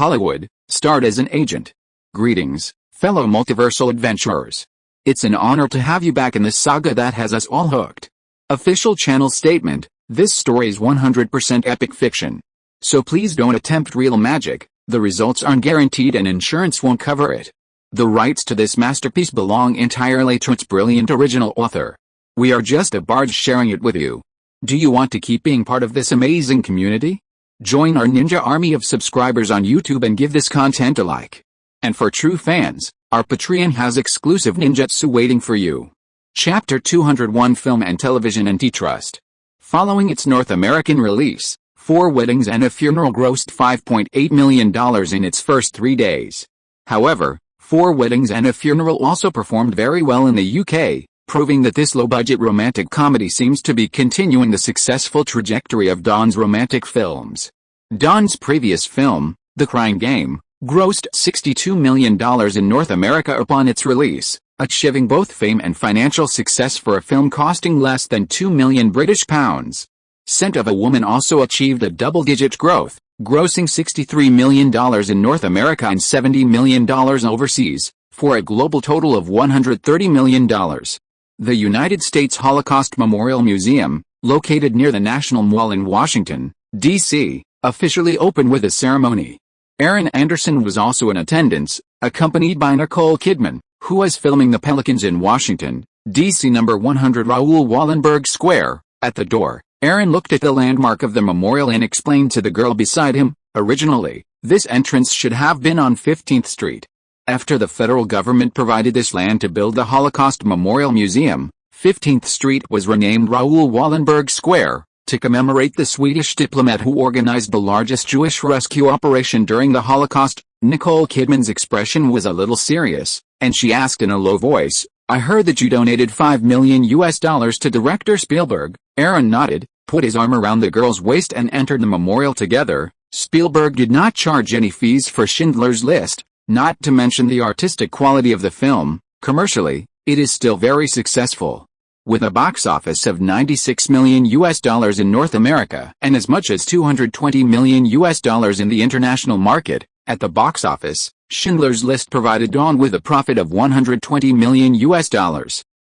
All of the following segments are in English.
Hollywood, starred as an agent. Greetings, fellow multiversal adventurers. It's an honor to have you back in this saga that has us all hooked. Official channel statement: this story is 100% epic fiction. So please don't attempt real magic, the results aren't guaranteed and insurance won't cover it. The rights to this masterpiece belong entirely to its brilliant original author. We are just a barge sharing it with you. Do you want to keep being part of this amazing community? Join our ninja army of subscribers on YouTube and give this content a like. And for true fans, our Patreon has exclusive ninjutsu waiting for you. Chapter 201 Film and Television Antitrust. Following its North American release, Four Weddings and a Funeral grossed $5.8 million in its first 3 days. However, Four Weddings and a Funeral also performed very well in the UK, proving that this low-budget romantic comedy seems to be continuing the successful trajectory of Don's romantic films. Don's previous film, The Crying Game, grossed $62 million in North America upon its release, achieving both fame and financial success for a film costing less than £2 million British pounds. Scent of a Woman also achieved a double-digit growth, grossing $63 million in North America and $70 million overseas, for a global total of $130 million. The United States Holocaust Memorial Museum, located near the National Mall in Washington, D.C., officially opened with a ceremony. Aaron Anderson was also in attendance, accompanied by Nicole Kidman, who was filming The Pelicans in Washington, D.C. No. 100 Raoul Wallenberg Square. At the door, Aaron looked at the landmark of the memorial and explained to the girl beside him, originally, this entrance should have been on 15th Street. After the federal government provided this land to build the Holocaust Memorial Museum, 15th Street was renamed Raoul Wallenberg Square, to commemorate the Swedish diplomat who organized the largest Jewish rescue operation during the Holocaust. Nicole Kidman's expression was a little serious, and she asked in a low voice, "I heard that you donated $5 million to director Spielberg." Aaron nodded, put his arm around the girl's waist and entered the memorial together. Spielberg did not charge any fees for Schindler's List. Not to mention the artistic quality of the film, commercially, it is still very successful. With a box office of $96 million in North America and as much as $220 million in the international market, at the box office, Schindler's List provided Dawn with a profit of $120 million.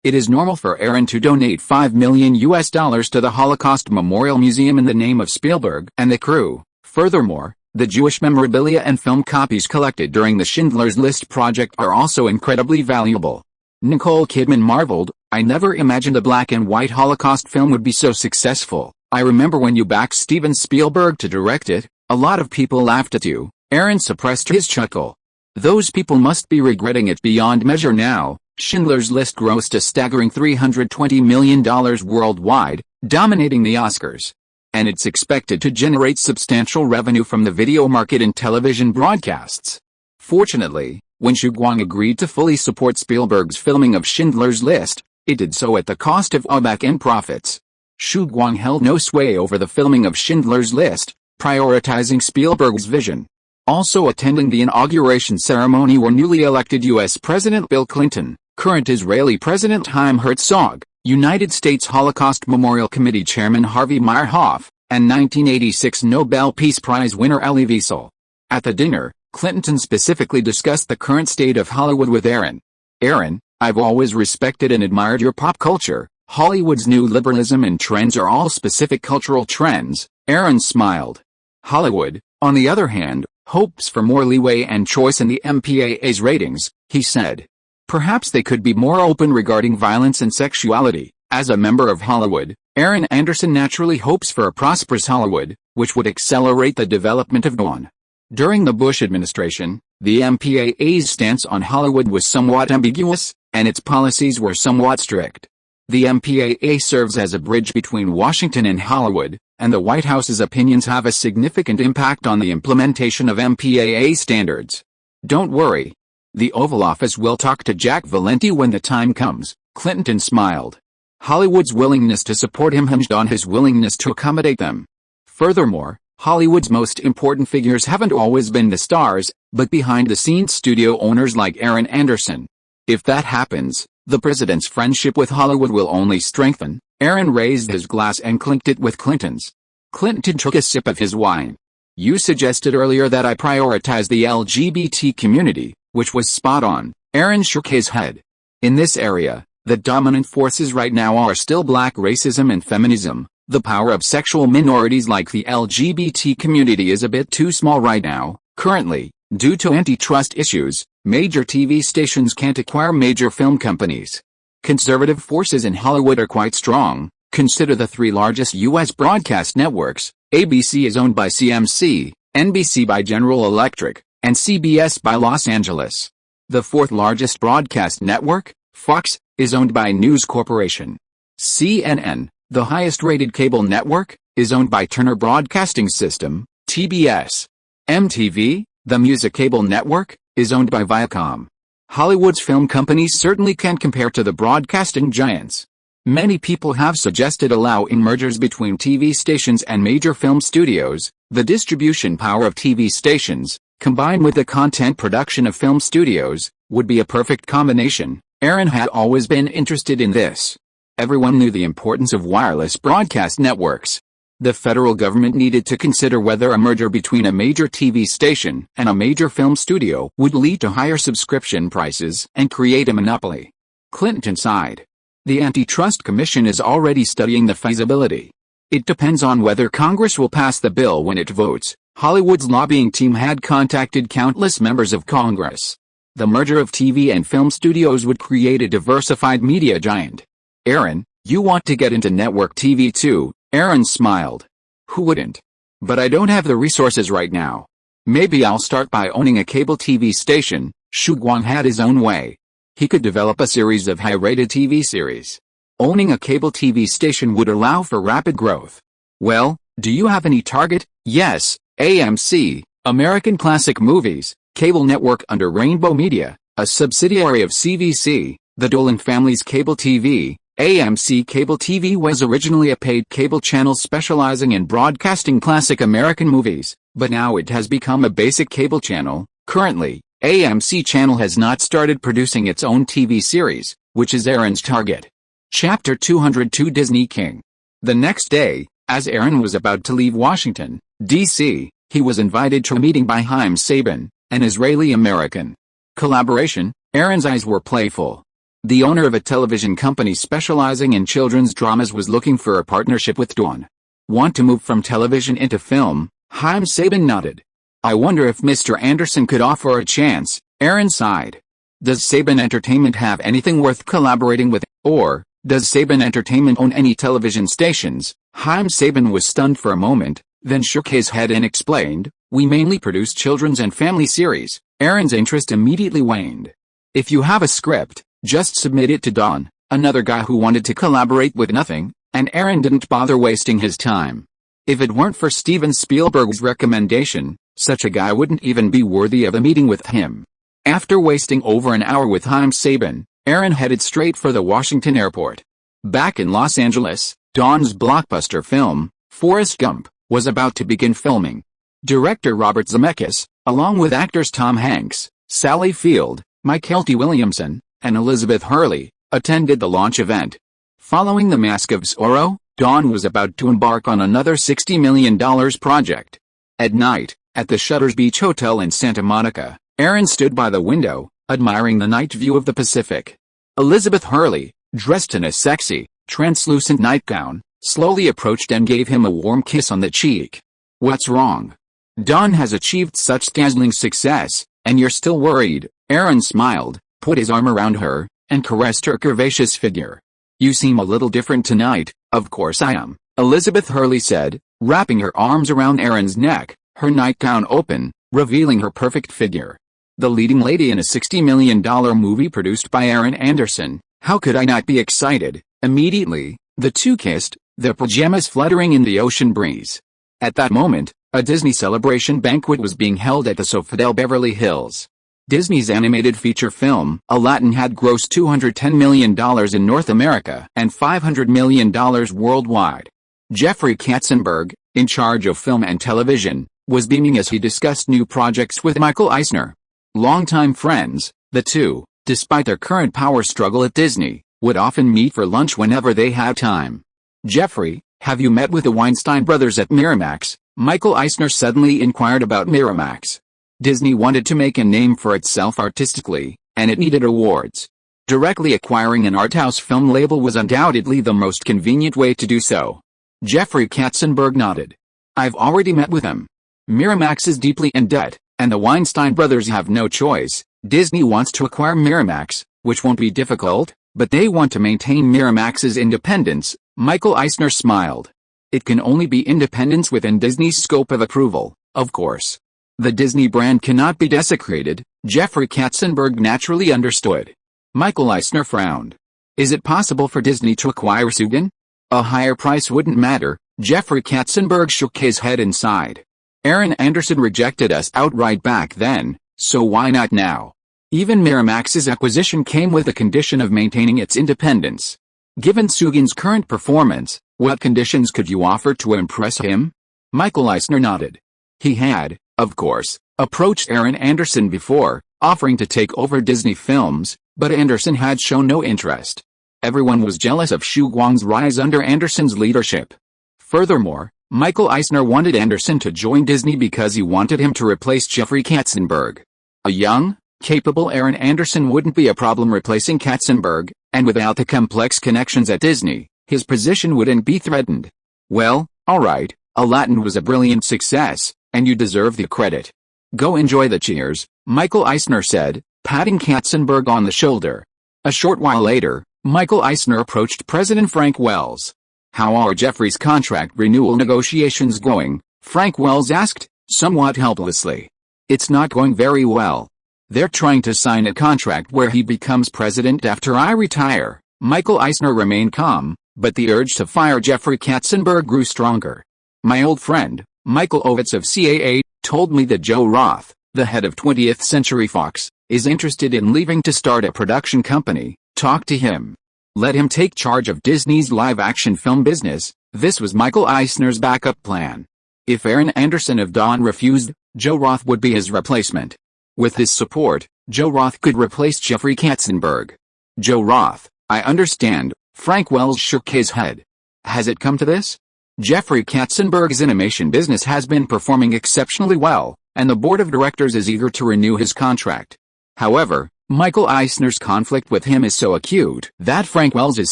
It is normal for Aaron to donate $5 million to the Holocaust Memorial Museum in the name of Spielberg and the crew. Furthermore, the Jewish memorabilia and film copies collected during the Schindler's List project are also incredibly valuable. Nicole Kidman marveled, "I never imagined a black and white Holocaust film would be so successful. I remember when you backed Steven Spielberg to direct it, a lot of people laughed at you." Aaron suppressed his chuckle. Those people must be regretting it beyond measure now. Schindler's List grossed a staggering $320 million worldwide, dominating the Oscars. And it's expected to generate substantial revenue from the video market and television broadcasts. Fortunately, when Shugwang agreed to fully support Spielberg's filming of Schindler's List, it did so at the cost of back-end profits. Shugwang held no sway over the filming of Schindler's List, prioritizing Spielberg's vision. Also attending the inauguration ceremony were newly elected U.S. President Bill Clinton, current Israeli President Chaim Herzog, United States Holocaust Memorial Committee Chairman Harvey Meyerhoff, and 1986 Nobel Peace Prize winner Elie Wiesel. At the dinner, Clinton specifically discussed the current state of Hollywood with Aaron. "Aaron, I've always respected and admired your pop culture. Hollywood's new liberalism and trends are all specific cultural trends." Aaron smiled. Hollywood, on the other hand, hopes for more leeway and choice in the MPAA's ratings, he said. Perhaps they could be more open regarding violence and sexuality. As a member of Hollywood, Aaron Anderson naturally hopes for a prosperous Hollywood, which would accelerate the development of Dawn. During the Bush administration, the MPAA's stance on Hollywood was somewhat ambiguous, and its policies were somewhat strict. The MPAA serves as a bridge between Washington and Hollywood, and the White House's opinions have a significant impact on the implementation of MPAA standards. Don't worry. The Oval Office will talk to Jack Valenti when the time comes, Clinton smiled. Hollywood's willingness to support him hinged on his willingness to accommodate them. Furthermore, Hollywood's most important figures haven't always been the stars, but behind-the-scenes studio owners like Aaron Anderson. If that happens, the president's friendship with Hollywood will only strengthen. Aaron raised his glass and clinked it with Clinton's. Clinton took a sip of his wine. You suggested earlier that I prioritize the LGBT community, which was spot on. Aaron shook his head. In this area, the dominant forces right now are still black racism and feminism. The power of sexual minorities like the LGBT community is a bit too small right now. Currently, due to antitrust issues, major TV stations can't acquire major film companies. Conservative forces in Hollywood are quite strong. Consider the three largest U.S. broadcast networks. ABC is owned by CMC, NBC by General Electric, and CBS by Los Angeles. The fourth largest broadcast network, Fox, is owned by News Corporation. CNN, the highest-rated cable network, is owned by Turner Broadcasting System, TBS. MTV, the music cable network, is owned by Viacom. Hollywood's film companies certainly can't compare to the broadcasting giants. Many people have suggested allowing mergers between TV stations and major film studios. The distribution power of TV stations, combined with the content production of film studios, would be a perfect combination. Aaron had always been interested in this. Everyone knew the importance of wireless broadcast networks. The federal government needed to consider whether a merger between a major TV station and a major film studio would lead to higher subscription prices and create a monopoly. Clinton sighed. The Antitrust Commission is already studying the feasibility. It depends on whether Congress will pass the bill when it votes. Hollywood's lobbying team had contacted countless members of Congress. The merger of TV and film studios would create a diversified media giant. Aaron, you want to get into network TV too? Aaron smiled. Who wouldn't? But I don't have the resources right now. Maybe I'll start by owning a cable TV station. Shugwang had his own way. He could develop a series of high-rated TV series. Owning a cable TV station would allow for rapid growth. Well, do you have any target? Yes, AMC, American Classic Movies, cable network under Rainbow Media, a subsidiary of CVC, the Dolan family's cable TV. AMC Cable TV was originally a paid cable channel specializing in broadcasting classic American movies, but now it has become a basic cable channel. Currently, AMC channel has not started producing its own TV series, which is Aaron's target. Chapter 202 Disney King. The next day, as Aaron was about to leave Washington, D.C., he was invited to a meeting by Haim Saban, an Israeli-American. Collaboration. Aaron's eyes were playful. The owner of a television company specializing in children's dramas was looking for a partnership with Dawn. Want to move from television into film? Haim Saban nodded. I wonder if Mr. Anderson could offer a chance. Aaron sighed. Does Saban Entertainment have anything worth collaborating with, or does Saban Entertainment own any television stations? Haim Saban was stunned for a moment, then shook his head and explained, we mainly produce children's and family series. Aaron's interest immediately waned. If you have a script, just submit it to Don, another guy who wanted to collaborate with nothing, and Aaron didn't bother wasting his time. If it weren't for Steven Spielberg's recommendation, such a guy wouldn't even be worthy of a meeting with him. After wasting over an hour with Haim Saban, Aaron headed straight for the Washington airport. Back in Los Angeles, Don's blockbuster film, Forrest Gump, was about to begin filming. Director Robert Zemeckis, along with actors Tom Hanks, Sally Field, Michael T. Williamson, and Elizabeth Hurley, attended the launch event. Following The Mask of Zorro, Don was about to embark on another $60 million project. At night, at the Shutters Beach Hotel in Santa Monica, Aaron stood by the window, admiring the night view of the Pacific. Elizabeth Hurley, dressed in a sexy, translucent nightgown, slowly approached and gave him a warm kiss on the cheek. What's wrong? Don has achieved such dazzling success, and you're still worried. Aaron smiled, put his arm around her, and caressed her curvaceous figure. You seem a little different tonight. Of course I am, Elizabeth Hurley said, wrapping her arms around Aaron's neck, her nightgown open, revealing her perfect figure. The leading lady in a $60 million movie produced by Aaron Anderson. How could I not be excited? Immediately, the two kissed, their pajamas fluttering in the ocean breeze. At that moment, a Disney celebration banquet was being held at the Sofitel Beverly Hills. Disney's animated feature film, Aladdin, had grossed $210 million in North America and $500 million worldwide. Jeffrey Katzenberg, in charge of film and television, was beaming as he discussed new projects with Michael Eisner. Longtime friends, the two, despite their current power struggle at Disney, would often meet for lunch whenever they had time. Jeffrey, have you met with the Weinstein brothers at Miramax? Michael Eisner suddenly inquired about Miramax. Disney wanted to make a name for itself artistically, and it needed awards. Directly acquiring an arthouse film label was undoubtedly the most convenient way to do so. Jeffrey Katzenberg nodded. I've already met with him. Miramax is deeply in debt, and the Weinstein brothers have no choice. Disney wants to acquire Miramax, which won't be difficult, but they want to maintain Miramax's independence. Michael Eisner smiled. It can only be independence within Disney's scope of approval, of course. The Disney brand cannot be desecrated. Jeffrey Katzenberg naturally understood. Michael Eisner frowned. Is it possible for Disney to acquire Sugan? A higher price wouldn't matter. Jeffrey Katzenberg shook his head and sighed. Aaron Anderson rejected us outright back then, so why not now? Even Miramax's acquisition came with a condition of maintaining its independence. Given Sugan's current performance, what conditions could you offer to impress him? Michael Eisner nodded. He had, of course, approached Aaron Anderson before, offering to take over Disney Films, but Anderson had shown no interest. Everyone was jealous of Shu Guang's rise under Anderson's leadership. Furthermore, Michael Eisner wanted Anderson to join Disney because he wanted him to replace Jeffrey Katzenberg. A young, capable Aaron Anderson wouldn't be a problem replacing Katzenberg, and without the complex connections at Disney, his position wouldn't be threatened. Well, alright, Aladdin was a brilliant success, and you deserve the credit. Go enjoy the cheers, Michael Eisner said, patting Katzenberg on the shoulder. A short while later, Michael Eisner approached President Frank Wells. How are Jeffrey's contract renewal negotiations going? Frank Wells asked, somewhat helplessly. It's not going very well. They're trying to sign a contract where he becomes president after I retire. Michael Eisner remained calm, but the urge to fire Jeffrey Katzenberg grew stronger. My old friend, Michael Ovitz of CAA, told me that Joe Roth, the head of 20th Century Fox, is interested in leaving to start a production company. Talk to him. Let him take charge of Disney's live-action film business. This was Michael Eisner's backup plan. If Aaron Anderson of Dawn refused, Joe Roth would be his replacement. With his support, Joe Roth could replace Jeffrey Katzenberg. Joe Roth, I understand. Frank Wells shook his head. Has it come to this? Jeffrey Katzenberg's animation business has been performing exceptionally well, and the board of directors is eager to renew his contract. However, Michael Eisner's conflict with him is so acute that Frank Wells is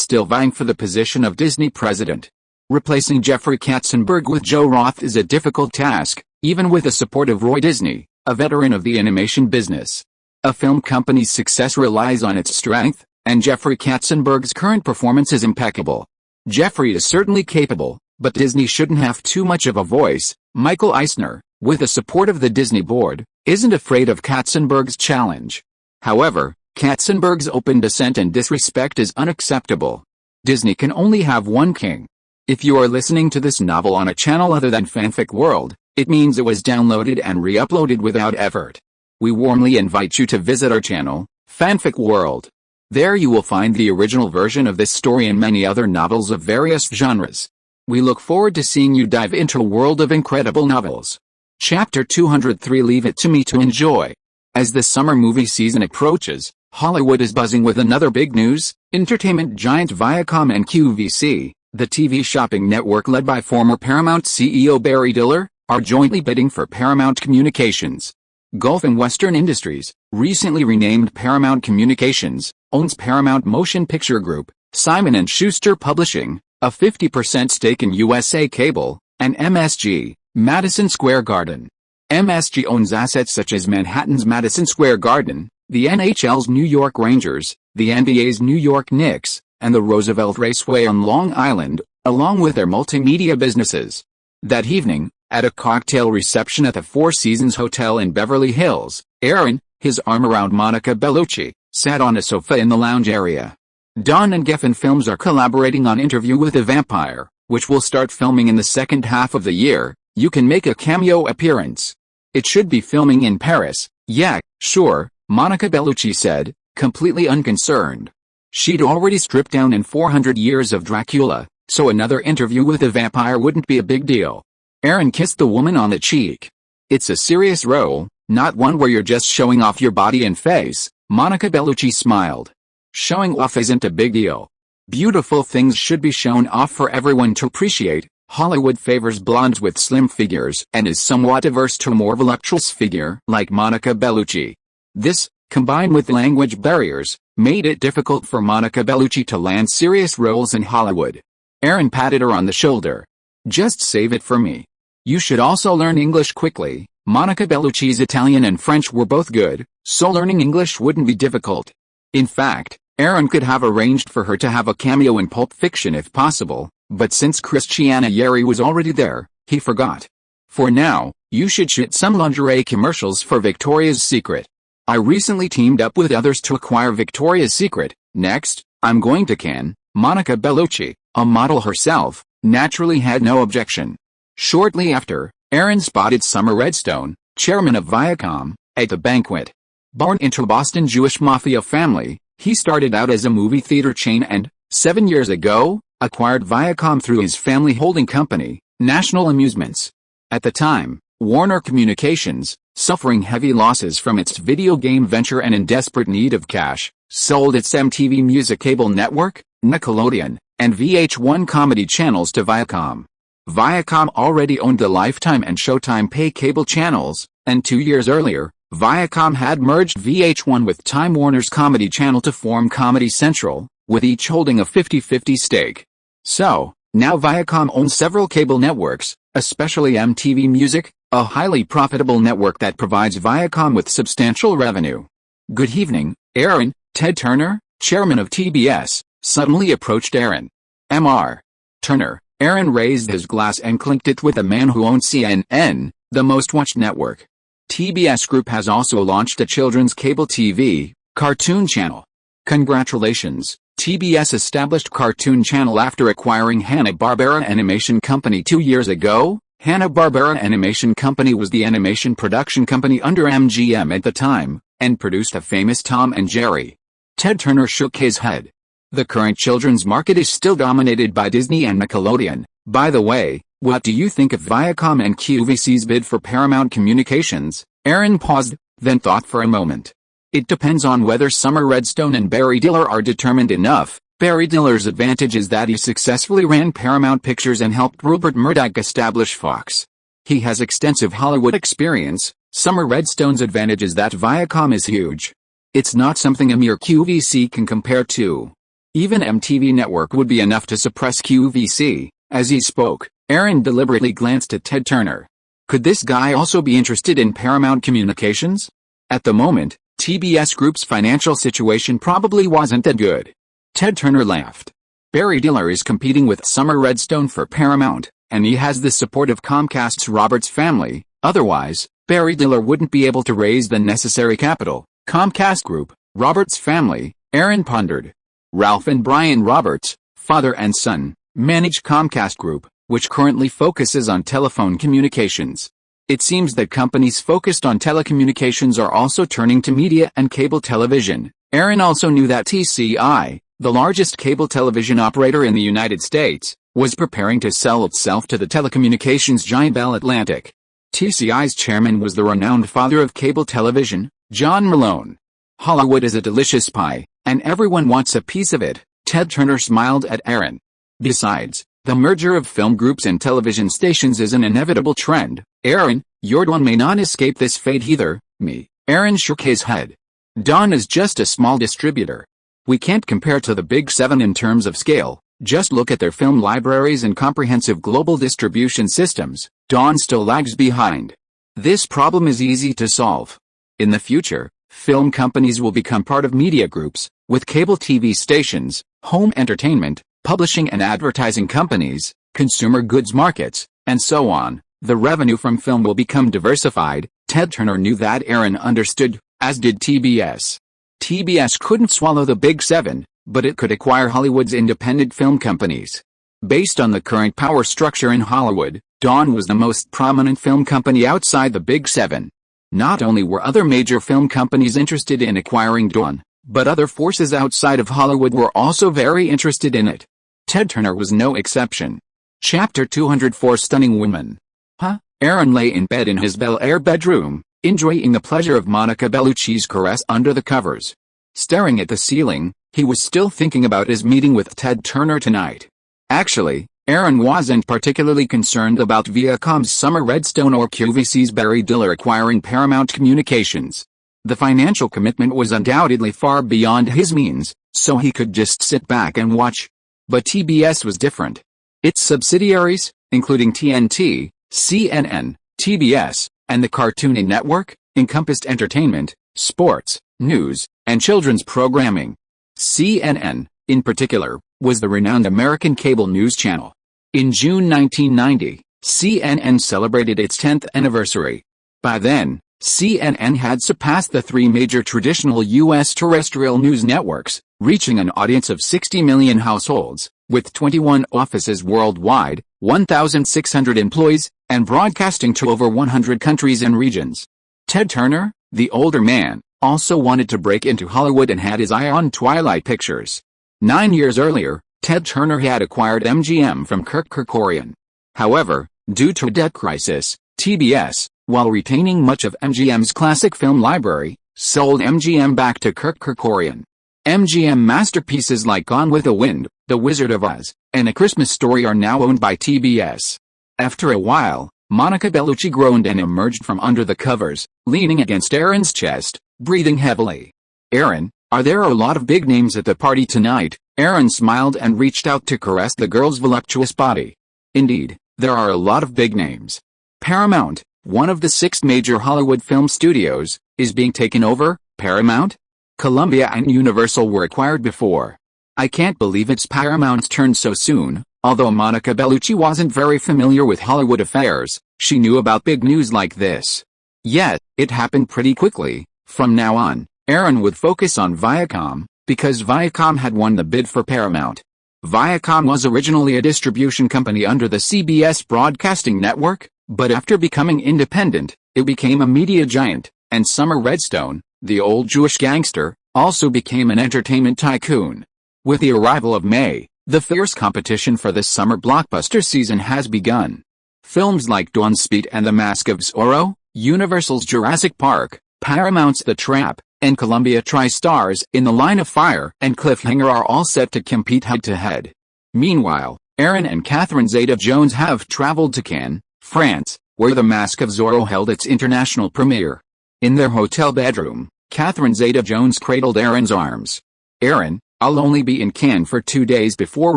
still vying for the position of Disney president. Replacing Jeffrey Katzenberg with Joe Roth is a difficult task, even with the support of Roy Disney, a veteran of the animation business. A film company's success relies on its strength, and Jeffrey Katzenberg's current performance is impeccable. Jeffrey is certainly capable, but Disney shouldn't have too much of a voice. Michael Eisner, with the support of the Disney board, isn't afraid of Katzenberg's challenge. However, Katzenberg's open dissent and disrespect is unacceptable. Disney can only have one king. If you are listening to this novel on a channel other than Fanfic World, it means it was downloaded and re-uploaded without effort. We warmly invite you to visit our channel, Fanfic World. There you will find the original version of this story and many other novels of various genres. We look forward to seeing you dive into a world of incredible novels. Chapter 203 Leave It to Me to Enjoy. As the summer movie season approaches, Hollywood is buzzing with another big news. Entertainment giant Viacom and QVC, the TV shopping network led by former Paramount CEO Barry Diller, are jointly bidding for Paramount Communications. Gulf and Western Industries, recently renamed Paramount Communications, owns Paramount Motion Picture Group, Simon & Schuster Publishing, a 50% stake in USA Cable, and MSG, Madison Square Garden. MSG owns assets such as Manhattan's Madison Square Garden, the NHL's New York Rangers, the NBA's New York Knicks, and the Roosevelt Raceway on Long Island, along with their multimedia businesses. That evening, at a cocktail reception at the Four Seasons Hotel in Beverly Hills, Aaron, his arm around Monica Bellucci, sat on a sofa in the lounge area. Dawn and Geffen Films are collaborating on Interview with a Vampire, which will start filming in the second half of the year. You can make a cameo appearance. It should be filming in Paris. Yeah, sure, Monica Bellucci said, completely unconcerned. She'd already stripped down in 400 Years of Dracula, so another Interview with a Vampire wouldn't be a big deal. Aaron kissed the woman on the cheek. It's a serious role, not one where you're just showing off your body and face. Monica Bellucci smiled. Showing off isn't a big deal. Beautiful things should be shown off for everyone to appreciate. Hollywood favors blondes with slim figures and is somewhat averse to a more voluptuous figure like Monica Bellucci. This, combined with language barriers, made it difficult for Monica Bellucci to land serious roles in Hollywood. Aaron patted her on the shoulder. "Just save it for me. You should also learn English quickly." Monica Bellucci's Italian and French were both good, so learning English wouldn't be difficult. In fact, Aaron could have arranged for her to have a cameo in Pulp Fiction if possible, but since Christiana Yeri was already there, he forgot. "For now, you shoot some lingerie commercials for Victoria's Secret. I recently teamed up with others to acquire Victoria's Secret. Next, I'm going to Cannes." Monica Bellucci, a model herself, naturally had no objection. Shortly after, Aaron spotted Summer Redstone, chairman of Viacom, at the banquet. Born into a Boston Jewish mafia family, he started out as a movie theater chain and, 7 years ago, acquired Viacom through his family holding company, National Amusements. At the time, Warner Communications, suffering heavy losses from its video game venture and in desperate need of cash, sold its MTV Music cable network, Nickelodeon, and VH1 comedy channels to Viacom. Viacom already owned the Lifetime and Showtime pay cable channels, and 2 years earlier, Viacom had merged VH1 with Time Warner's Comedy Channel to form Comedy Central, with each holding a 50-50 stake. So, now Viacom owns several cable networks, especially MTV Music, a highly profitable network that provides Viacom with substantial revenue. "Good evening, Aaron." Ted Turner, chairman of TBS, suddenly approached Aaron. "Mr. Turner." Aaron raised his glass and clinked it with the man who owns CNN, the most-watched network. TBS Group has also launched a children's cable TV, Cartoon Channel. "Congratulations." TBS established Cartoon Channel after acquiring Hanna-Barbera Animation Company 2 years ago. Hanna-Barbera Animation Company was the animation production company under MGM at the time, and produced the famous Tom and Jerry. Ted Turner shook his head. "The current children's market is still dominated by Disney and Nickelodeon. By the way, what do you think of Viacom and QVC's bid for Paramount Communications?" Aaron paused, then thought for a moment. "It depends on whether Summer Redstone and Barry Diller are determined enough." Barry Diller's advantage is that he successfully ran Paramount Pictures and helped Rupert Murdoch establish Fox. He has extensive Hollywood experience. Summer Redstone's advantage is that Viacom is huge. It's not something a mere QVC can compare to. Even MTV Network would be enough to suppress QVC. As he spoke, Aaron deliberately glanced at Ted Turner. Could this guy also be interested in Paramount Communications? At the moment, TBS Group's financial situation probably wasn't that good. Ted Turner laughed. "Barry Diller is competing with Summer Redstone for Paramount, and he has the support of Comcast's Roberts family. Otherwise, Barry Diller wouldn't be able to raise the necessary capital." Comcast Group, Roberts family, Aaron pondered. Ralph and Brian Roberts, father and son, manage Comcast Group, which currently focuses on telephone communications. It seems that companies focused on telecommunications are also turning to media and cable television. Aaron also knew that TCI, the largest cable television operator in the United States, was preparing to sell itself to the telecommunications giant Bell Atlantic. TCI's chairman was the renowned father of cable television, John Malone. "Hollywood is a delicious pie, and everyone wants a piece of it." Ted Turner smiled at Aaron. "Besides, the merger of film groups and television stations is an inevitable trend. Aaron, your Dawn may not escape this fate either." "Me?" Aaron shook his head. "Dawn is just a small distributor. We can't compare to the Big Seven in terms of scale. Just look at their film libraries and comprehensive global distribution systems. Dawn still lags behind. This problem is easy to solve. In the future, film companies will become part of media groups, with cable TV stations, home entertainment, publishing and advertising companies, consumer goods markets, and so on. The revenue from film will become diversified." Ted Turner knew that Aaron understood, as did TBS. TBS couldn't swallow the Big Seven, but it could acquire Hollywood's independent film companies. Based on the current power structure in Hollywood, Dawn was the most prominent film company outside the Big Seven. Not only were other major film companies interested in acquiring Dawn, but other forces outside of Hollywood were also very interested in it. Ted Turner was no exception. Chapter 204 Stunning Women. "Huh?" Aaron lay in bed in his Bel Air bedroom, enjoying the pleasure of Monica Bellucci's caress under the covers. Staring at the ceiling, he was still thinking about his meeting with Ted Turner tonight. Actually, Aaron wasn't particularly concerned about Viacom's Summer Redstone or QVC's Barry Diller acquiring Paramount Communications. The financial commitment was undoubtedly far beyond his means, so he could just sit back and watch. But TBS was different. Its subsidiaries, including TNT, CNN, TBS, and the Cartoon Network, encompassed entertainment, sports, news, and children's programming. CNN, in particular, was the renowned American cable news channel. In June 1990, CNN celebrated its 10th anniversary. By then, CNN had surpassed the three major traditional U.S. terrestrial news networks, reaching an audience of 60 million households, with 21 offices worldwide, 1,600 employees, and broadcasting to over 100 countries and regions. Ted Turner, the older man, also wanted to break into Hollywood and had his eye on Twilight Pictures. 9 years earlier, Ted Turner had acquired MGM from Kirk Kerkorian. However, due to a debt crisis, TBS, while retaining much of MGM's classic film library, sold MGM back to Kirk Kerkorian. MGM masterpieces like Gone with the Wind, The Wizard of Oz, and A Christmas Story are now owned by TBS. After a while, Monica Bellucci groaned and emerged from under the covers, leaning against Aaron's chest, breathing heavily. "Aaron, are there a lot of big names at the party tonight?" Aaron smiled and reached out to caress the girl's voluptuous body. "Indeed, there are a lot of big names. Paramount, one of the 6 major Hollywood film studios, is being taken over." Paramount? Columbia and Universal were acquired before. "I can't believe it's Paramount's turn so soon." Although Monica Bellucci wasn't very familiar with Hollywood affairs, she knew about big news like this. Yet, it happened pretty quickly. From now on, Aaron would focus on Viacom, because Viacom had won the bid for Paramount. Viacom was originally a distribution company under the CBS Broadcasting Network, but after becoming independent, it became a media giant, and Summer Redstone, the old Jewish gangster, also became an entertainment tycoon. With the arrival of May, the fierce competition for the summer blockbuster season has begun. Films like Dawn Speed and The Mask of Zorro, Universal's Jurassic Park, Paramount's The Trap, and Columbia TriStar's In the Line of Fire and Cliffhanger are all set to compete head-to-head. Meanwhile, Aaron and Catherine Zeta-Jones have traveled to Cannes, France, where The Mask of Zorro held its international premiere. In their hotel bedroom, Catherine Zeta-Jones cradled Aaron's arms. "Aaron, I'll only be in Cannes for 2 days before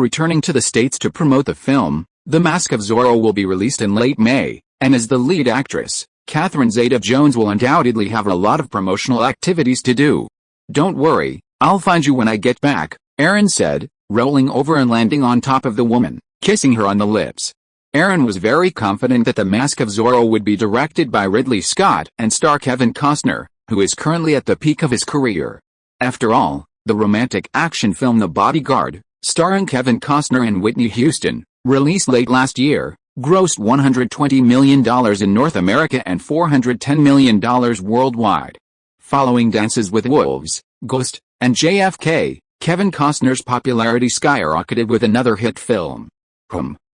returning to the States to promote the film. The Mask of Zorro will be released in late May, and as the lead actress, Catherine Zeta-Jones will undoubtedly have a lot of promotional activities to do. Don't worry, I'll find you when I get back," Aaron said, rolling over and landing on top of the woman, kissing her on the lips. Aaron was very confident that The Mask of Zorro would be directed by Ridley Scott and star Kevin Costner, who is currently at the peak of his career. After all, the romantic action film The Bodyguard, starring Kevin Costner and Whitney Houston, released late last year, grossed $120 million in North America and $410 million worldwide. Following Dances with Wolves, Ghost, and JFK, Kevin Costner's popularity skyrocketed with another hit film.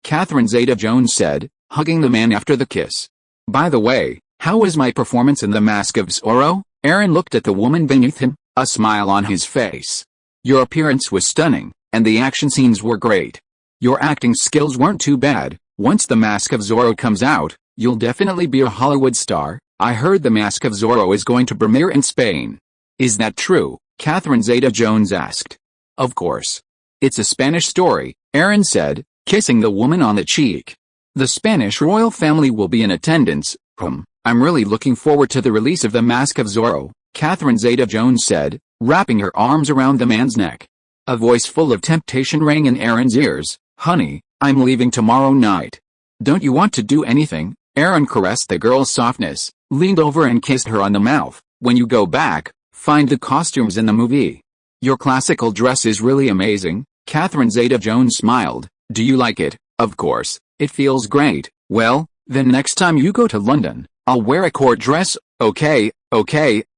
Catherine Zeta-Jones said, hugging the man after the kiss. "By the way, how was my performance in The Mask of Zorro?" Aaron looked at the woman beneath him, a smile on his face. "Your appearance was stunning, and the action scenes were great. Your acting skills weren't too bad. Once The Mask of Zorro comes out, you'll definitely be a Hollywood star. I heard The Mask of Zorro is going to premiere in Spain." "Is that true?" Catherine Zeta-Jones asked. "Of course. It's a Spanish story," Aaron said, kissing the woman on the cheek. "The Spanish royal family will be in attendance. I'm really looking forward to the release of The Mask of Zorro," Catherine Zeta-Jones said, wrapping her arms around the man's neck. A voice full of temptation rang in Aaron's ears. "Honey, I'm leaving tomorrow night. Don't you want to do anything?" Aaron caressed the girl's softness, leaned over and kissed her on the mouth. "When you go back, find the costumes in the movie. Your classical dress is really amazing." Catherine Zeta-Jones smiled. "Do you like it?" "Of course, it feels great." "Well, then next time you go to London, I'll wear a court dress." Okay.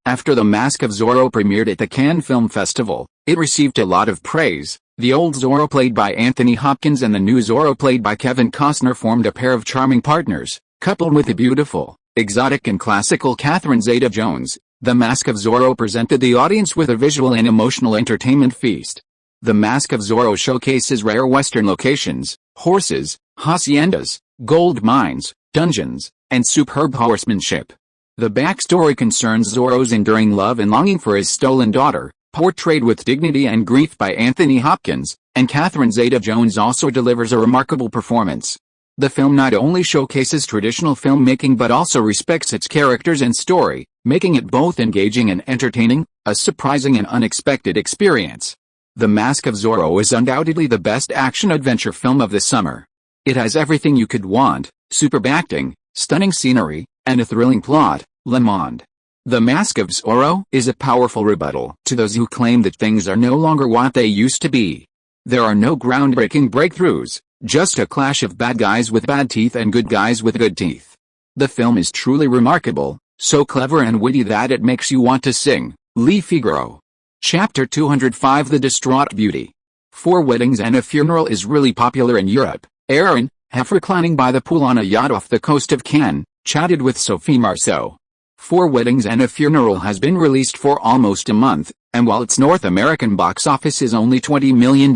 After The Mask of Zorro premiered at the Cannes Film Festival, it received a lot of praise. The old Zorro played by Anthony Hopkins and the new Zorro played by Kevin Costner formed a pair of charming partners, coupled with the beautiful, exotic and classical Catherine Zeta-Jones. The Mask of Zorro presented the audience with a visual and emotional entertainment feast. The Mask of Zorro showcases rare Western locations, horses, haciendas, gold mines, dungeons, and superb horsemanship. The backstory concerns Zorro's enduring love and longing for his stolen daughter, portrayed with dignity and grief by Anthony Hopkins, and Catherine Zeta-Jones also delivers a remarkable performance. The film not only showcases traditional filmmaking but also respects its characters and story, making it both engaging and entertaining, a surprising and unexpected experience. The Mask of Zorro is undoubtedly the best action-adventure film of the summer. It has everything you could want: superb acting, stunning scenery, and a thrilling plot. Le Monde. The Mask of Zorro is a powerful rebuttal to those who claim that things are no longer what they used to be. There are no groundbreaking breakthroughs, just a clash of bad guys with bad teeth and good guys with good teeth. The film is truly remarkable, so clever and witty that it makes you want to sing, Le Figaro. Chapter 205: The Distraught Beauty. 4 Weddings and a Funeral is really popular in Europe. Aaron, half reclining by the pool on a yacht off the coast of Cannes, chatted with Sophie Marceau. 4 Weddings and a Funeral has been released for almost a month, and while its North American box office is only $20 million,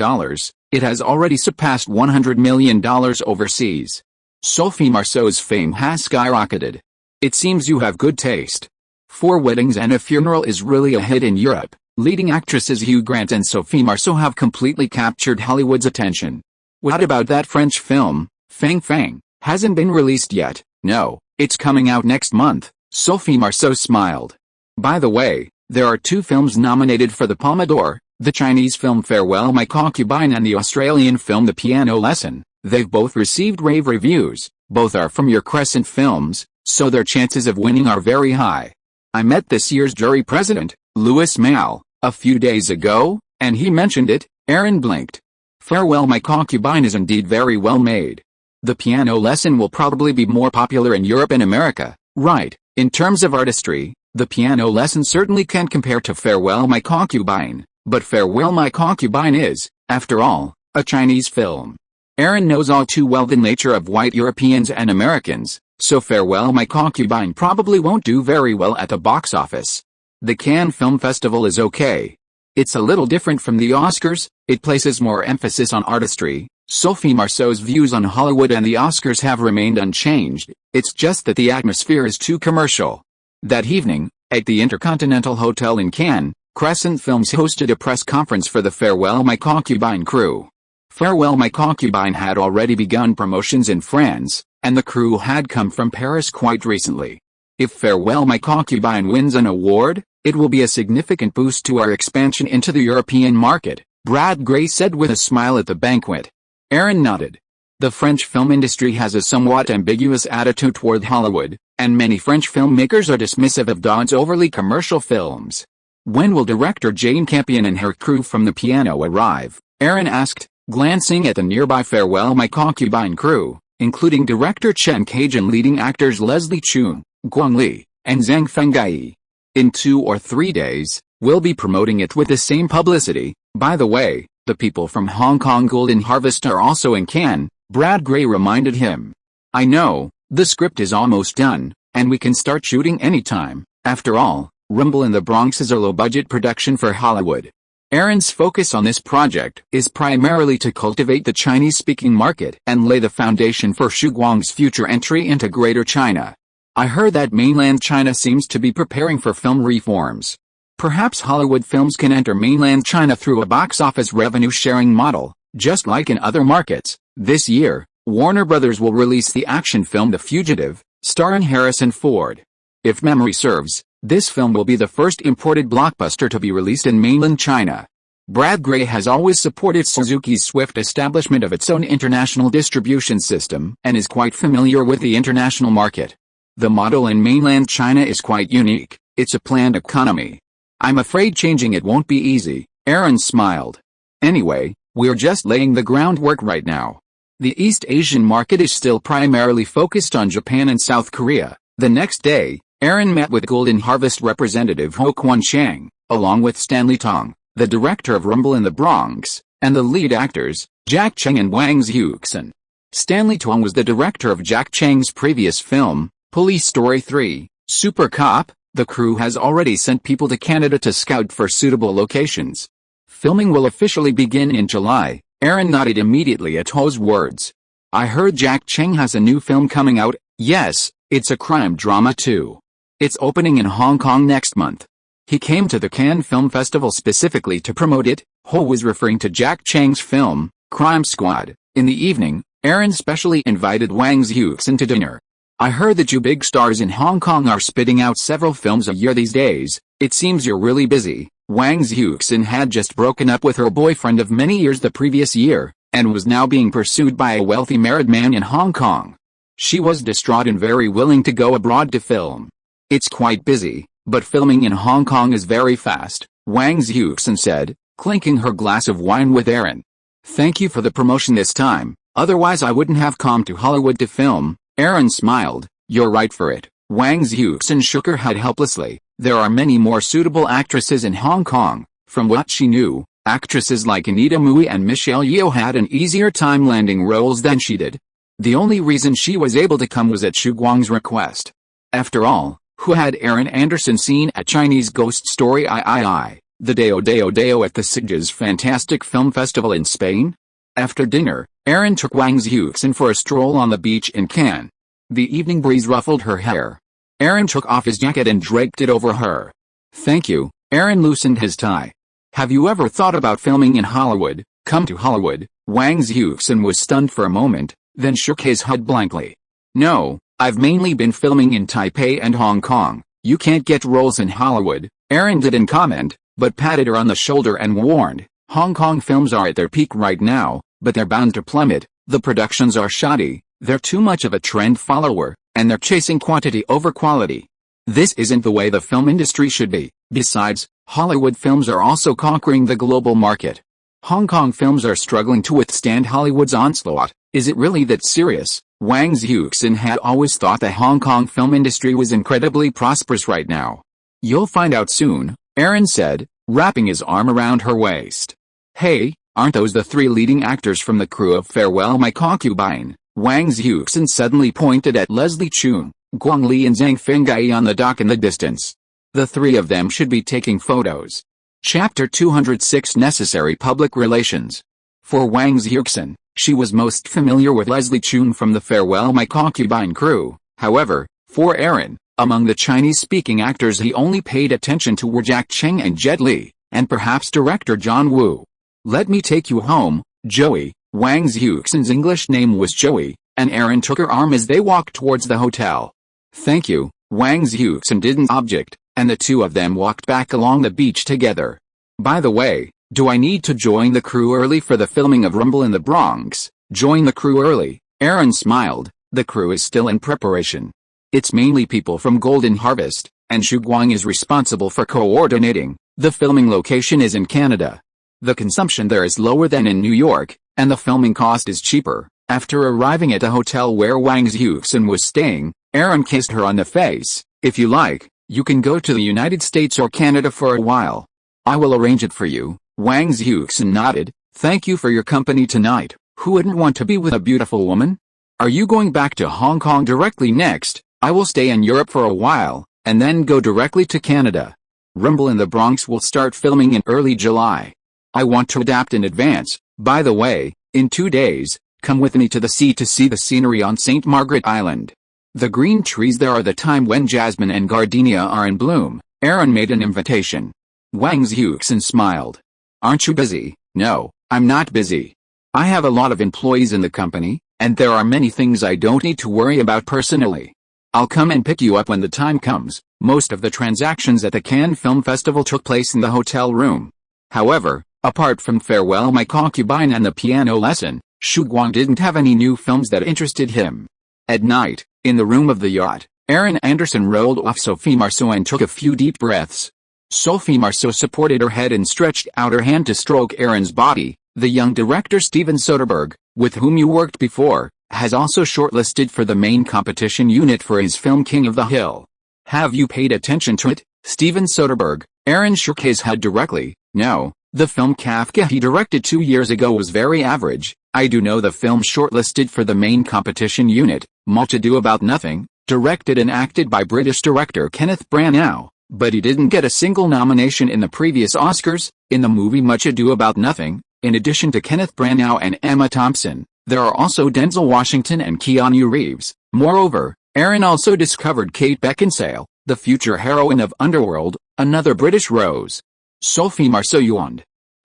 it has already surpassed $100 million overseas. Sophie Marceau's fame has skyrocketed. It seems you have good taste. 4 Weddings and a Funeral is really a hit in Europe. Leading actresses Hugh Grant and Sophie Marceau have completely captured Hollywood's attention. What about that French film, Fang Fang? Hasn't been released yet. No, it's coming out next month. Sophie Marceau smiled. By the way, there are 2 films nominated for the Palme d'Or, the Chinese film Farewell My Concubine and the Australian film The Piano Lesson. They've both received rave reviews. Both are from your Crescent Films, so their chances of winning are very high. I met this year's jury president, Louis Malle, a few days ago, and he mentioned it. Aaron blinked. Farewell My Concubine is indeed very well made. The Piano Lesson will probably be more popular in Europe and America, right? In terms of artistry, The Piano Lesson certainly can't compare to Farewell My Concubine, but Farewell My Concubine is, after all, a Chinese film. Aaron knows all too well the nature of white Europeans and Americans, so Farewell My Concubine probably won't do very well at the box office. The Cannes Film Festival is okay. It's a little different from the Oscars. It places more emphasis on artistry. Sophie Marceau's views on Hollywood and the Oscars have remained unchanged. It's just that the atmosphere is too commercial. That evening, at the Intercontinental Hotel in Cannes, Crescent Films hosted a press conference for the Farewell My Concubine crew. Farewell My Concubine had already begun promotions in France, and the crew had come from Paris quite recently. If Farewell My Concubine wins an award, it will be a significant boost to our expansion into the European market, Brad Gray said with a smile at the banquet. Aaron nodded. The French film industry has a somewhat ambiguous attitude toward Hollywood, and many French filmmakers are dismissive of Dodds' overly commercial films. When will director Jane Campion and her crew from The Piano arrive? Aaron asked, glancing at the nearby Farewell My Concubine crew, including director Chen Cage and leading actors Leslie Cheung, Guang Li, and Zhang Fenggai. In 2 or 3 days, we'll be promoting it with the same publicity. By the way, the people from Hong Kong Golden Harvest are also in Cannes, Brad Gray reminded him. I know, the script is almost done, and we can start shooting anytime. After all, Rumble in the Bronx is a low-budget production for Hollywood. Aaron's focus on this project is primarily to cultivate the Chinese-speaking market and lay the foundation for Xu Guang's future entry into Greater China. I heard that mainland China seems to be preparing for film reforms. Perhaps Hollywood films can enter mainland China through a box office revenue-sharing model, just like in other markets. This year, Warner Brothers will release the action film The Fugitive, starring Harrison Ford. If memory serves, this film will be the first imported blockbuster to be released in mainland China. Brad Gray has always supported Suzuki's swift establishment of its own international distribution system and is quite familiar with the international market. The model in mainland China is quite unique. It's a planned economy. I'm afraid changing it won't be easy, Aaron smiled. Anyway, we're just laying the groundwork right now. The East Asian market is still primarily focused on Japan and South Korea. The next day, Aaron met with Golden Harvest representative Ho Kwon Chang, along with Stanley Tong, the director of Rumble in the Bronx, and the lead actors, Jack Chang and Wang Xiuxin. Stanley Tong was the director of Jack Chang's previous film, Police Story 3, Super Cop. The crew has already sent people to Canada to scout for suitable locations. Filming will officially begin in July, Aaron nodded immediately at Ho's words. I heard Jack Chang has a new film coming out. Yes, it's a crime drama too. It's opening in Hong Kong next month. He came to the Cannes Film Festival specifically to promote it. Ho was referring to Jack Chang's film, Crime Squad. In the evening, Aaron specially invited Wang Xiuxin to dinner. I heard that you big stars in Hong Kong are spitting out several films a year these days. It seems you're really busy. Wang Xiuxin had just broken up with her boyfriend of many years the previous year, and was now being pursued by a wealthy married man in Hong Kong. She was distraught and very willing to go abroad to film. It's quite busy, but filming in Hong Kong is very fast, Wang Xiuxin said, clinking her glass of wine with Aaron. Thank you for the promotion this time, otherwise I wouldn't have come to Hollywood to film. Aaron smiled. You're right for it. Wang Xiuxin shook her head helplessly. There are many more suitable actresses in Hong Kong. From what she knew, actresses like Anita Mui and Michelle Yeoh had an easier time landing roles than she did. The only reason she was able to come was at Xu Guang's request. After all, who had Aaron Anderson seen at Chinese Ghost Story the Deo at the Sitges Fantastic Film Festival in Spain? After dinner, Aaron took Wang Xiuxin for a stroll on the beach in Cannes. The evening breeze ruffled her hair. Aaron took off his jacket and draped it over her. Thank you. Aaron loosened his tie. Have you ever thought about filming in Hollywood? Come to Hollywood? Wang Xiuxin was stunned for a moment, then shook his head blankly. No, I've mainly been filming in Taipei and Hong Kong. You can't get roles in Hollywood. Aaron didn't comment, but patted her on the shoulder and warned, Hong Kong films are at their peak right now, but they're bound to plummet. The productions are shoddy, they're too much of a trend follower, and they're chasing quantity over quality. This isn't the way the film industry should be. Besides, Hollywood films are also conquering the global market. Hong Kong films are struggling to withstand Hollywood's onslaught. Is it really that serious? Wang Xiuxin had always thought the Hong Kong film industry was incredibly prosperous right now. You'll find out soon, Aaron said, wrapping his arm around her waist. Hey, aren't those the three leading actors from the crew of Farewell My Concubine? Wang Xiuxin suddenly pointed at Leslie Cheung, Guang Li and Zhang Fenggai on the dock in the distance. The three of them should be taking photos. Chapter 206 Necessary Public Relations. For Wang Xiuxin, she was most familiar with Leslie Cheung from the Farewell My Concubine crew. However, for Aaron, among the Chinese-speaking actors he only paid attention to were Jack Chang and Jet Li, and perhaps director John Woo. Let me take you home, Joey. Wang Xiuxin's English name was Joey, and Aaron took her arm as they walked towards the hotel. Thank you. Wang Xiuxin didn't object, and the two of them walked back along the beach together. By the way, do I need to join the crew early for the filming of Rumble in the Bronx? Join the crew early? Aaron smiled. The crew is still in preparation. It's mainly people from Golden Harvest, and Xu Guang is responsible for coordinating. The filming location is in Canada. The consumption there is lower than in New York, and the filming cost is cheaper. After arriving at the hotel where Wang Xiuxin was staying, Aaron kissed her on the face. If you like, you can go to the United States or Canada for a while. I will arrange it for you. Wang Xiuxin nodded. Thank you for your company tonight. Who wouldn't want to be with a beautiful woman? Are you going back to Hong Kong directly next? I will stay in Europe for a while, and then go directly to Canada. Rumble in the Bronx will start filming in early July. I want to adapt in advance. By the way, in 2 days, come with me to the sea to see the scenery on St. Margaret Island. The green trees there are the time when jasmine and gardenia are in bloom. Aaron made an invitation. Wang Xiuxin smiled. Aren't you busy? No, I'm not busy. I have a lot of employees in the company, and there are many things I don't need to worry about personally. I'll come and pick you up when the time comes. Most of the transactions at the Cannes Film Festival took place in the hotel room. However, apart from Farewell My Concubine and the piano lesson, Xu Guang didn't have any new films that interested him. At night, in the room of the yacht, Aaron Anderson rolled off Sophie Marceau and took a few deep breaths. Sophie Marceau supported her head and stretched out her hand to stroke Aaron's body. The young director Steven Soderbergh, with whom you worked before, has also shortlisted for the main competition unit for his film King of the Hill. Have you paid attention to it, Steven Soderbergh? Aaron shook his head directly. No, the film Kafka he directed 2 years ago was very average. I do know the film shortlisted for the main competition unit, Much Ado About Nothing, directed and acted by British director Kenneth Branagh, but he didn't get a single nomination in the previous Oscars. In the movie Much Ado About Nothing, In addition to Kenneth Branagh and Emma Thompson, there are also Denzel Washington and Keanu Reeves. Moreover, Aaron also discovered Kate Beckinsale, the future heroine of Underworld, another British rose. Sophie Marceau.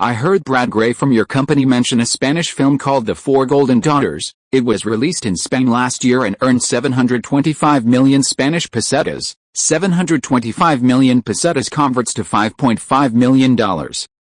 I heard Brad Gray from your company mention a Spanish film called The Four Golden Daughters. It was released in Spain last year and earned 725 million Spanish pesetas. 725 million pesetas converts to $5.5 million.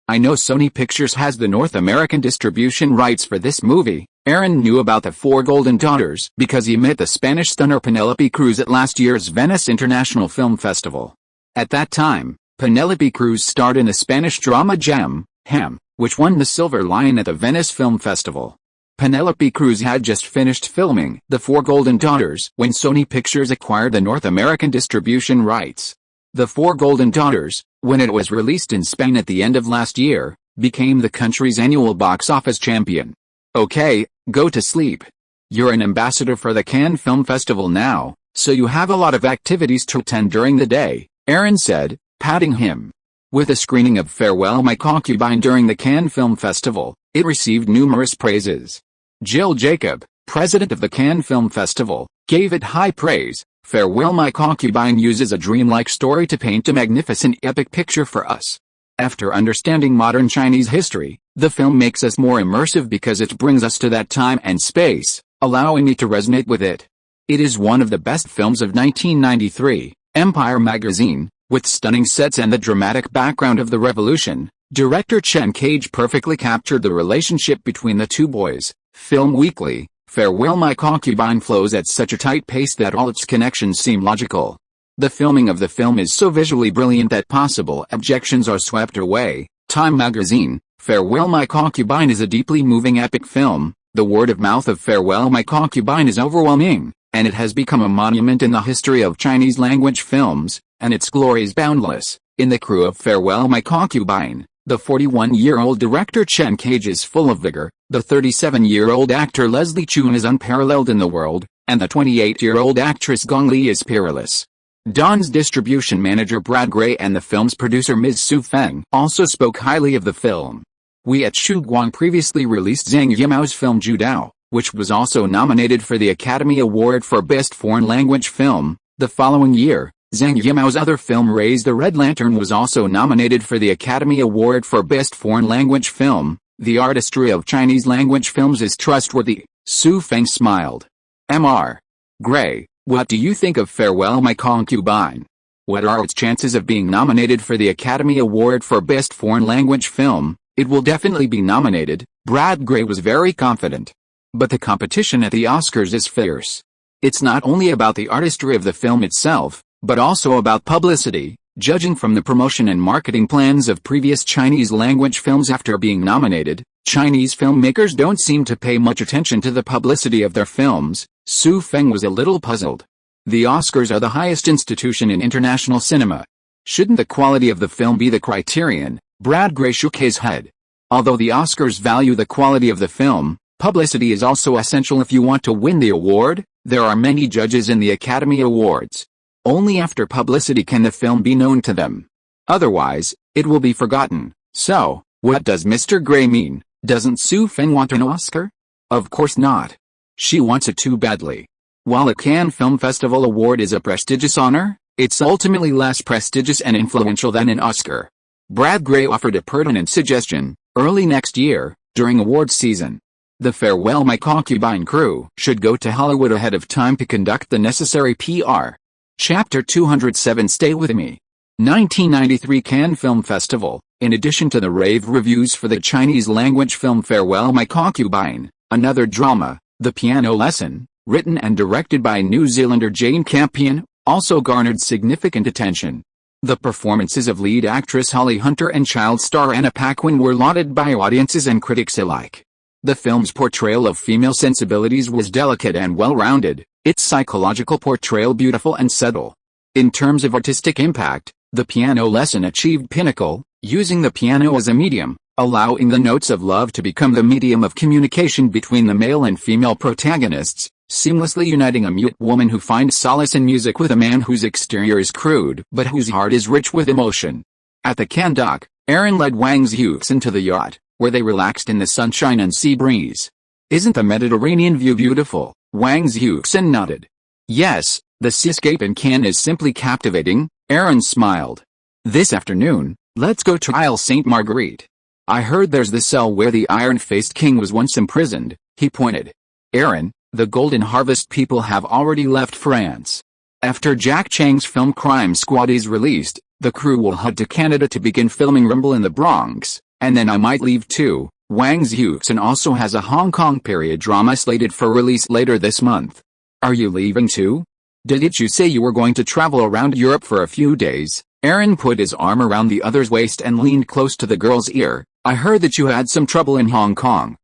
I know Sony Pictures has the North American distribution rights for this movie. Aaron knew about The Four Golden Daughters because he met the Spanish stunner Penelope Cruz at last year's Venice International Film Festival. At that time, Penelope Cruz starred in the Spanish drama gem, Ham, which won the Silver Lion at the Venice Film Festival. Penelope Cruz had just finished filming The Four Golden Daughters when Sony Pictures acquired the North American distribution rights. The Four Golden Daughters, when it was released in Spain at the end of last year, became the country's annual box office champion. Okay, go to sleep. You're an ambassador for the Cannes Film Festival now, so you have a lot of activities to attend during the day, Aaron said, patting him. With a screening of Farewell My Concubine during the Cannes Film Festival, it received numerous praises. Jill Jacob, president of the Cannes Film Festival, gave it high praise. Farewell My Concubine uses a dreamlike story to paint a magnificent epic picture for us. After understanding modern Chinese history, the film makes us more immersive because it brings us to that time and space, allowing me to resonate with it. It is one of the best films of 1993, Empire magazine, with stunning sets and the dramatic background of the revolution. Director Chen Cage perfectly captured the relationship between the two boys. Film Weekly, Farewell My Concubine flows at such a tight pace that all its connections seem logical. The filming of the film is so visually brilliant that possible objections are swept away. Time magazine, Farewell My Concubine is a deeply moving epic film. The word of mouth of Farewell My Concubine is overwhelming, and it has become a monument in the history of Chinese language films, and its glory is boundless. In the crew of Farewell My Concubine, the 41-year-old director Chen Cage is full of vigor, the 37-year-old actor Leslie Chun is unparalleled in the world, and the 28-year-old actress Gong Li is peerless. Dawn's distribution manager Brad Gray and the film's producer Ms. Su Feng also spoke highly of the film. We at Shuguang previously released Zhang Yimou's film Judao, which was also nominated for the Academy Award for Best Foreign Language Film. The following year, Zhang Yimou's other film Raise the Red Lantern was also nominated for the Academy Award for Best Foreign Language Film. The artistry of Chinese language films is trustworthy. Su Feng smiled. Mr. Gray, what do you think of Farewell My Concubine? What are its chances of being nominated for the Academy Award for Best Foreign Language Film? It will definitely be nominated, Brad Gray was very confident. But the competition at the Oscars is fierce. It's not only about the artistry of the film itself, but also about publicity. Judging from the promotion and marketing plans of previous Chinese language films after being nominated, Chinese filmmakers don't seem to pay much attention to the publicity of their films. Su Feng was a little puzzled. The Oscars are the highest institution in international cinema. Shouldn't the quality of the film be the criterion? Brad Gray shook his head. Although the Oscars value the quality of the film, publicity is also essential if you want to win the award. There are many judges in the Academy Awards. Only after publicity can the film be known to them. Otherwise, it will be forgotten. So, what does Mr. Gray mean? Doesn't Su Feng want an Oscar? Of course not. She wants it too badly. While a Cannes Film Festival award is a prestigious honor, it's ultimately less prestigious and influential than an Oscar. Brad Gray offered a pertinent suggestion. Early next year, during awards season, the Farewell My Concubine crew should go to Hollywood ahead of time to conduct the necessary PR. Chapter 207 Stay With Me. 1993 Cannes Film Festival. In addition to the rave reviews for the Chinese language film Farewell My Concubine, another drama, The Piano Lesson, written and directed by New Zealander Jane Campion, also garnered significant attention. The performances of lead actress Holly Hunter and child star Anna Paquin were lauded by audiences and critics alike. The film's portrayal of female sensibilities was delicate and well-rounded, its psychological portrayal beautiful and subtle. In terms of artistic impact, The Piano Lesson achieved pinnacle, using the piano as a medium, allowing the notes of love to become the medium of communication between the male and female protagonists, seamlessly uniting a mute woman who finds solace in music with a man whose exterior is crude but whose heart is rich with emotion. At the Cannes dock, Aaron led Wang Xiuxin to the yacht, where they relaxed in the sunshine and sea breeze. Isn't the Mediterranean view beautiful? Wang Xiuxin nodded. Yes, the seascape in Cannes is simply captivating, Aaron smiled. This afternoon, let's go to Isle Sainte Marguerite. I heard there's the cell where the iron-faced king was once imprisoned, he pointed. Aaron, the Golden Harvest people have already left France. After Jack Chang's film Crime Squad is released, the crew will head to Canada to begin filming Rumble in the Bronx, and then I might leave too. Wang Xiuxin also has a Hong Kong period drama slated for release later this month. Are you leaving too? Didn't you say you were going to travel around Europe for a few days? Aaron put his arm around the other's waist and leaned close to the girl's ear. I heard that you had some trouble in Hong Kong.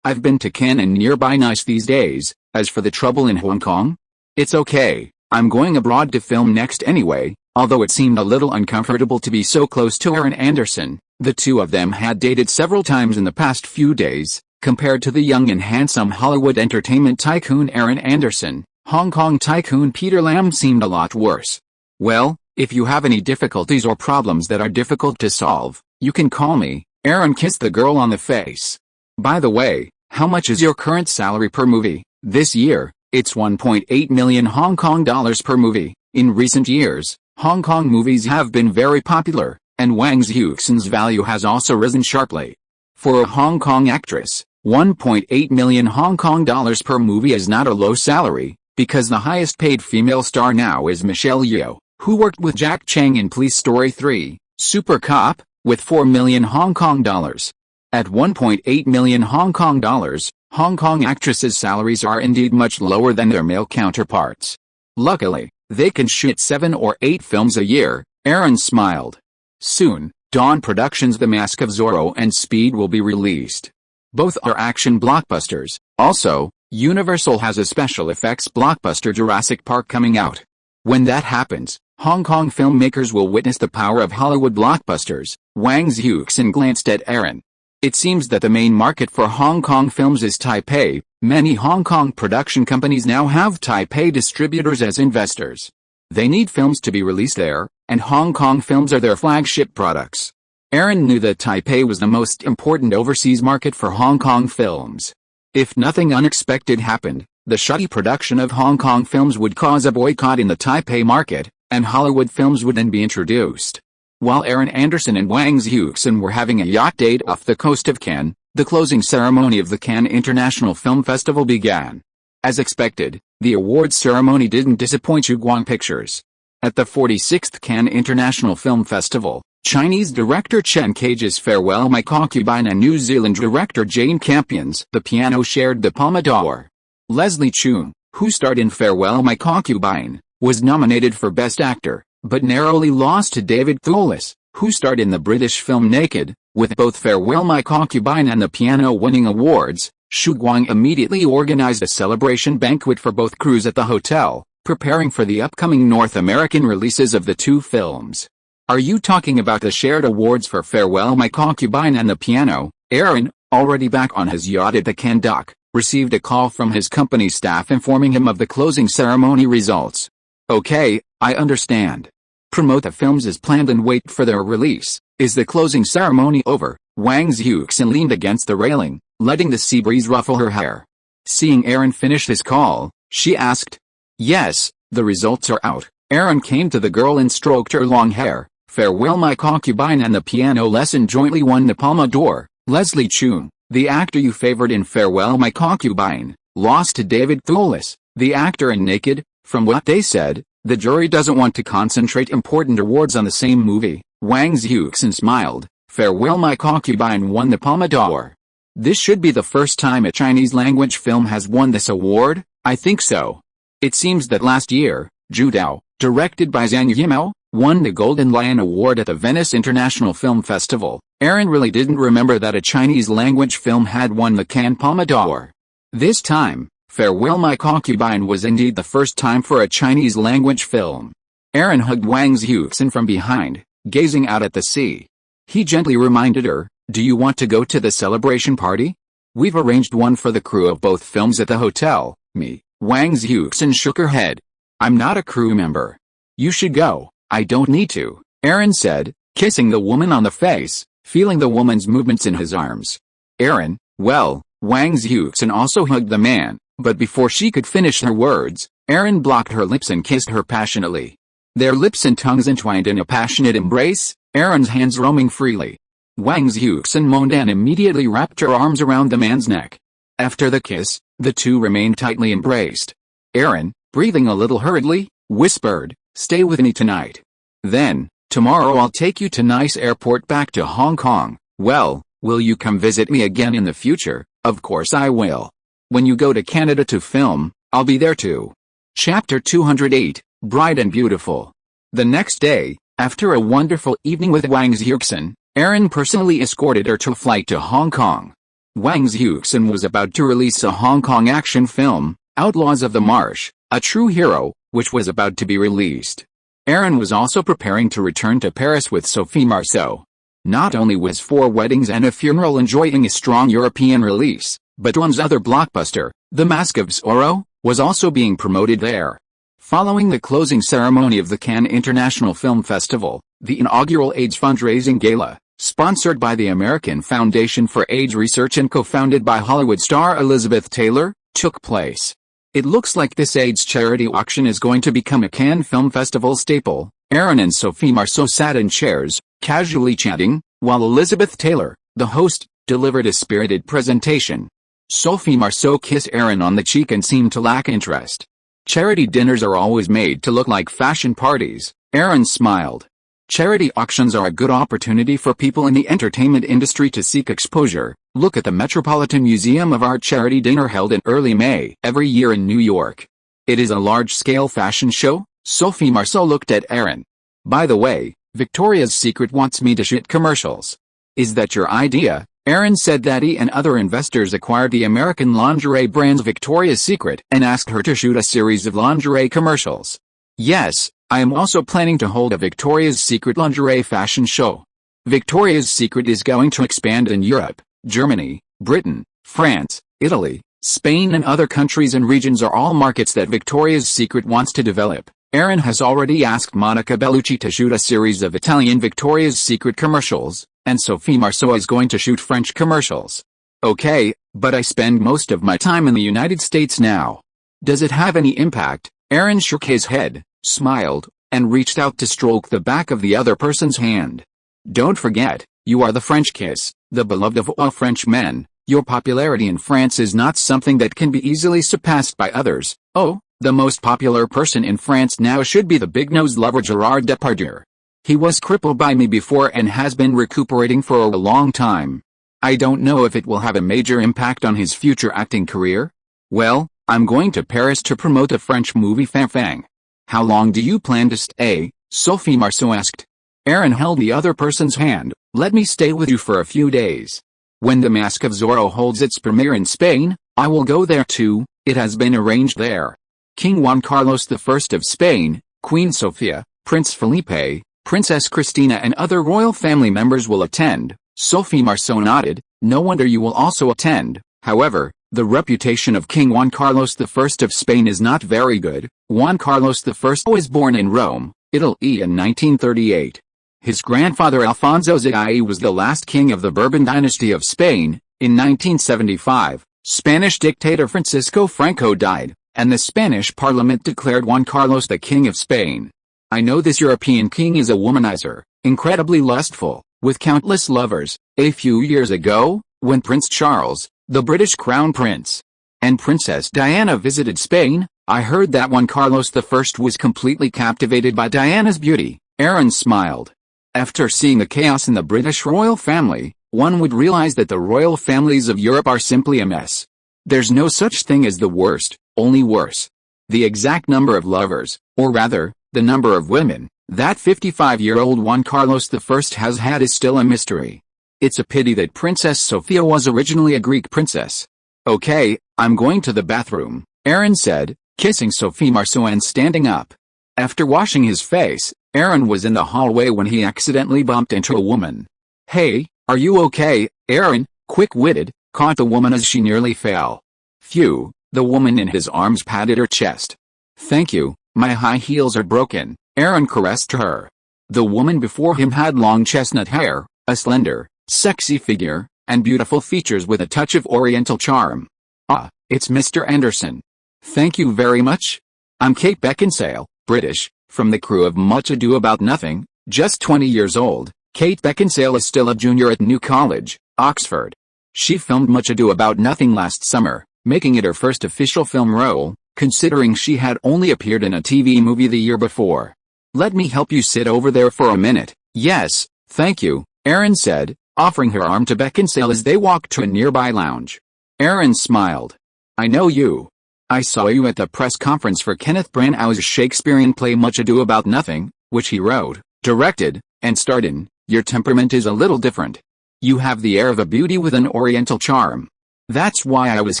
I've been to Cannes and nearby Nice these days. As for the trouble in Hong Kong? It's okay, I'm going abroad to film next anyway, although it seemed a little uncomfortable to be so close to Aaron Anderson. The two of them had dated several times in the past few days. Compared to the young and handsome Hollywood entertainment tycoon Aaron Anderson, Hong Kong tycoon Peter Lam seemed a lot worse. Well, if you have any difficulties or problems that are difficult to solve, you can call me. Aaron kissed the girl on the face. By the way, how much is your current salary per movie? This year, it's 1.8 million Hong Kong dollars per movie. In recent years, Hong Kong movies have been very popular, and Wang Xiuxin's value has also risen sharply. For a Hong Kong actress, 1.8 million Hong Kong dollars per movie is not a low salary, because the highest paid female star now is Michelle Yeoh, who worked with Jack Chang in Police Story 3, Super Cop, with 4 million Hong Kong dollars. At 1.8 million Hong Kong dollars, Hong Kong actresses' salaries are indeed much lower than their male counterparts. Luckily, they can shoot 7 or 8 films a year. Aaron smiled. Soon, Dawn Productions' The Mask of Zorro and Speed will be released. Both are action blockbusters. Also, Universal has a special effects blockbuster Jurassic Park coming out. When that happens, Hong Kong filmmakers will witness the power of Hollywood blockbusters. Wang Xiuxin glanced at Aaron. It seems that the main market for Hong Kong films is Taipei. Many Hong Kong production companies now have Taipei distributors as investors. They need films to be released there, and Hong Kong films are their flagship products. Aaron knew that Taipei was the most important overseas market for Hong Kong films. If nothing unexpected happened, the shoddy production of Hong Kong films would cause a boycott in the Taipei market, and Hollywood films would then be introduced. While Aaron Anderson and Wang Xiuxin were having a yacht date off the coast of Cannes, the closing ceremony of the Cannes International Film Festival began. As expected, the awards ceremony didn't disappoint Guang Pictures. At the 46th Cannes International Film Festival, Chinese director Chen Cage's Farewell My Concubine and New Zealand director Jane Campion's The Piano shared the Palme d'Or. Leslie Cheung, who starred in Farewell My Concubine, was nominated for Best Actor, but narrowly lost to David Thewlis, who starred in the British film Naked. With both Farewell My Concubine and The Piano winning awards, Xu Guang immediately organized a celebration banquet for both crews at the hotel, preparing for the upcoming North American releases of the two films. Are you talking about the shared awards for Farewell My Concubine and The Piano? Aaron, already back on his yacht at the Cannes dock, received a call from his company staff informing him of the closing ceremony results. Okay, I understand. Promote the films as planned and wait for their release. Is the closing ceremony over? Wang Xiuxin leaned against the railing, letting the sea breeze ruffle her hair. Seeing Aaron finish his call, she asked. Yes, the results are out. Aaron came to the girl and stroked her long hair. Farewell My Concubine and The Piano lesson jointly won the Palme d'Or. Leslie Cheung, the actor you favored in Farewell My Concubine, lost to David Thewlis, the actor in Naked. From what they said, the jury doesn't want to concentrate important awards on the same movie. Wang Xiuxin smiled. Farewell My Concubine won the Palme d'Or. This should be the first time a Chinese-language film has won this award. I think so. It seems that last year, Zhu Dao, directed by Zhang Yimou, won the Golden Lion Award at the Venice International Film Festival. Aaron really didn't remember that a Chinese-language film had won the Cannes Palme d'Or. This time, Farewell My Concubine was indeed the first time for a Chinese-language film. Aaron hugged Wang Xiuxin from behind, gazing out at the sea. He gently reminded her, do you want to go to the celebration party? We've arranged one for the crew of both films at the hotel. Me. Wang Xiuxin shook her head. I'm not a crew member. You should go. I don't need to, Aaron said, kissing the woman on the face. feeling the woman's movements in his arms. Aaron, well, Wang Xiuxin also hugged the man, but before she could finish her words, Aaron blocked her lips and kissed her passionately. Their lips and tongues entwined in a passionate embrace, Aaron's hands roaming freely. Wang Xiuxin moaned and immediately wrapped her arms around the man's neck. After the kiss, the two remained tightly embraced. Aaron, breathing a little hurriedly, whispered, "Stay with me tonight. Then, tomorrow I'll take you to nice airport back to Hong Kong. Well, will you come visit me again in the future?" "Of course I will. When you go to Canada to film, I'll be there too." Chapter 208, Bright and Beautiful. The next day, after a wonderful evening with Wang Xiuxin, Aaron personally escorted her to a flight to Hong Kong. Wang Xiuxin was about to release a Hong Kong action film, Outlaws of the Marsh, A True Hero, which was about to be released. Aaron was also preparing to return to Paris with Sophie Marceau. Not only was Four Weddings and a Funeral enjoying a strong European release, but one's other blockbuster, The Mask of Zorro, was also being promoted there. Following the closing ceremony of the Cannes International Film Festival, the inaugural AIDS fundraising gala, sponsored by the American Foundation for AIDS Research and co-founded by Hollywood star Elizabeth Taylor, took place. It looks like this AIDS charity auction is going to become a Cannes Film Festival staple. Aaron and Sophie Marceau sat in chairs, casually chatting, while Elizabeth Taylor, the host, delivered a spirited presentation. Sophie Marceau kissed Aaron on the cheek and seemed to lack interest. "Charity dinners are always made to look like fashion parties," Aaron smiled. "Charity auctions are a good opportunity for people in the entertainment industry to seek exposure. Look at the Metropolitan Museum of Art charity dinner held in early May every year in New York. It is a large-scale fashion show." Sophie Marceau looked at Aaron. "By the way, Victoria's Secret wants me to shoot commercials." "Is that your idea?" Aaron said that he and other investors acquired the American lingerie brand Victoria's Secret and asked her to shoot a series of lingerie commercials. "Yes, I am also planning to hold a Victoria's Secret lingerie fashion show. Victoria's Secret is going to expand in Europe. Germany, Britain, France, Italy, Spain and other countries and regions are all markets that Victoria's Secret wants to develop." Aaron has already asked Monica Bellucci to shoot a series of Italian Victoria's Secret commercials, and Sophie Marceau is going to shoot French commercials. "Okay, but I spend most of my time in the United States now. Does it have any impact?" Aaron shook his head, smiled, and reached out to stroke the back of the other person's hand. "Don't forget, you are the French kiss, the beloved of all French men. Your popularity in France is not something that can be easily surpassed by others." "Oh, the most popular person in France now should be the big-nosed lover Gerard Depardieu. He was crippled by me before and has been recuperating for a long time. I don't know if it will have a major impact on his future acting career." "Well, I'm going to Paris to promote a French movie Fanfang." "How long do you plan to stay?" Sophie Marceau asked. Aaron held the other person's hand. "Let me stay with you for a few days. When The Mask of Zorro holds its premiere in Spain, I will go there too. It has been arranged there. King Juan Carlos I of Spain, Queen Sofia, Prince Felipe, Princess Christina and other royal family members will attend." Sophie Marceau nodded. "No wonder you will also attend. However, the reputation of King Juan Carlos I of Spain is not very good. Juan Carlos I was born in Rome, Italy in 1938. His grandfather Alfonso X was the last king of the Bourbon dynasty of Spain. In 1975, Spanish dictator Francisco Franco died, and the Spanish parliament declared Juan Carlos the King of Spain. I know this European king is a womanizer, incredibly lustful, with countless lovers. A few years ago, when Prince Charles, the British Crown Prince, and Princess Diana visited Spain, I heard that Juan Carlos I was completely captivated by Diana's beauty." Aaron smiled. After seeing the chaos in the British royal family, one would realize that the royal families of Europe are simply a mess. There's no such thing as the worst, only worse. The exact number of lovers, or rather, the number of women, that 55-year-old Juan Carlos I has had is still a mystery. It's a pity that Princess Sofia was originally a Greek princess. "Okay, I'm going to the bathroom," Aaron said, kissing Sophie Marceau and standing up. After washing his face, Aaron was in the hallway when he accidentally bumped into a woman. "Hey, are you okay?" Aaron, quick-witted, caught the woman as she nearly fell. "Phew," the woman in his arms patted her chest. "Thank you, my high heels are broken," Aaron caressed her. The woman before him had long chestnut hair, a slender, sexy figure, and beautiful features with a touch of oriental charm. Ah, it's Mr. Anderson. Thank you very much. I'm Kate Beckinsale, British, from the crew of Much Ado About Nothing, just 20 years old. Kate Beckinsale is still a junior at New College, Oxford. She filmed Much Ado About Nothing last summer, making it her first official film role, considering she had only appeared in a TV movie the year before. Let me help you sit over there for a minute. Yes, thank you, Erin said, offering her arm to Beckinsale as they walked to a nearby lounge. Erin smiled. I know you. I saw you at the press conference for Kenneth Branagh's Shakespearean play Much Ado About Nothing, which he wrote, directed, and starred in. Your temperament is a little different. You have the air of a beauty with an oriental charm. That's why I was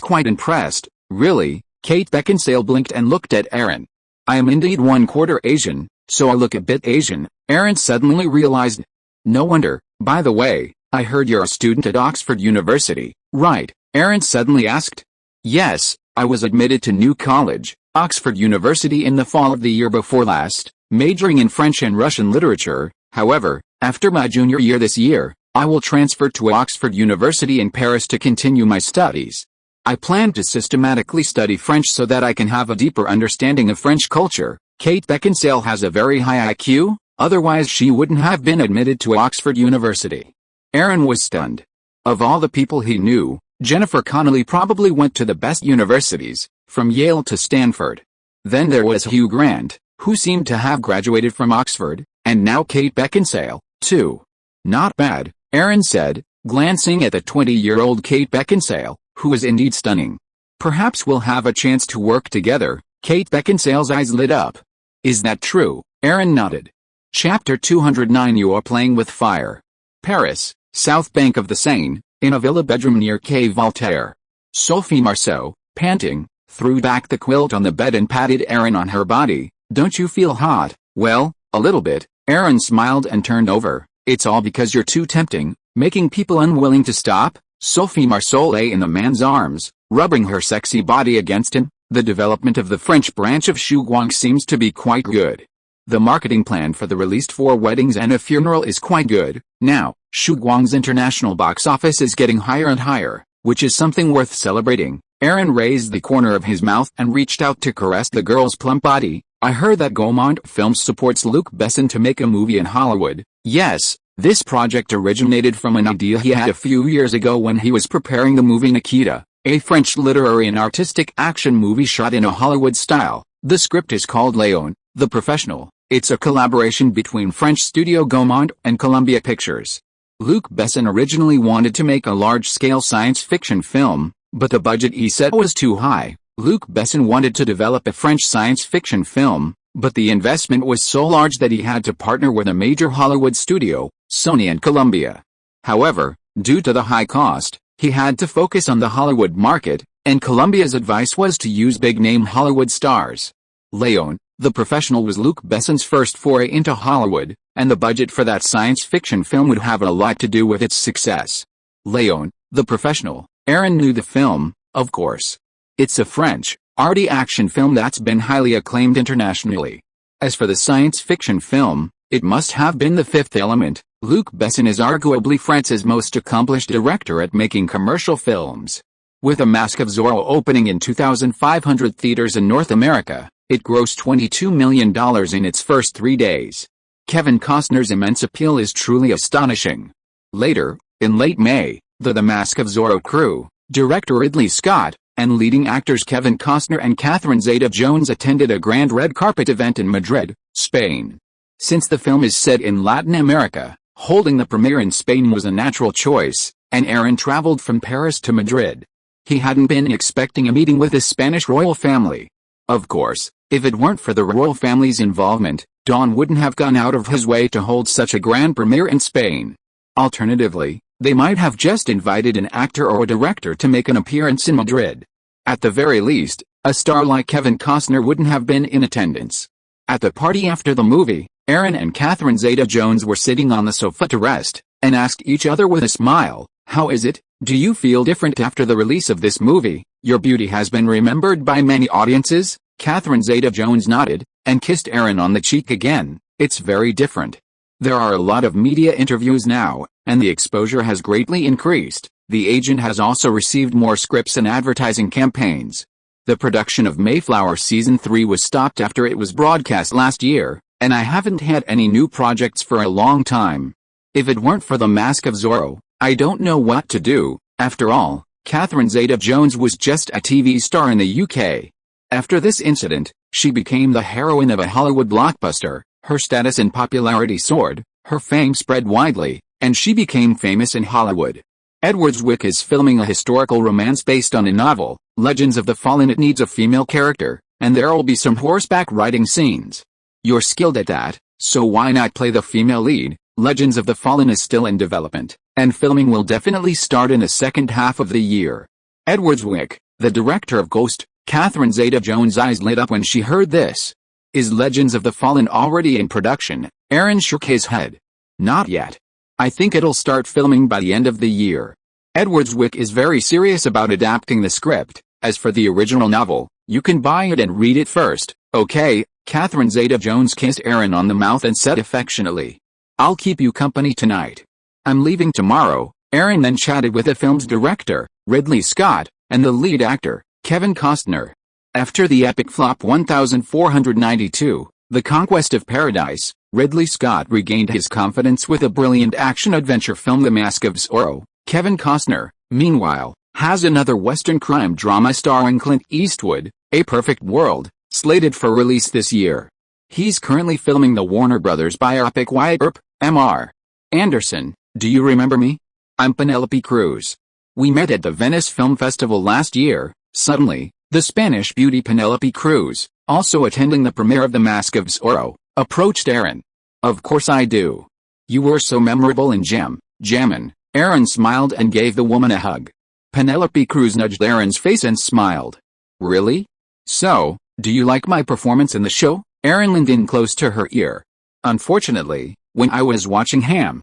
quite impressed, really. Kate Beckinsale blinked and looked at Erin. I am indeed 1/4 Asian, so I look a bit Asian, Erin suddenly realized. No wonder. By the way, I heard you're a student at Oxford University, right? Erin suddenly asked. Yes, I was admitted to New College, Oxford University in the fall of the year before last, majoring in French and Russian literature. However, after my junior year this year, I will transfer to Oxford University in Paris to continue my studies. I plan to systematically study French so that I can have a deeper understanding of French culture. Kate Beckinsale has a very high IQ, otherwise she wouldn't have been admitted to Oxford University. Erin was stunned. Of all the people he knew, Jennifer Connelly probably went to the best universities, from Yale to Stanford. Then there was Hugh Grant, who seemed to have graduated from Oxford, and now Kate Beckinsale, too. Not bad, Erin said, glancing at the 20-year-old Kate Beckinsale, who is indeed stunning. Perhaps we'll have a chance to work together. Kate Beckinsale's eyes lit up. Is that true? Erin nodded. Chapter 209. You are playing with fire. Paris, south bank of the Seine, in a villa bedroom near Quai Voltaire. Sophie Marceau, panting, threw back the quilt on the bed and patted Erin on her body. Don't you feel hot? Well, a little bit. Erin smiled and turned over. It's all because you're too tempting, making people unwilling to stop. Sophie Marceau lay in the man's arms, rubbing her sexy body against him. The development of the French branch of Shu Guang seems to be quite good. The marketing plan for the released 4 Weddings and a Funeral is quite good. Now, Shu Guang's international box office is getting higher and higher, which is something worth celebrating. Erin raised the corner of his mouth and reached out to caress the girl's plump body. I heard that Gaumont Films supports Luc Besson to make a movie in Hollywood. Yes, this project originated from an idea he had a few years ago when he was preparing the movie Nikita, a French literary and artistic action movie shot in a Hollywood style. The script is called Léon, the Professional. It's a collaboration between French studio Gaumont and Columbia Pictures. Luc Besson originally wanted to make a large-scale science fiction film, but the budget he said was too high. Luc Besson wanted to develop a French science fiction film, but the investment was so large that he had to partner with a major Hollywood studio, Sony and Columbia. However, due to the high cost, he had to focus on the Hollywood market, and Columbia's advice was to use big-name Hollywood stars. Léon, the Professional was Luc Besson's first foray into Hollywood, and the budget for that science fiction film would have a lot to do with its success. Léon, the Professional. Erin knew the film, of course. It's a French, arty action film that's been highly acclaimed internationally. As for the science fiction film, it must have been The Fifth Element. Luc Besson is arguably France's most accomplished director at making commercial films. With A Mask of Zorro opening in 2,500 theaters in North America, it grossed $22 million in its first 3 days. Kevin Costner's immense appeal is truly astonishing. Later, in late May, The Mask of Zorro crew, director Ridley Scott, and leading actors Kevin Costner and Catherine Zeta-Jones attended a grand red carpet event in Madrid, Spain. Since the film is set in Latin America, holding the premiere in Spain was a natural choice, and Erin traveled from Paris to Madrid. He hadn't been expecting a meeting with the Spanish royal family. Of course, if it weren't for the royal family's involvement, Don wouldn't have gone out of his way to hold such a grand premiere in Spain. Alternatively, they might have just invited an actor or a director to make an appearance in Madrid. At the very least, a star like Kevin Costner wouldn't have been in attendance. At the party after the movie, Erin and Catherine Zeta-Jones were sitting on the sofa to rest, and asked each other with a smile, "How is it? Do you feel different after the release of this movie? Your beauty has been remembered by many audiences." Catherine Zeta-Jones nodded, and kissed Erin on the cheek again. "It's very different. There are a lot of media interviews now, and the exposure has greatly increased. The agent has also received more scripts and advertising campaigns. The production of Mayflower Season 3 was stopped after it was broadcast last year, and I haven't had any new projects for a long time. If it weren't for The Mask of Zorro, I don't know what to do. After all, Catherine Zeta-Jones was just a TV star in the UK. After this incident, she became the heroine of a Hollywood blockbuster, her status and popularity soared, her fame spread widely, and she became famous in Hollywood. Edward Zwick is filming a historical romance based on a novel, Legends of the Fallen. It needs a female character, and there'll be some horseback riding scenes. You're skilled at that, so why not play the female lead? Legends of the Fallen is still in development, and filming will definitely start in the second half of the year. Edward Zwick, the director of Ghost. Catherine Zeta-Jones' eyes lit up when she heard this. Is Legends of the Fallen already in production? Aaron shook his head. Not yet. I think it'll start filming by the end of the year. Edward Zwick is very serious about adapting the script. As for the original novel, you can buy it and read it first, okay? Catherine Zeta-Jones kissed Aaron on the mouth and said affectionately, I'll keep you company tonight. I'm leaving tomorrow. Aaron then chatted with the film's director, Ridley Scott, and the lead actor, Kevin Costner. After the epic flop 1492, The Conquest of Paradise, Ridley Scott regained his confidence with a brilliant action-adventure film The Mask of Zorro. Kevin Costner, meanwhile, has another Western crime drama starring Clint Eastwood, A Perfect World, slated for release this year. He's currently filming the Warner Brothers biopic Wyatt Earp, M.R. Anderson. Do you remember me? I'm Penelope Cruz. We met at the Venice Film Festival last year. Suddenly, the Spanish beauty Penelope Cruz, also attending the premiere of The Mask of Zorro, approached Aaron. Of course I do. You were so memorable in Jammin'. Aaron smiled and gave the woman a hug. Penelope Cruz nudged Aaron's face and smiled. Really? So, do you like my performance in the show? Aaron leaned in close to her ear. Unfortunately, when I was watching Ham,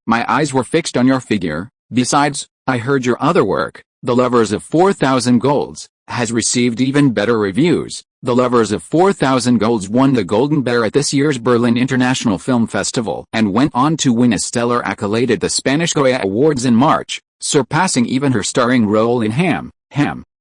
my eyes were fixed on your figure. Besides, I heard your other work, The Lovers of 4,000 Golds, has received even better reviews. The Lovers of 4,000 Golds won the Golden Bear at this year's Berlin International Film Festival and went on to win a stellar accolade at the Spanish Goya Awards in March, surpassing even her starring role in Ham.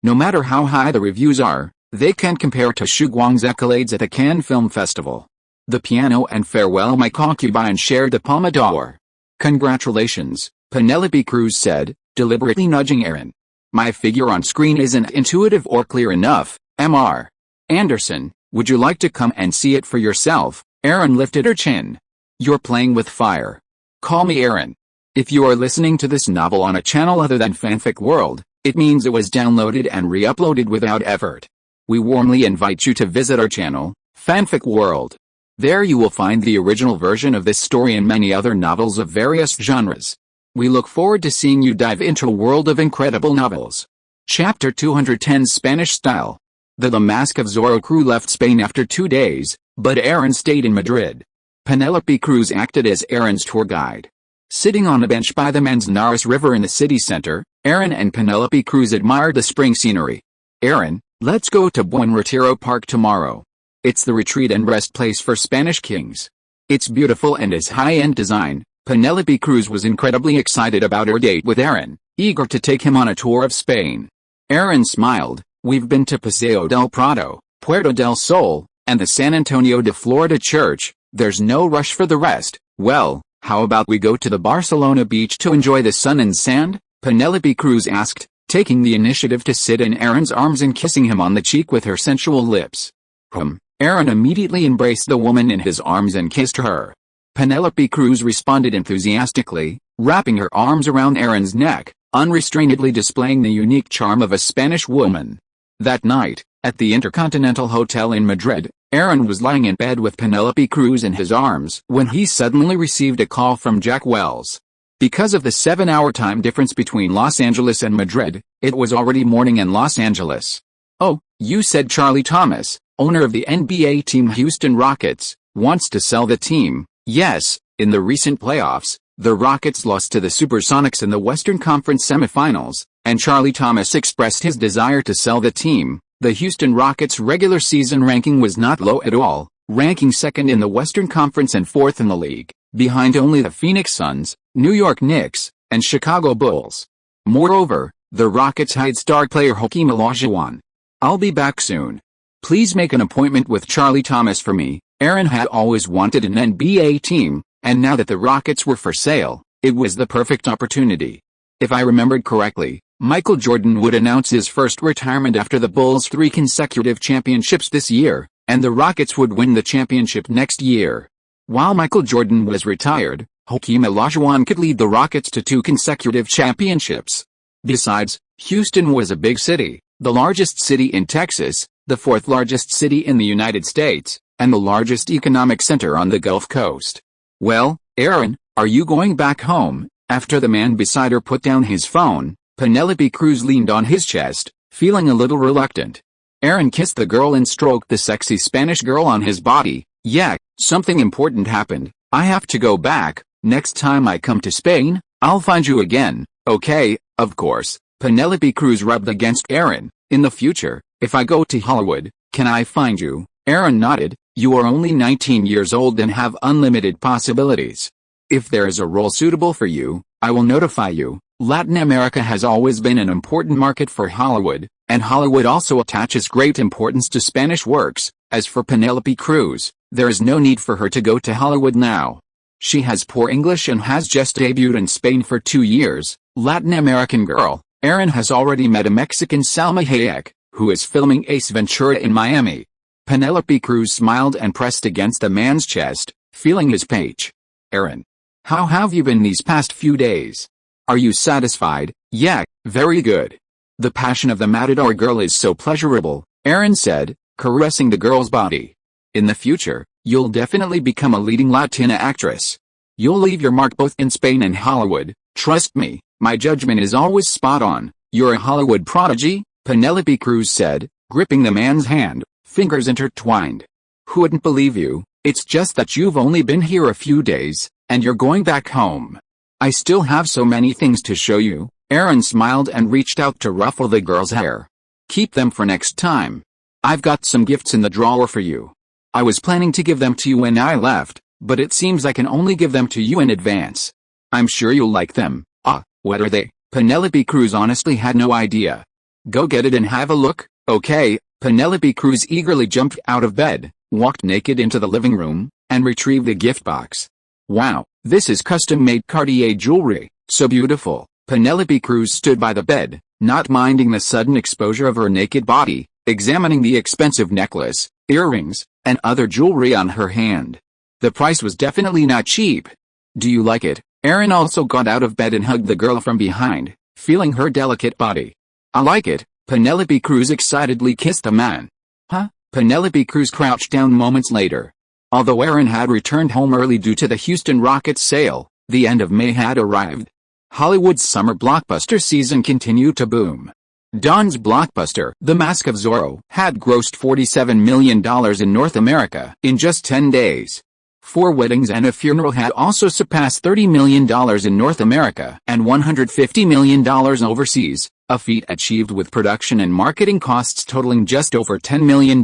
No matter how high the reviews are, they can't compare to Xu Guang's accolades at the Cannes Film Festival. The Piano and Farewell My Concubine shared the Palme d'Or. Congratulations, Penelope Cruz said, deliberately nudging Aaron. My figure on screen isn't intuitive or clear enough, M.R. Anderson, would you like to come and see it for yourself? Aaron lifted her chin. You're playing with fire. Call me Aaron. If you are listening to this novel on a channel other than Fanfic World, it means it was downloaded and re-uploaded without effort. We warmly invite you to visit our channel, Fanfic World. There you will find the original version of this story and many other novels of various genres. We look forward to seeing you dive into a world of incredible novels. Chapter 210 Spanish Style. The Mask of Zorro crew left Spain after 2 days, but Aaron stayed in Madrid. Penelope Cruz acted as Aaron's tour guide. Sitting on a bench by the Manzanares River in the city center, Aaron and Penelope Cruz admired the spring scenery. Aaron, let's go to Buen Retiro Park tomorrow. It's the retreat and rest place for Spanish kings. It's beautiful and has high-end design. Penelope Cruz was incredibly excited about her date with Aaron, eager to take him on a tour of Spain. Aaron smiled. We've been to Paseo del Prado, Puerto del Sol, and the San Antonio de Florida Church. There's no rush for the rest. Well, how about we go to the Barcelona beach to enjoy the sun and sand? Penelope Cruz asked, taking the initiative to sit in Aaron's arms and kissing him on the cheek with her sensual lips. Aaron immediately embraced the woman in his arms and kissed her. Penelope Cruz responded enthusiastically, wrapping her arms around Aaron's neck, unrestrainedly displaying the unique charm of a Spanish woman. That night, at the Intercontinental Hotel in Madrid, Aaron was lying in bed with Penelope Cruz in his arms when he suddenly received a call from Jack Wells. Because of the 7-hour time difference between Los Angeles and Madrid, it was already morning in Los Angeles. Oh, you said Charlie Thomas, owner of the NBA team Houston Rockets, wants to sell the team. Yes, in the recent playoffs, the Rockets lost to the Supersonics in the Western Conference semifinals, and Charlie Thomas expressed his desire to sell the team. The Houston Rockets' regular season ranking was not low at all, ranking second in the Western Conference and fourth in the league. behind only the Phoenix Suns, New York Knicks, and Chicago Bulls. Moreover, the Rockets hide star player Hakeem Olajuwon. I'll be back soon. Please make an appointment with Charlie Thomas for me. Aaron had always wanted an NBA team, and now that the Rockets were for sale, it was the perfect opportunity. If I remembered correctly, Michael Jordan would announce his first retirement after the Bulls' 3 consecutive championships this year, and the Rockets would win the championship next year. While Michael Jordan was retired, Hakeem Olajuwon could lead the Rockets to 2 consecutive championships. Besides, Houston was a big city, the largest city in Texas, the 4th largest city in the United States, and the largest economic center on the Gulf Coast. Well, Aaron, are you going back home? After the man beside her put down his phone, Penelope Cruz leaned on his chest, feeling a little reluctant. Aaron kissed the girl and stroked the sexy Spanish girl on his body. Yeah, something important happened. I have to go back. Next time I come to Spain, I'll find you again. Okay, of course. Penelope Cruz rubbed against Aaron. In the future, if I go to Hollywood, can I find you? Aaron nodded. You are only 19 years old and have unlimited possibilities. If there is a role suitable for you, I will notify you. Latin America has always been an important market for Hollywood, and Hollywood also attaches great importance to Spanish works. As for Penelope Cruz, there is no need for her to go to Hollywood now. She has poor English and has just debuted in Spain for 2 years. Latin American girl. Aaron has already met a Mexican Salma Hayek, who is filming Ace Ventura in Miami. Penelope Cruz smiled and pressed against the man's chest, feeling his page. Aaron, how have you been these past few days? Are you satisfied? Yeah, very good. The passion of the matador girl is so pleasurable, Aaron said, caressing the girl's body. In the future, you'll definitely become a leading Latina actress. You'll leave your mark both in Spain and Hollywood. Trust me, my judgment is always spot on. You're a Hollywood prodigy, Penelope Cruz said, gripping the man's hand, fingers intertwined. Who wouldn't believe you? It's just that you've only been here a few days, and you're going back home. I still have so many things to show you. Aaron smiled and reached out to ruffle the girl's hair. Keep them for next time. I've got some gifts in the drawer for you. I was planning to give them to you when I left, but it seems I can only give them to you in advance. I'm sure you'll like them. Ah, what are they? Penelope Cruz honestly had no idea. Go get it and have a look. Okay. Penelope Cruz eagerly jumped out of bed, walked naked into the living room, and retrieved the gift box. Wow, this is custom-made Cartier jewelry, so beautiful. Penelope Cruz stood by the bed, not minding the sudden exposure of her naked body, examining the expensive necklace, earrings, and other jewelry on her hand. The price was definitely not cheap. Do you like it? Aaron also got out of bed and hugged the girl from behind, feeling her delicate body. I like it. Penelope Cruz excitedly kissed the man. Huh? Penelope Cruz crouched down moments later. Although Aaron had returned home early due to the Houston Rockets sale, the end of May had arrived. Hollywood's summer blockbuster season continued to boom. Don's blockbuster, The Mask of Zorro, had grossed $47 million in North America in just 10 days. 4 Weddings and a Funeral had also surpassed $30 million in North America and $150 million overseas, a feat achieved with production and marketing costs totaling just over $10 million.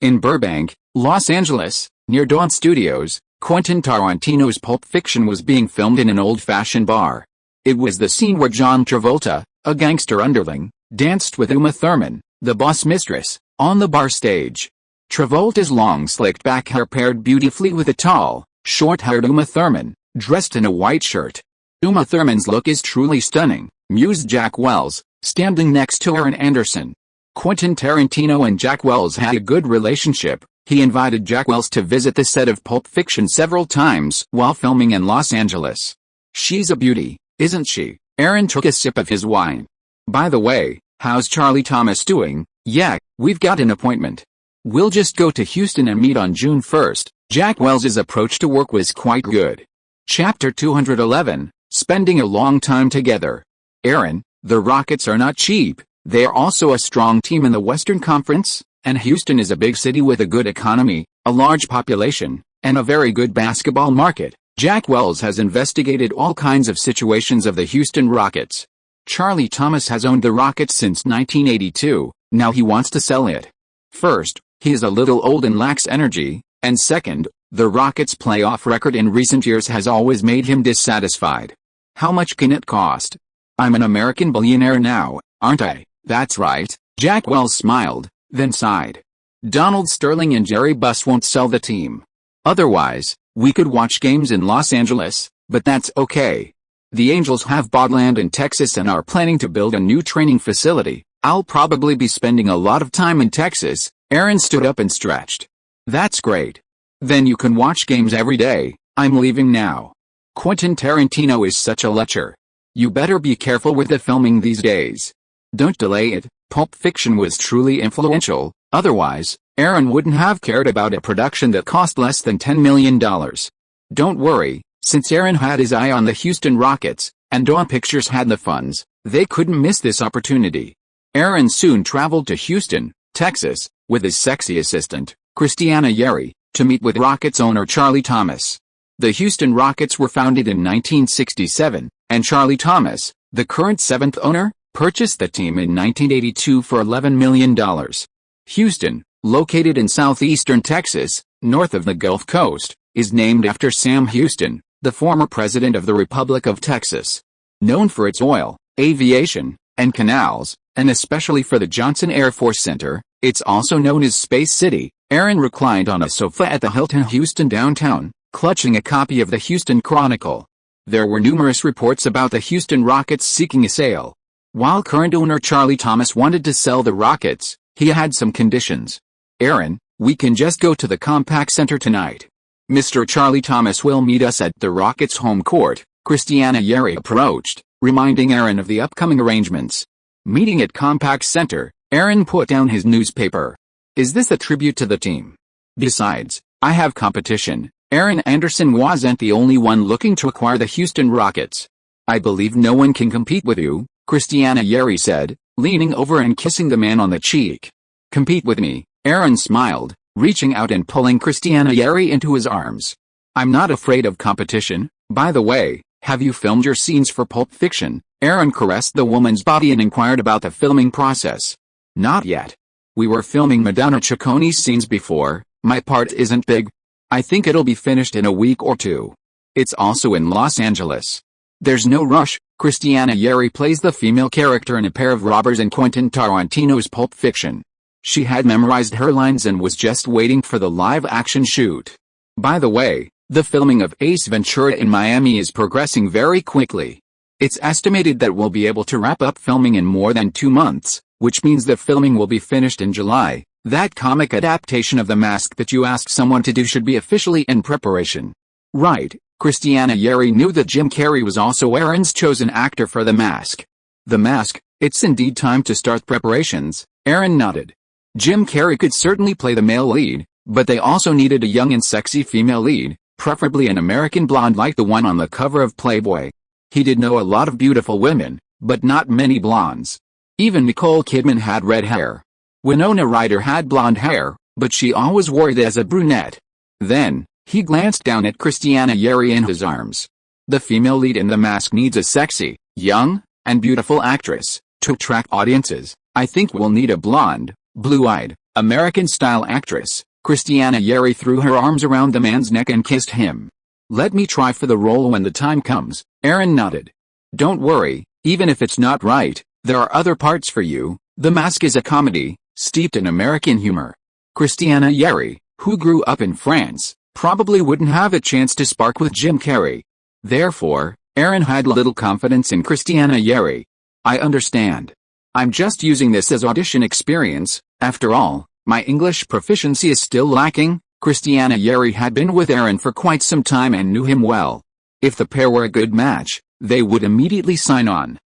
In Burbank, Los Angeles, near Dawn Studios, Quentin Tarantino's Pulp Fiction was being filmed in an old-fashioned bar. It was the scene where John Travolta, a gangster underling, danced with Uma Thurman, the boss mistress, on the bar stage. Travolta's long slicked back hair paired beautifully with a tall, short-haired Uma Thurman, dressed in a white shirt. Uma Thurman's look is truly stunning, mused Jack Wells, standing next to Aaron Anderson. Quentin Tarantino and Jack Wells had a good relationship. He invited Jack Wells to visit the set of Pulp Fiction several times while filming in Los Angeles. She's a beauty, isn't she? Aaron took a sip of his wine. By the way, how's Charlie Thomas doing? Yeah, we've got an appointment. We'll just go to Houston and meet on June 1st. Jack Wells's approach to work was quite good. Chapter 211, Spending a Long Time Together. Aaron, the Rockets are not cheap. They are also a strong team in the Western Conference, and Houston is a big city with a good economy, a large population, and a very good basketball market. Jack Wells has investigated all kinds of situations of the Houston Rockets. Charlie Thomas has owned the Rockets since 1982, now he wants to sell it. First, he is a little old and lacks energy, and second, The Rockets' playoff record in recent years has always made him dissatisfied. How much can it cost? I'm an American billionaire now, aren't I? That's right. Jack Wells smiled, then sighed. Donald Sterling and Jerry Buss won't sell the team. Otherwise, we could watch games in Los Angeles, but that's okay. The Angels have bought land in Texas and are planning to build a new training facility. I'll probably be spending a lot of time in Texas. Aaron stood up and stretched. That's great. Then you can watch games every day. I'm leaving now. Quentin Tarantino is such a lecher. You better be careful with the filming these days. Don't delay it. Pulp Fiction was truly influential, otherwise, Aaron wouldn't have cared about a production that cost less than $10 million. Don't worry, since Aaron had his eye on the Houston Rockets, and Dawn Pictures had the funds, they couldn't miss this opportunity. Aaron soon traveled to Houston, Texas, with his sexy assistant, Christiana Yeri, to meet with Rockets owner Charlie Thomas. The Houston Rockets were founded in 1967, and Charlie Thomas, the current seventh owner, purchased the team in 1982 for $11 million. Houston, located in southeastern Texas, north of the Gulf Coast, is named after Sam Houston, the former president of the Republic of Texas. Known for its oil, aviation, and canals, and especially for the Johnson Air Force Center, it's also known as Space City. Aaron reclined on a sofa at the Hilton Houston downtown, clutching a copy of the Houston Chronicle. There were numerous reports about the Houston Rockets seeking a sale. While current owner Charlie Thomas wanted to sell the Rockets, he had some conditions. Aaron, we can just go to the Compaq Center tonight. Mr. Charlie Thomas will meet us at the Rockets' home court. Christiana Yeri approached, reminding Aaron of the upcoming arrangements. Meeting at Compaq Center, Aaron put down his newspaper. Is this a tribute to the team? Besides, I have competition. Aaron Anderson wasn't the only one looking to acquire the Houston Rockets. I believe no one can compete with you, Christiana Yeri said, leaning over and kissing the man on the cheek. Compete with me, Aaron smiled, reaching out and pulling Christiana Yeri into his arms. I'm not afraid of competition. By the way, have you filmed your scenes for Pulp Fiction? Aaron caressed the woman's body and inquired about the filming process. Not yet. We were filming Madonna Cicconi's scenes before. My part isn't big. I think it'll be finished in a week or two. It's also in Los Angeles. There's no rush. Christiana Yeri plays the female character in A Pair of Robbers in Quentin Tarantino's Pulp Fiction. She had memorized her lines and was just waiting for the live-action shoot. By the way, the filming of Ace Ventura in Miami is progressing very quickly. It's estimated that we'll be able to wrap up filming in more than 2 months, which means that filming will be finished in July. That comic adaptation of The Mask that you asked someone to do should be officially in preparation. Right, Christiana Yeri knew that Jim Carrey was also Aaron's chosen actor for The Mask. The Mask, it's indeed time to start preparations, Aaron nodded. Jim Carrey could certainly play the male lead, but they also needed a young and sexy female lead, preferably an American blonde like the one on the cover of Playboy. He did know a lot of beautiful women, but not many blondes. Even Nicole Kidman had red hair. Winona Ryder had blonde hair, but she always wore it as a brunette. Then, he glanced down at Christiana Yeri in his arms. The female lead in The Mask needs a sexy, young, and beautiful actress. To attract audiences, I think we'll need a blonde, blue-eyed, American-style actress. Christiana Yeri threw her arms around the man's neck and kissed him. Let me try for the role when the time comes, Aaron nodded. Don't worry, even if it's not right, there are other parts for you. The Mask is a comedy, steeped in American humor. Christiana Yeri, who grew up in France, probably wouldn't have a chance to spark with Jim Carrey. Therefore, Aaron had little confidence in Christiana Yeri. I understand. I'm just using this as audition experience. After all, my English proficiency is still lacking. Christiana Yeri had been with Aaron for quite some time and knew him well. If the pair were a good match, they would immediately sign on.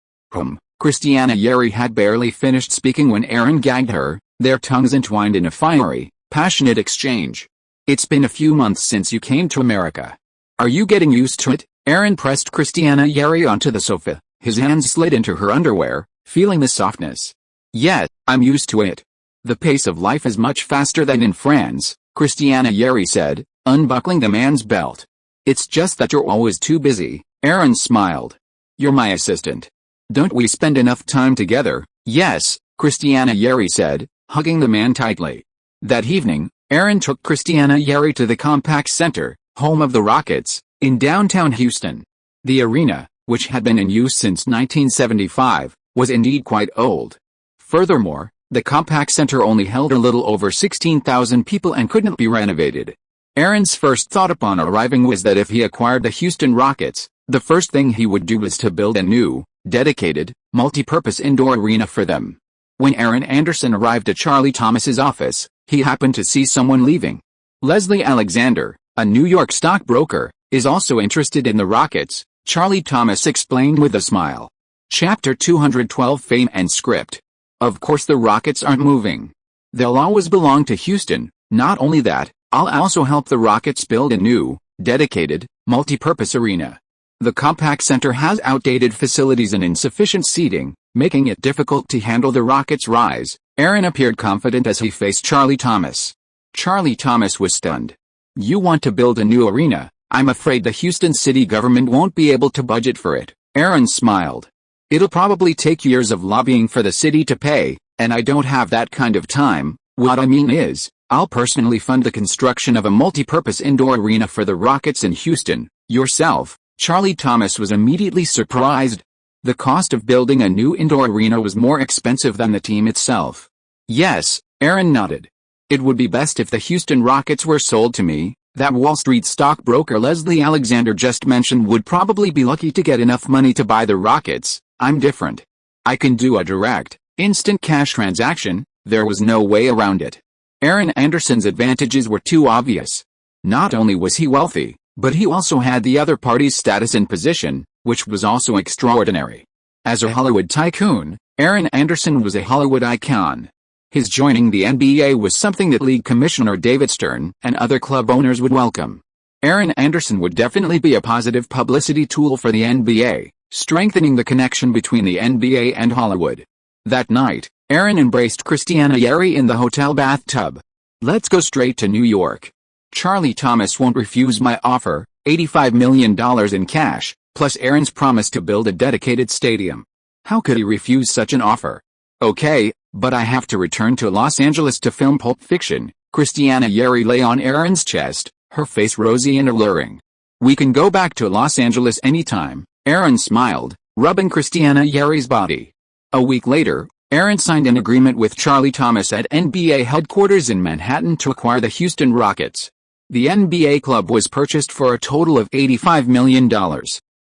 Christiana Yeri had barely finished speaking when Aaron gagged her, their tongues entwined in a fiery, passionate exchange. It's been a few months since you came to America. Are you getting used to it? Aaron pressed Christiana Yeri onto the sofa, his hands slid into her underwear, feeling the softness. Yes, I'm used to it. The pace of life is much faster than in France, Christiana Yeri said, unbuckling the man's belt. It's just that you're always too busy. Aaron smiled. You're my assistant. Don't we spend enough time together? Yes, Christiana Yeri said, hugging the man tightly. That evening, Aaron took Christiana Yeri to the Compaq Center, home of the Rockets, in downtown Houston. The arena, which had been in use since 1975, was indeed quite old. Furthermore, the Compaq Center only held a little over 16,000 people and couldn't be renovated. Aaron's first thought upon arriving was that if he acquired the Houston Rockets, the first thing he would do was to build a new, dedicated, multi-purpose indoor arena for them. When Aaron Anderson arrived at Charlie Thomas's office, he happened to see someone leaving. Leslie Alexander, a New York stockbroker, is also interested in the Rockets, Charlie Thomas explained with a smile. Chapter 212 Fame and Script. Of course the Rockets aren't moving. They'll always belong to Houston. Not only that, I'll also help the Rockets build a new, dedicated, multi-purpose arena. The Compaq Center has outdated facilities and insufficient seating, making it difficult to handle the Rockets' rise. Aaron appeared confident as he faced Charlie Thomas. Charlie Thomas was stunned. You want to build a new arena? I'm afraid the Houston city government won't be able to budget for it. Aaron smiled. It'll probably take years of lobbying for the city to pay, and I don't have that kind of time. What I mean is, I'll personally fund the construction of a multi-purpose indoor arena for the Rockets in Houston. Yourself? Charlie Thomas was immediately surprised. The cost of building a new indoor arena was more expensive than the team itself. Yes, Aaron nodded. It would be best if the Houston Rockets were sold to me. That Wall Street stockbroker Leslie Alexander just mentioned would probably be lucky to get enough money to buy the Rockets. I'm different. I can do a direct, instant cash transaction. There was no way around it. Aaron Anderson's advantages were too obvious. Not only was he wealthy, but he also had the other party's status and position, which was also extraordinary. As a Hollywood tycoon, Aaron Anderson was a Hollywood icon. His joining the NBA was something that League Commissioner David Stern and other club owners would welcome. Aaron Anderson would definitely be a positive publicity tool for the NBA, strengthening the connection between the NBA and Hollywood. That night, Aaron embraced Christiana Yeri in the hotel bathtub. Let's go straight to New York. Charlie Thomas won't refuse my offer, $85 million in cash, plus Aaron's promise to build a dedicated stadium. How could he refuse such an offer? Okay, but I have to return to Los Angeles to film Pulp Fiction. Christiana Yeri lay on Aaron's chest, her face rosy and alluring. We can go back to Los Angeles anytime. Aaron smiled, rubbing Christiana Yeri's body. A week later, Aaron signed an agreement with Charlie Thomas at NBA headquarters in Manhattan to acquire the Houston Rockets. The NBA club was purchased for a total of $85 million.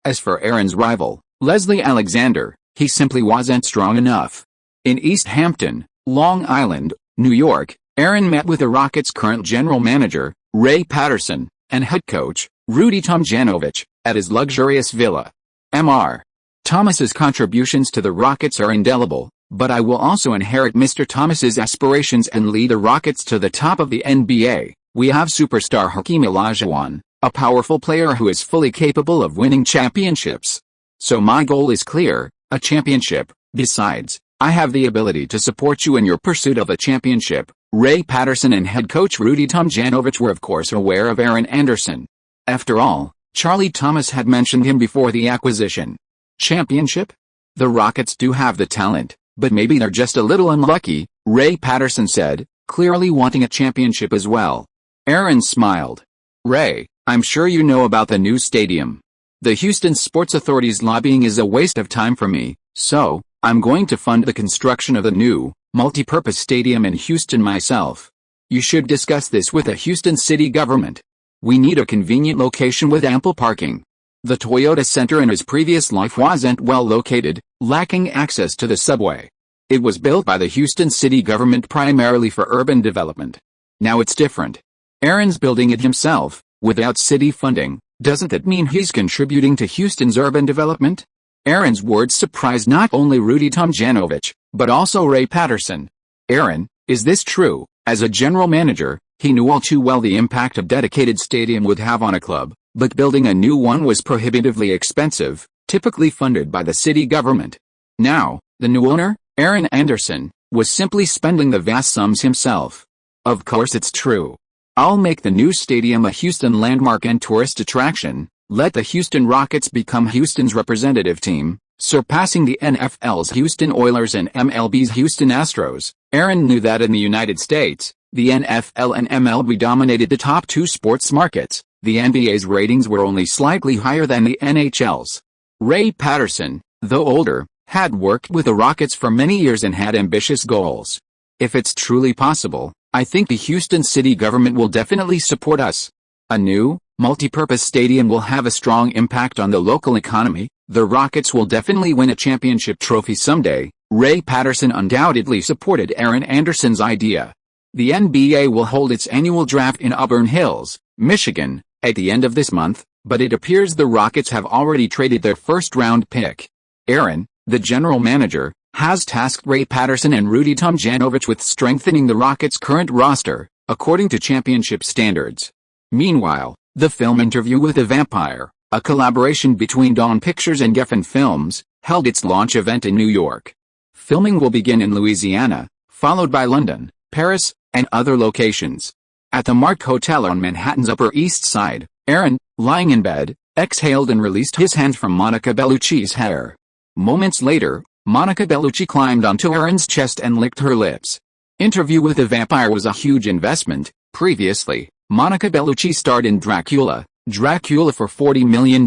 As for Aaron's rival, Leslie Alexander, he simply wasn't strong enough. In East Hampton, Long Island, New York, Aaron met with the Rockets' current general manager, Ray Patterson, and head coach, Rudy Tomjanovich, at his luxurious villa. Mr. Thomas's contributions to the Rockets are indelible, but I will also inherit Mr. Thomas's aspirations and lead the Rockets to the top of the NBA. We have superstar Hakeem Olajuwon, a powerful player who is fully capable of winning championships. So my goal is clear, a championship. Besides, I have the ability to support you in your pursuit of a championship. Ray Patterson and head coach Rudy Tomjanovich were of course aware of Aaron Anderson. After all, Charlie Thomas had mentioned him before the acquisition. Championship? The Rockets do have the talent, but maybe they're just a little unlucky, Ray Patterson said, clearly wanting a championship as well. Aaron smiled. Ray, I'm sure you know about the new stadium. The Houston Sports Authority's lobbying is a waste of time for me, so I'm going to fund the construction of the new, multi-purpose stadium in Houston myself. You should discuss this with the Houston city government. We need a convenient location with ample parking. The Toyota Center in his previous life wasn't well located, lacking access to the subway. It was built by the Houston city government primarily for urban development. Now it's different. Aaron's building it himself, without city funding. Doesn't that mean he's contributing to Houston's urban development? Aaron's words surprised not only Rudy Tomjanovich, but also Ray Patterson. Aaron, is this true? As a general manager, he knew all too well the impact a dedicated stadium would have on a club, but building a new one was prohibitively expensive, typically funded by the city government. Now, the new owner, Aaron Anderson, was simply spending the vast sums himself. Of course it's true. I'll make the new stadium a Houston landmark and tourist attraction, let the Houston Rockets become Houston's representative team, surpassing the NFL's Houston Oilers and MLB's Houston Astros. Aaron knew that in the United States, The NFL and MLB dominated the top two sports markets. The NBA's ratings were only slightly higher than the NHL's. Ray Patterson, though older, had worked with the Rockets for many years and had ambitious goals. If it's truly possible, I think the Houston city government will definitely support us. A new, multi-purpose stadium will have a strong impact on the local economy. The Rockets will definitely win a championship trophy someday. Ray Patterson undoubtedly supported Aaron Anderson's idea. The NBA will hold its annual draft in Auburn Hills, Michigan, at the end of this month, but it appears the Rockets have already traded their first-round pick. Aaron, the general manager, has tasked Ray Patterson and Rudy Tomjanovich with strengthening the Rockets' current roster, according to championship standards. Meanwhile, the film Interview with a Vampire, a collaboration between Dawn Pictures and Geffen Films, held its launch event in New York. Filming will begin in Louisiana, followed by London, Paris, and other locations. At the Mark Hotel on Manhattan's Upper East Side, Aaron, lying in bed, exhaled and released his hand from Monica Bellucci's hair. Moments later, Monica Bellucci climbed onto Aaron's chest and licked her lips. Interview with a Vampire was a huge investment. Previously, Monica Bellucci starred in Dracula for $40 million.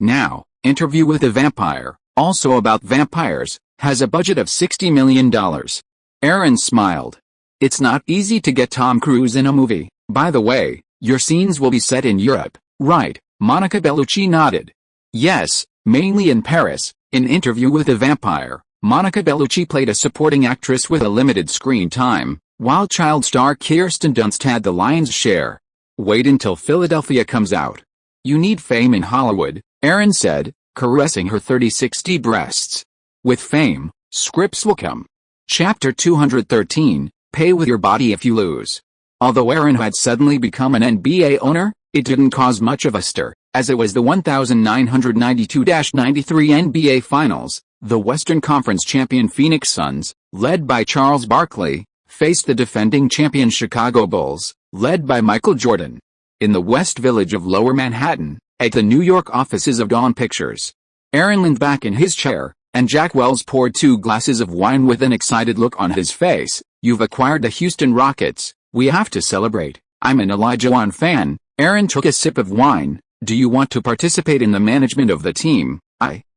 Now, Interview with a Vampire, also about vampires, has a budget of $60 million. Aaron smiled. It's not easy to get Tom Cruise in a movie. By the way, your scenes will be set in Europe, right? Monica Bellucci nodded. Yes, mainly in Paris. In Interview with a Vampire, Monica Bellucci played a supporting actress with a limited screen time, while child star Kirsten Dunst had the lion's share. Wait until Philadelphia comes out. You need fame in Hollywood, Aaron said, caressing her 30-60 breasts. With fame, scripts will come. Chapter 213, Pay with your body if you lose. Although Aaron had suddenly become an NBA owner, it didn't cause much of a stir, as it was the 1992-93 NBA Finals. The Western Conference champion Phoenix Suns, led by Charles Barkley, faced the defending champion Chicago Bulls, led by Michael Jordan. In the West Village of Lower Manhattan, at the New York offices of Dawn Pictures, Aaron leaned back in his chair, and Jack Wells poured 2 glasses of wine with an excited look on his face. You've acquired the Houston Rockets. We have to celebrate. I'm an Elijah Wan fan. Aaron took a sip of wine. Do you want to participate in the management of the team?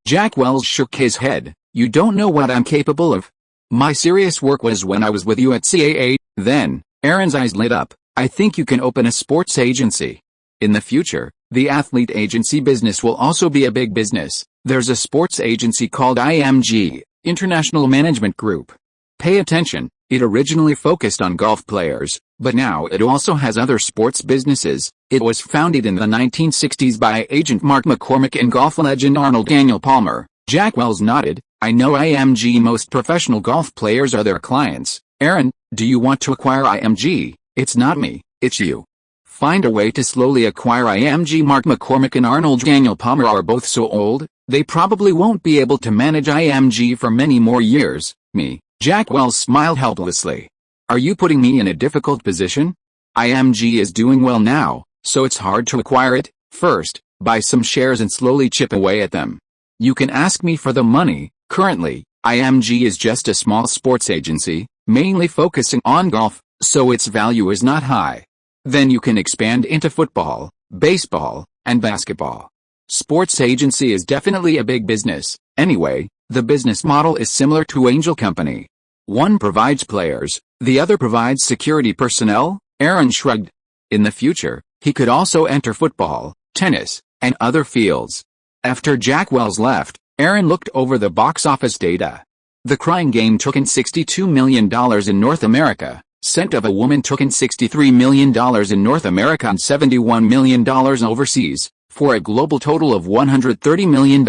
Jack Wells shook his head. You don't know what I'm capable of. My serious work was when I was with you at CAA. Then, Aaron's eyes lit up. I think you can open a sports agency. In the future, the athlete agency business will also be a big business. There's a sports agency called IMG, International Management Group. Pay attention. It originally focused on golf players, but now it also has other sports businesses. It was founded in the 1960s by agent Mark McCormick and golf legend Arnold Daniel Palmer. Jack Wells nodded. I know IMG. Most professional golf players are their clients. Aaron, do you want to acquire IMG? It's not me, it's you. Find a way to slowly acquire IMG. Mark McCormick and Arnold Daniel Palmer are both so old, they probably won't be able to manage IMG for many more years. Me. Jack Wells smiled helplessly. Are you putting me in a difficult position? IMG is doing well now, so it's hard to acquire it. First, buy some shares and slowly chip away at them. You can ask me for the money. Currently, IMG is just a small sports agency, mainly focusing on golf, so its value is not high. Then you can expand into football, baseball, and basketball. Sports agency is definitely a big business. Anyway, the business model is similar to Angel Company. One provides players, the other provides security personnel. Aaron shrugged. In the future, he could also enter football, tennis, and other fields. After Jack Wells left, Aaron looked over the box office data. The Crying Game took in $62 million in North America, Scent of a Woman took in $63 million in North America and $71 million overseas, for a global total of $130 million,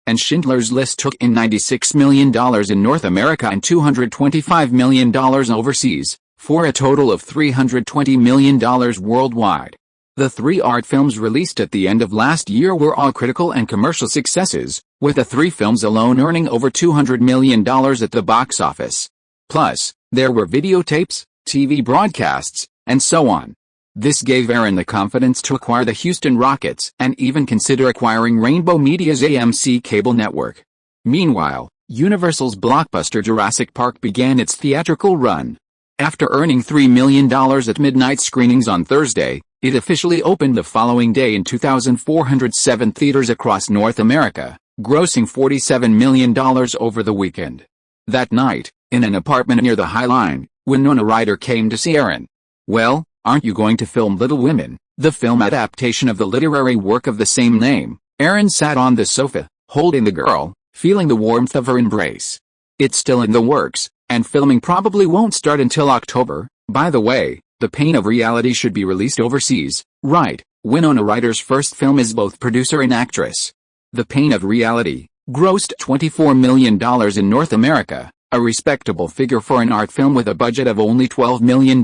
and Schindler's List took in $96 million in North America and $225 million overseas, for a total of $320 million worldwide. The 3 art films released at the end of last year were all critical and commercial successes, with the 3 films alone earning over $200 million at the box office. Plus, there were videotapes, TV broadcasts, and so on. This gave Aaron the confidence to acquire the Houston Rockets and even consider acquiring Rainbow Media's AMC cable network. Meanwhile, Universal's blockbuster Jurassic Park began its theatrical run. After earning $3 million at midnight screenings on Thursday, it officially opened the following day in 2,407 theaters across North America, grossing $47 million over the weekend. That night, in an apartment near the High Line, Winona Ryder came to see Aaron. "Well, aren't you going to film Little Women, the film adaptation of the literary work of the same name?" Aaron sat on the sofa, holding the girl, feeling the warmth of her embrace. "It's still in the works, and filming probably won't start until October. By the way, The Pain of Reality should be released overseas, right?" Winona Ryder's first film is both producer and actress. The Pain of Reality grossed $24 million in North America, a respectable figure for an art film with a budget of only $12 million.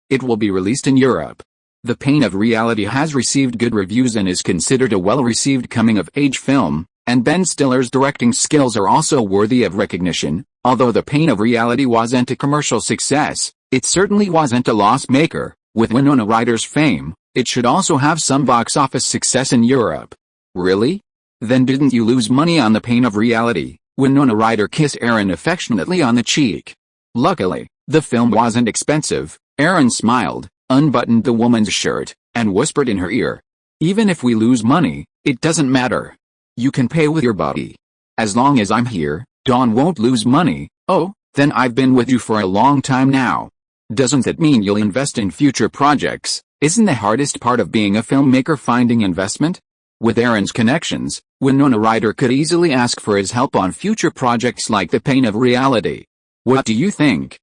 It will be released in Europe. The Pain of Reality has received good reviews and is considered a well-received coming-of-age film, and Ben Stiller's directing skills are also worthy of recognition. Although The Pain of Reality wasn't a commercial success, it certainly wasn't a loss maker. With Winona Ryder's fame, it should also have some box office success in Europe. Really? Then didn't you lose money on The Pain of Reality? Winona Ryder kissed Aaron affectionately on the cheek. Luckily, the film wasn't expensive. Aaron smiled, unbuttoned the woman's shirt, and whispered in her ear, "Even if we lose money, it doesn't matter. You can pay with your body. As long as I'm here, Dawn won't lose money." "Oh, then I've been with you for a long time now. Doesn't that mean you'll invest in future projects?" Isn't the hardest part of being a filmmaker finding investment? With Aaron's connections, Winona Ryder could easily ask for his help on future projects like The Pain of Reality. "What do you think?"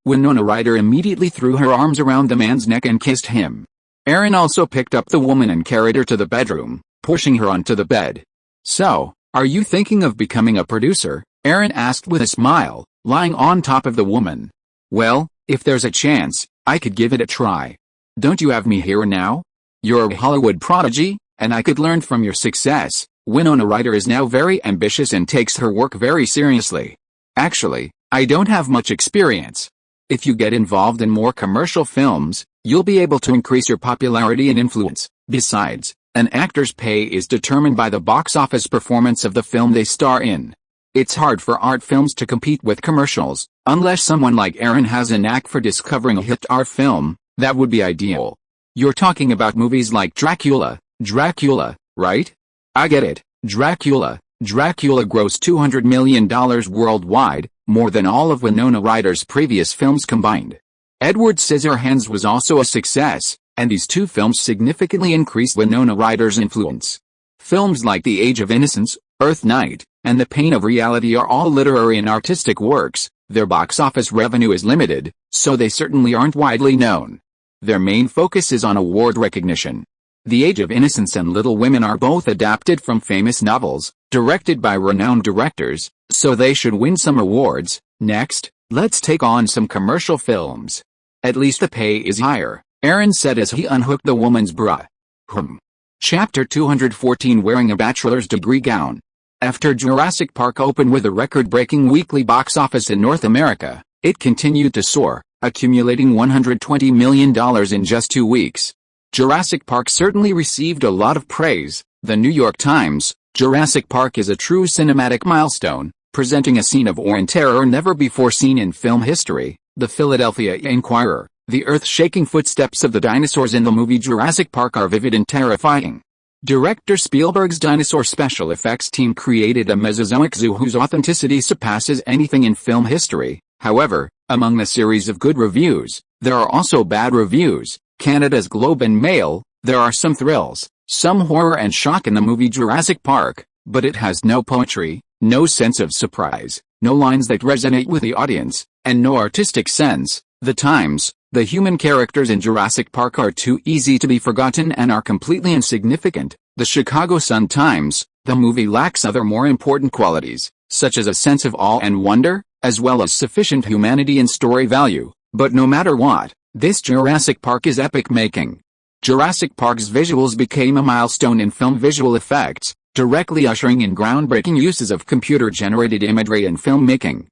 Winona Ryder immediately threw her arms around the man's neck and kissed him. Aaron also picked up the woman and carried her to the bedroom, pushing her onto the bed. "So, are you thinking of becoming a producer?" Aaron asked with a smile, lying on top of the woman. "Well, if there's a chance, I could give it a try. Don't you have me here now? You're a Hollywood prodigy, and I could learn from your success." Winona Ryder is now very ambitious and takes her work very seriously. "Actually, I don't have much experience. If you get involved in more commercial films, you'll be able to increase your popularity and influence. Besides, an actor's pay is determined by the box office performance of the film they star in. It's hard for art films to compete with commercials, unless someone like Aaron has a knack for discovering a hit art film. That would be ideal. You're talking about movies like Dracula, right? I get it. Dracula grossed $200 million worldwide, more than all of Winona Ryder's previous films combined. Edward Scissorhands was also a success, and these two films significantly increased Winona Ryder's influence. Films like The Age of Innocence, Earth Night, and The Pain of Reality are all literary and artistic works. Their box office revenue is limited, so they certainly aren't widely known. Their main focus is on award recognition. The Age of Innocence and Little Women are both adapted from famous novels, directed by renowned directors, so they should win some awards. Next, let's take on some commercial films. At least the pay is higher, Aaron said as he unhooked the woman's bra. Chapter 214 Wearing a bachelor's degree gown. After Jurassic Park opened with a record-breaking weekly box office in North America, it continued to soar, accumulating $120 million in just 2 weeks. Jurassic Park certainly received a lot of praise. The New York Times, Jurassic Park is a true cinematic milestone, presenting a scene of awe and terror never before seen in film history. The Philadelphia Inquirer, the earth-shaking footsteps of the dinosaurs in the movie Jurassic Park are vivid and terrifying. Director Spielberg's dinosaur special effects team created a Mesozoic zoo whose authenticity surpasses anything in film history. However, among the series of good reviews, there are also bad reviews. Canada's Globe and Mail, there are some thrills, some horror and shock in the movie Jurassic Park, but it has no poetry, no sense of surprise, no lines that resonate with the audience, and no artistic sense. The Times, the human characters in Jurassic Park are too easy to be forgotten and are completely insignificant. The Chicago Sun-Times, the movie lacks other more important qualities, such as a sense of awe and wonder, as well as sufficient humanity and story value. But no matter what, this Jurassic Park is epic-making. Jurassic Park's visuals became a milestone in film visual effects, directly ushering in groundbreaking uses of computer-generated imagery in filmmaking.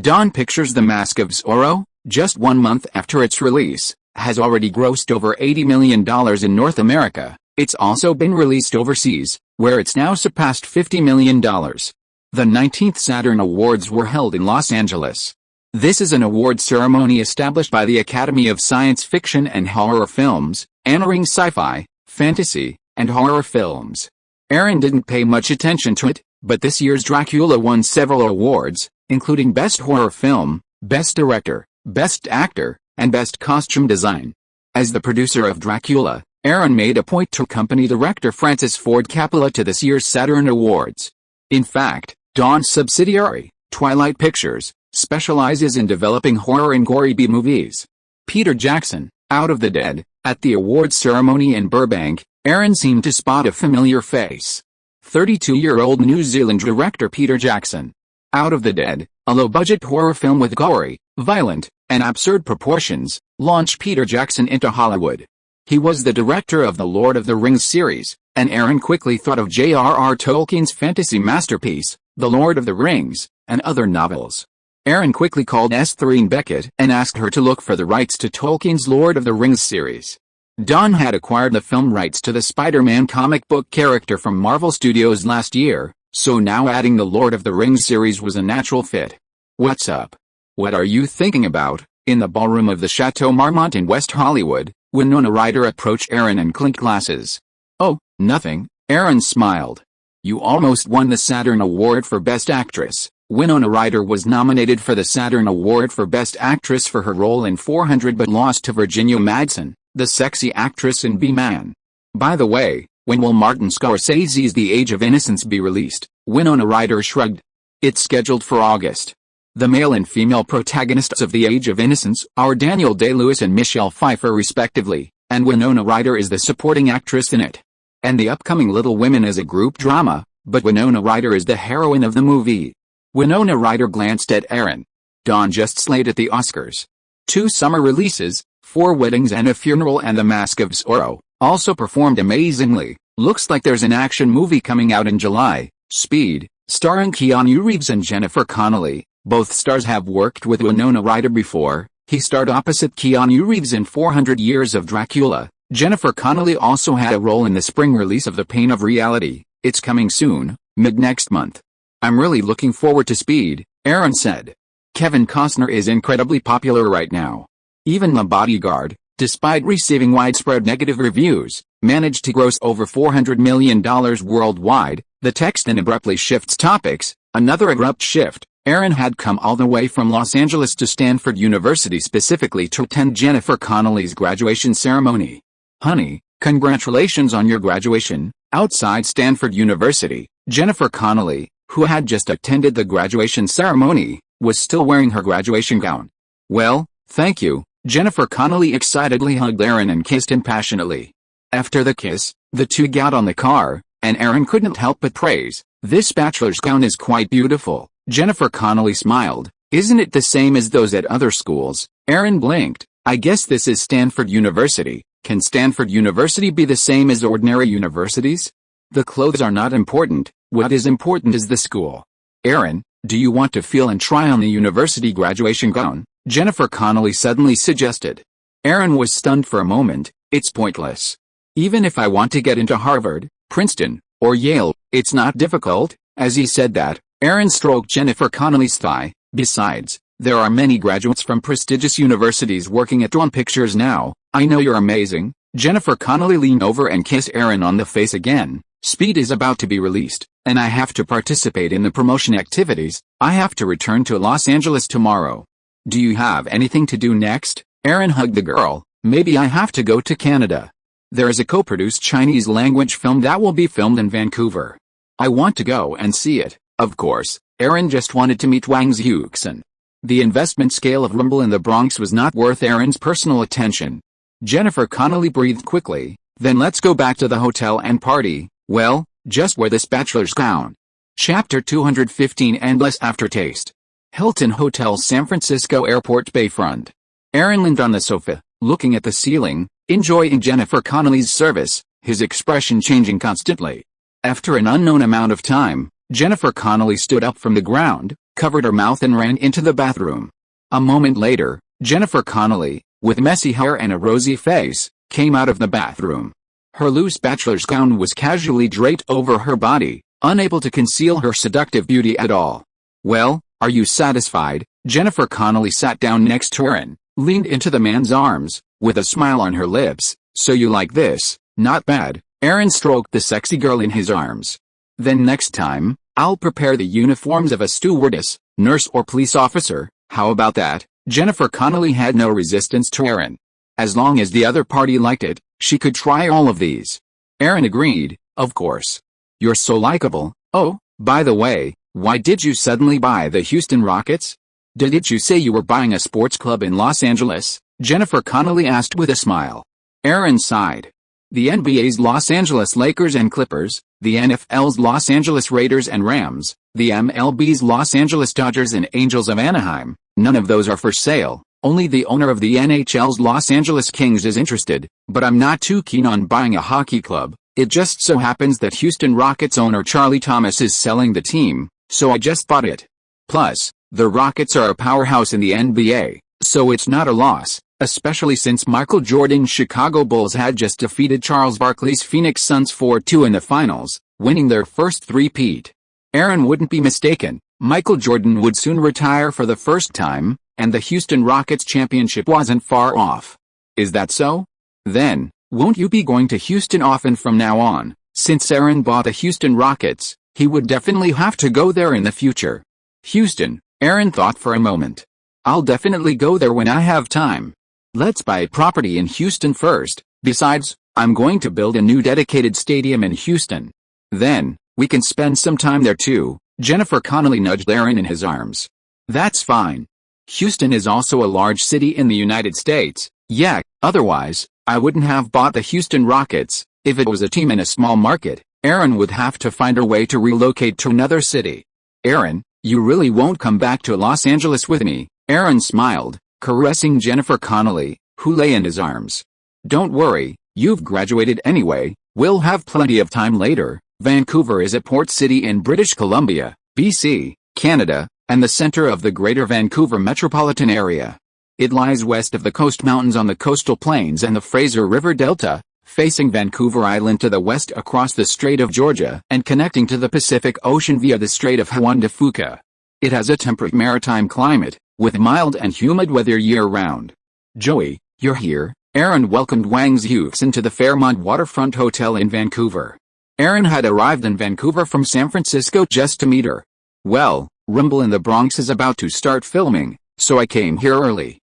Dawn Pictures' The Mask of Zorro, just 1 month after its release, has already grossed over $80 million in North America. It's also been released overseas, where it's now surpassed $50 million. The 19th Saturn Awards were held in Los Angeles. This is an award ceremony established by the Academy of Science Fiction and Horror Films, honoring sci-fi, fantasy, and horror films. Aaron didn't pay much attention to it, but this year's Dracula won several awards, including Best Horror Film, Best Director, Best Actor, and Best Costume Design. As the producer of Dracula, Aaron made a point to accompany director Francis Ford Coppola to this year's Saturn Awards. In fact, Dawn's subsidiary, Twilight Pictures, specializes in developing horror and gory B-movies. Peter Jackson, Out of the Dead. At the awards ceremony in Burbank, Aaron seemed to spot a familiar face. 32-year-old New Zealand director Peter Jackson. Out of the Dead, a low-budget horror film with gory, violent, and absurd proportions, launched Peter Jackson into Hollywood. He was the director of the Lord of the Rings series, and Aaron quickly thought of J.R.R. Tolkien's fantasy masterpiece, The Lord of the Rings, and other novels. Aaron quickly called Estherine Beckett and asked her to look for the rights to Tolkien's Lord of the Rings series. Dawn had acquired the film rights to the Spider-Man comic book character from Marvel Studios last year, so now adding the Lord of the Rings series was a natural fit. What's up? What are you thinking about? In the ballroom of the Chateau Marmont in West Hollywood, Winona Ryder approached Aaron and clinked glasses. Oh, nothing, Aaron smiled. You almost won the Saturn Award for Best Actress. Winona Ryder was nominated for the Saturn Award for Best Actress for her role in 400 but lost to Virginia Madsen, the sexy actress in B-Man. By the way, when will Martin Scorsese's The Age of Innocence be released? Winona Ryder shrugged. It's scheduled for August. The male and female protagonists of The Age of Innocence are Daniel Day-Lewis and Michelle Pfeiffer respectively, and Winona Ryder is the supporting actress in it. And the upcoming Little Women is a group drama, but Winona Ryder is the heroine of the movie. Winona Ryder glanced at Aaron. Dawn just slayed at the Oscars. 2 summer releases, 4 Weddings and a Funeral and The Mask of Zorro, also performed amazingly. Looks like there's an action movie coming out in July, Speed, starring Keanu Reeves and Jennifer Connelly. Both stars have worked with Winona Ryder before. He starred opposite Keanu Reeves in 400 Years of Dracula. Jennifer Connelly also had a role in the spring release of The Pain of Reality. It's coming soon, mid-next month. I'm really looking forward to Speed, Aaron said. Kevin Costner is incredibly popular right now. Even The Bodyguard, despite receiving widespread negative reviews, managed to gross over $400 million worldwide. The text then abruptly shifts topics. Another abrupt shift. Aaron had come all the way from Los Angeles to Stanford University specifically to attend Jennifer Connelly's graduation ceremony. Honey, congratulations on your graduation. Outside Stanford University, Jennifer Connelly, who had just attended the graduation ceremony, was still wearing her graduation gown. Well, thank you. Jennifer Connelly excitedly hugged Aaron and kissed him passionately. After the kiss, the two got on the car, and Aaron couldn't help but praise, "This bachelor's gown is quite beautiful." Jennifer Connelly smiled. "Isn't it the same as those at other schools?" Aaron blinked. "I guess this is Stanford University. Can Stanford University be the same as ordinary universities? The clothes are not important. What is important is the school." "Aaron, do you want to feel and try on the university graduation gown?" Jennifer Connelly suddenly suggested. Aaron was stunned for a moment. "It's pointless. Even if I want to get into Harvard, Princeton, or Yale, it's not difficult." As he said that, Aaron stroked Jennifer Connelly's thigh. "Besides, there are many graduates from prestigious universities working at Dawn Pictures now. I know you're amazing." Jennifer Connelly leaned over and kissed Aaron on the face again. "Speed is about to be released, and I have to participate in the promotion activities. I have to return to Los Angeles tomorrow." "Do you have anything to do next?" Aaron hugged the girl. "Maybe I have to go to Canada. There is a co-produced Chinese language film that will be filmed in Vancouver. I want to go and see it." Of course, Aaron just wanted to meet Wang Xiuxin. The investment scale of Rumble in the Bronx was not worth Aaron's personal attention. Jennifer Connelly breathed quickly. "Then let's go back to the hotel and party." "Well, just wear this bachelor's gown." Chapter 215 Endless Aftertaste. Hilton Hotel, San Francisco Airport Bayfront. Aaron leaned on the sofa, looking at the ceiling, enjoying Jennifer Connelly's service, his expression changing constantly. After an unknown amount of time, Jennifer Connelly stood up from the ground, covered her mouth and ran into the bathroom. A moment later, Jennifer Connelly, with messy hair and a rosy face, came out of the bathroom. Her loose bachelor's gown was casually draped over her body, unable to conceal her seductive beauty at all. "Well, are you satisfied?" Jennifer Connelly sat down next to Aaron, leaned into the man's arms, with a smile on her lips. "So you like this? Not bad." Aaron stroked the sexy girl in his arms. "Then next time, I'll prepare the uniforms of a stewardess, nurse or police officer. How about that?" Jennifer Connelly had no resistance to Aaron. As long as the other party liked it, she could try all of these. Aaron agreed, "Of course. You're so likable. Oh, by the way, why did you suddenly buy the Houston Rockets? Didn't you say you were buying a sports club in Los Angeles?" Jennifer Connelly asked with a smile. Aaron sighed. The NBA's Los Angeles Lakers and Clippers, the NFL's Los Angeles Raiders and Rams, the MLB's Los Angeles Dodgers and Angels of Anaheim, none of those are for sale. Only the owner of the NHL's Los Angeles Kings is interested, but I'm not too keen on buying a hockey club. It just so happens that Houston Rockets owner Charlie Thomas is selling the team, so I just bought it. Plus, the Rockets are a powerhouse in the NBA, so it's not a loss, especially since Michael Jordan's Chicago Bulls had just defeated Charles Barkley's Phoenix Suns 4-2 in the finals, winning their first three-peat. Aaron wouldn't be mistaken. Michael Jordan would soon retire for the first time, and the Houston Rockets championship wasn't far off. Is that so? Then, won't you be going to Houston often from now on? Since Aaron bought the Houston Rockets, he would definitely have to go there in the future. Houston, Aaron thought for a moment. I'll definitely go there when I have time. Let's buy property in Houston first. Besides, I'm going to build a new dedicated stadium in Houston. Then, we can spend some time there too. Jennifer Connelly nudged Aaron in his arms. That's fine. Houston is also a large city in the United States. Yeah, otherwise, I wouldn't have bought the Houston Rockets. If it was a team in a small market, Aaron would have to find a way to relocate to another city. Aaron, you really won't come back to Los Angeles with me? Aaron smiled, caressing Jennifer Connelly, who lay in his arms. Don't worry, you've graduated anyway. We'll have plenty of time later. Vancouver is a port city in British Columbia, BC, Canada, and the center of the Greater Vancouver metropolitan area. It lies west of the Coast Mountains on the coastal plains and the Fraser River Delta, facing Vancouver Island to the west across the Strait of Georgia and connecting to the Pacific Ocean via the Strait of Juan de Fuca. It has a temperate maritime climate, with mild and humid weather year-round. Joey, you're here. Aaron welcomed Wang Xiuxin to the Fairmont Waterfront Hotel in Vancouver. Aaron had arrived in Vancouver from San Francisco just to meet her. Well, Rumble in the Bronx is about to start filming, so I came here early.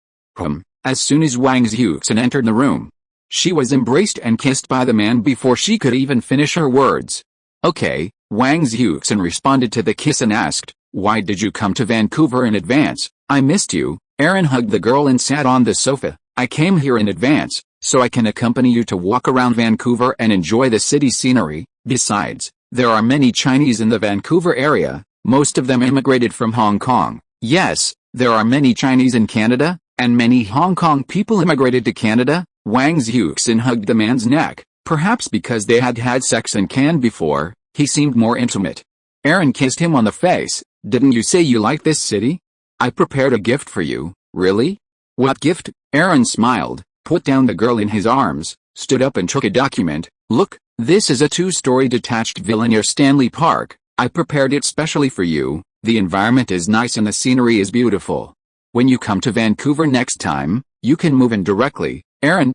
As soon as Wang Xiuxin entered the room, she was embraced and kissed by the man before she could even finish her words. Okay, Wang Xiuxin responded to the kiss and asked, why did you come to Vancouver in advance? I missed you. Aaron hugged the girl and sat on the sofa. I came here in advance, so I can accompany you to walk around Vancouver and enjoy the city scenery. Besides, there are many Chinese in the Vancouver area, most of them immigrated from Hong Kong. Yes, there are many Chinese in Canada, and many Hong Kong people immigrated to Canada. Wang Xiuxin hugged the man's neck, perhaps because they had had sex in Cannes before. He seemed more intimate. Aaron kissed him on the face. Didn't you say you like this city? I prepared a gift for you. Really? What gift? Aaron smiled, put down the girl in his arms, stood up and took a document. Look, this is a 2-story detached villa near Stanley Park. I prepared it specially for you. The environment is nice and the scenery is beautiful. When you come to Vancouver next time, you can move in directly. Aaron,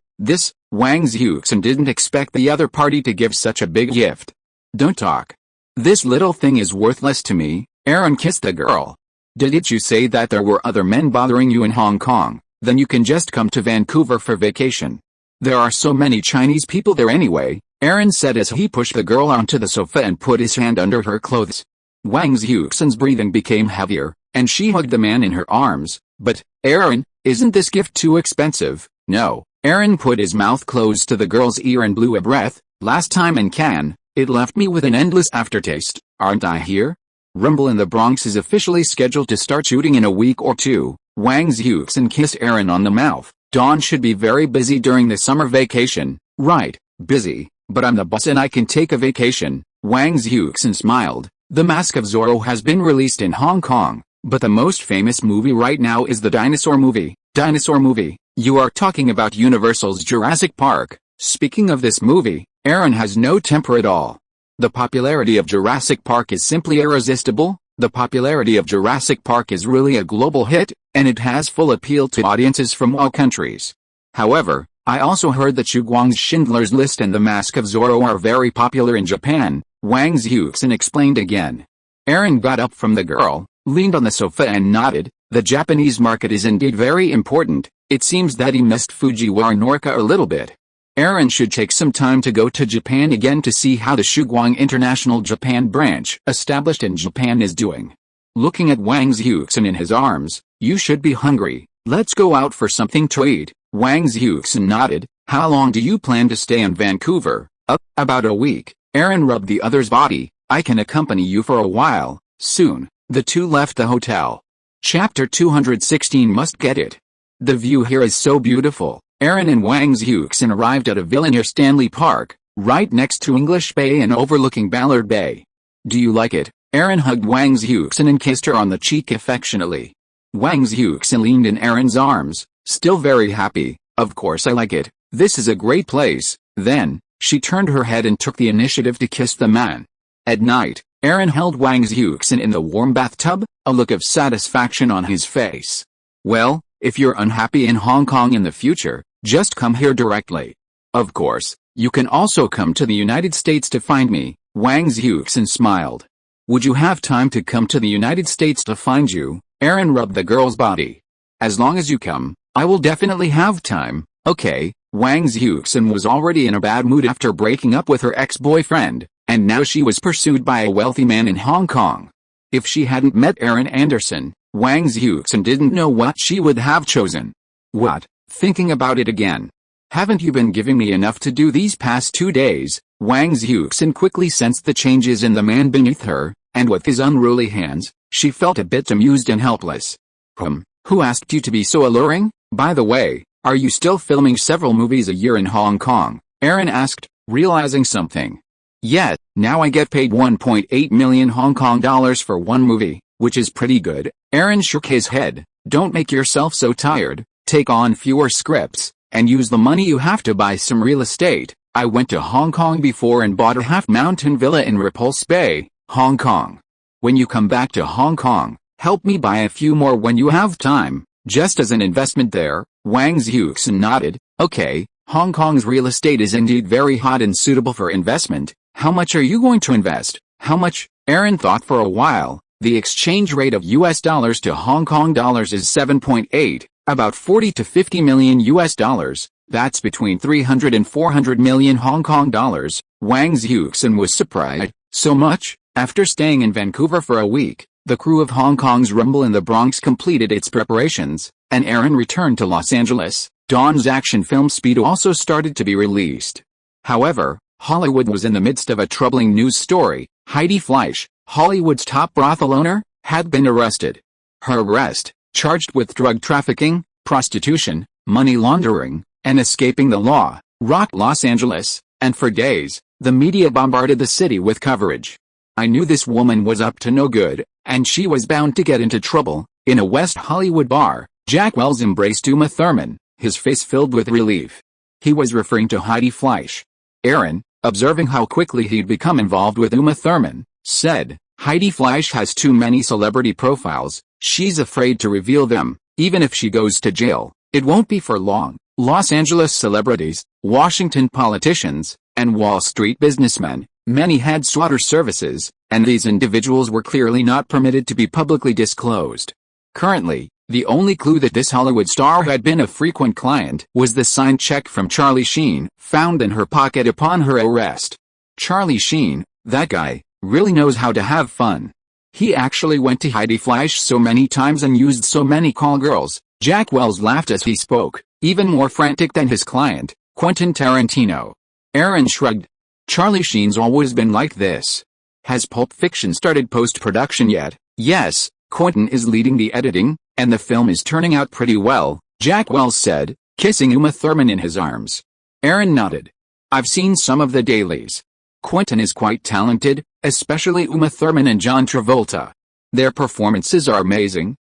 Wang Xiuxin didn't expect the other party to give such a big gift. Don't talk. This little thing is worthless to me. Aaron kissed the girl. Didn't you say that there were other men bothering you in Hong Kong? Then you can just come to Vancouver for vacation. There are so many Chinese people there anyway, Aaron said as he pushed the girl onto the sofa and put his hand under her clothes. Wang Xiuxin's breathing became heavier, and she hugged the man in her arms. But, Aaron, isn't this gift too expensive? No. Aaron put his mouth close to the girl's ear and blew a breath. Last time in Cannes, it left me with an endless aftertaste. Aren't I here? Rumble in the Bronx is officially scheduled to start shooting in a week or two. Wang Xiuxin kissed Aaron on the mouth. Dawn should be very busy during the summer vacation. Right, busy, but I'm the boss and I can take a vacation. Wang Xiuxin smiled. The Mask of Zorro has been released in Hong Kong, but the most famous movie right now is the Dinosaur movie. Dinosaur movie? You are talking about Universal's Jurassic Park. Speaking of this movie, Aaron has no temper at all. The popularity of Jurassic Park is simply irresistible. The popularity of Jurassic Park is really a global hit, and it has full appeal to audiences from all countries. However, I also heard that Xu Guang's Schindler's List and The Mask of Zorro are very popular in Japan, Wang Xiuxin explained again. Aaron got up from the girl, leaned on the sofa and nodded. The Japanese market is indeed very important. It seems that he missed Fujiwara Norca a little bit. Aaron should take some time to go to Japan again to see how the Shugwang International Japan branch established in Japan is doing. Looking at Wang Xiuxin in his arms, you should be hungry. Let's go out for something to eat. Wang Xiuxin nodded. How long do you plan to stay in Vancouver? About a week. Aaron rubbed the other's body. I can accompany you for a while. Soon, the two left the hotel. Chapter 216 must get it. The view here is so beautiful. Aaron and Wang Xiuxin arrived at a villa near Stanley Park, right next to English Bay and overlooking Ballard Bay. Do you like it? Aaron hugged Wang Xiuxin and kissed her on the cheek affectionately. Wang Xiuxin leaned in Aaron's arms, still very happy. Of course I like it. This is a great place. Then, she turned her head and took the initiative to kiss the man. At night, Aaron held Wang Xiuxin in the warm bathtub, a look of satisfaction on his face. Well, if you're unhappy in Hong Kong in the future, just come here directly. Of course, you can also come to the United States to find me. Wang Xiuxin smiled. Would you have time to come to the United States to find you? Aaron rubbed the girl's body. As long as you come, I will definitely have time. Okay. Wang Xiuxin was already in a bad mood after breaking up with her ex-boyfriend, and now she was pursued by a wealthy man in Hong Kong. If she hadn't met Aaron Anderson, Wang Xiuxin didn't know what she would have chosen. What? Thinking about it again. Haven't you been giving me enough to do these past 2 days? Wang Xiuxin quickly sensed the changes in the man beneath her, and with his unruly hands, she felt a bit amused and helpless. Who asked you to be so alluring? By the way, are you still filming several movies a year in Hong Kong? Aaron asked, realizing something. Yeah, now I get paid 1.8 million Hong Kong dollars for one movie, which is pretty good. Aaron shook his head. Don't make yourself so tired. Take on fewer scripts, and use the money you have to buy some real estate. I went to Hong Kong before and bought a half-mountain villa in Repulse Bay, Hong Kong. When you come back to Hong Kong, help me buy a few more when you have time, just as an investment there. Wang Xiuxin nodded. Okay, Hong Kong's real estate is indeed very hot and suitable for investment. How much are you going to invest? How much? Aaron thought for a while. The exchange rate of US dollars to Hong Kong dollars is 7.8, about 40 to 50 million US dollars. That's between 300 and 400 million Hong Kong dollars. Wang Xiuxin was surprised. So much? After staying in Vancouver for a week, the crew of Hong Kong's Rumble in the Bronx completed its preparations, and Aaron returned to Los Angeles. Dawn's action film Speed also started to be released. However, Hollywood was in the midst of a troubling news story. Heidi Fleisch, Hollywood's top brothel owner, had been arrested. Her arrest, charged with drug trafficking, prostitution, money laundering, and escaping the law, rocked Los Angeles, and for days, the media bombarded the city with coverage. I knew this woman was up to no good, and she was bound to get into trouble. In a West Hollywood bar, Jack Wells embraced Uma Thurman, his face filled with relief. He was referring to Heidi Fleisch. Aaron, observing how quickly he'd become involved with Uma Thurman, said, Heidi Fleisch has too many celebrity profiles. She's afraid to reveal them. Even if she goes to jail, it won't be for long. Los Angeles celebrities, Washington politicians, and Wall Street businessmen, many had sought her services, and these individuals were clearly not permitted to be publicly disclosed. Currently, the only clue that this Hollywood star had been a frequent client was the signed check from Charlie Sheen, found in her pocket upon her arrest. Charlie Sheen, that guy, really knows how to have fun. He actually went to Heidi Fleisch so many times and used so many call girls. Jack Wells laughed as he spoke, even more frantic than his client, Quentin Tarantino. Aaron shrugged. Charlie Sheen's always been like this. Has Pulp Fiction started post-production yet? Yes, Quentin is leading the editing, and the film is turning out pretty well, Jack Wells said, kissing Uma Thurman in his arms. Aaron nodded. I've seen some of the dailies. Quentin is quite talented, especially Uma Thurman and John Travolta. Their performances are amazing.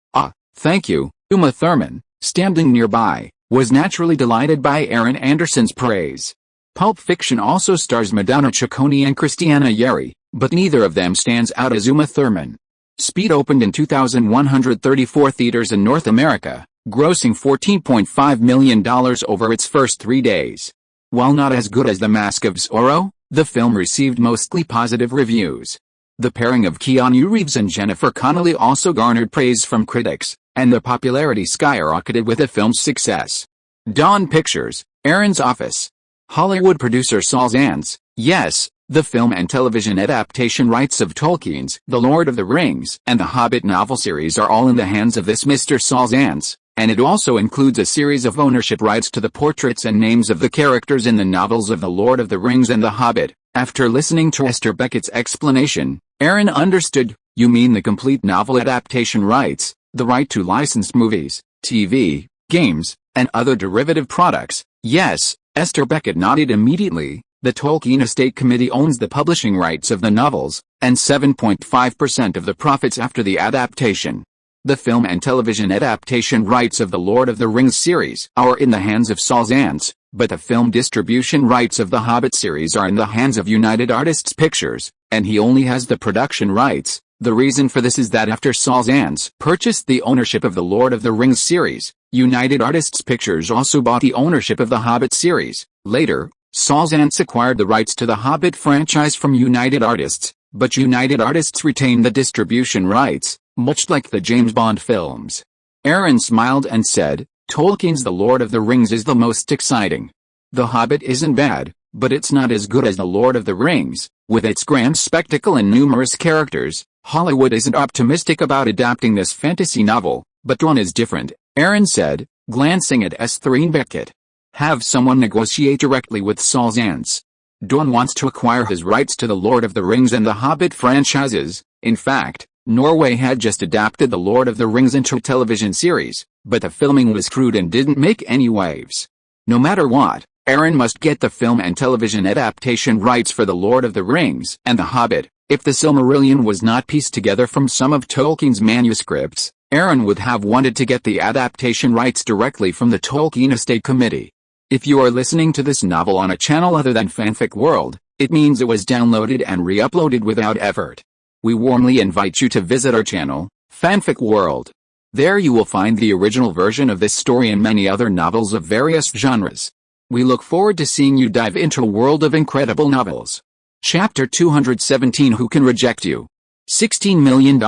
Thank you. Uma Thurman, standing nearby, was naturally delighted by Aaron Anderson's praise. Pulp Fiction also stars Madonna Ciccone and Christiana Yeri, but neither of them stands out as Uma Thurman. Speed opened in 2,134 theaters in North America, grossing $14.5 million over its first 3 days. While not as good as The Mask of Zorro, the film received mostly positive reviews. The pairing of Keanu Reeves and Jennifer Connelly also garnered praise from critics, and the popularity skyrocketed with the film's success. Dawn Pictures, Aaron's office. Hollywood producer Saul Zaentz. Yes, the film and television adaptation rights of Tolkien's The Lord of the Rings and The Hobbit novel series are all in the hands of this Mr. Saul Zaentz, and it also includes a series of ownership rights to the portraits and names of the characters in the novels of The Lord of the Rings and The Hobbit. After listening to Esther Beckett's explanation, Aaron understood. You mean the complete novel adaptation rights, the right to licensed movies, TV, games, and other derivative products? Yes, Esther Beckett nodded immediately. The Tolkien Estate Committee owns the publishing rights of the novels, and 7.5% of the profits after the adaptation. The film and television adaptation rights of the Lord of the Rings series are in the hands of Saul Zaentz, but the film distribution rights of the Hobbit series are in the hands of United Artists Pictures, and he only has the production rights. The reason for this is that after Saul Zaentz purchased the ownership of the Lord of the Rings series, United Artists Pictures also bought the ownership of the Hobbit series. Later, Saul Zaentz acquired the rights to the Hobbit franchise from United Artists, but United Artists retained the distribution rights, much like the James Bond films. Aaron smiled and said, Tolkien's The Lord of the Rings is the most exciting. The Hobbit isn't bad, but it's not as good as The Lord of the Rings. With its grand spectacle and numerous characters, Hollywood isn't optimistic about adapting this fantasy novel, but Dawn is different, Aaron said, glancing at Esther Beckett. Have someone negotiate directly with Saul Zaentz. Dawn wants to acquire his rights to The Lord of the Rings and the Hobbit franchises. In fact, Norway had just adapted The Lord of the Rings into a television series, but the filming was crude and didn't make any waves. No matter what, Aaron must get the film and television adaptation rights for The Lord of the Rings and The Hobbit. If the Silmarillion was not pieced together from some of Tolkien's manuscripts, Aaron would have wanted to get the adaptation rights directly from the Tolkien Estate Committee. If you are listening to this novel on a channel other than Fanfic World, it means it was downloaded and re-uploaded without effort. We warmly invite you to visit our channel, Fanfic World. There you will find the original version of this story and many other novels of various genres. We look forward to seeing you dive into a world of incredible novels. Chapter 217 Who Can Reject You? $16 million.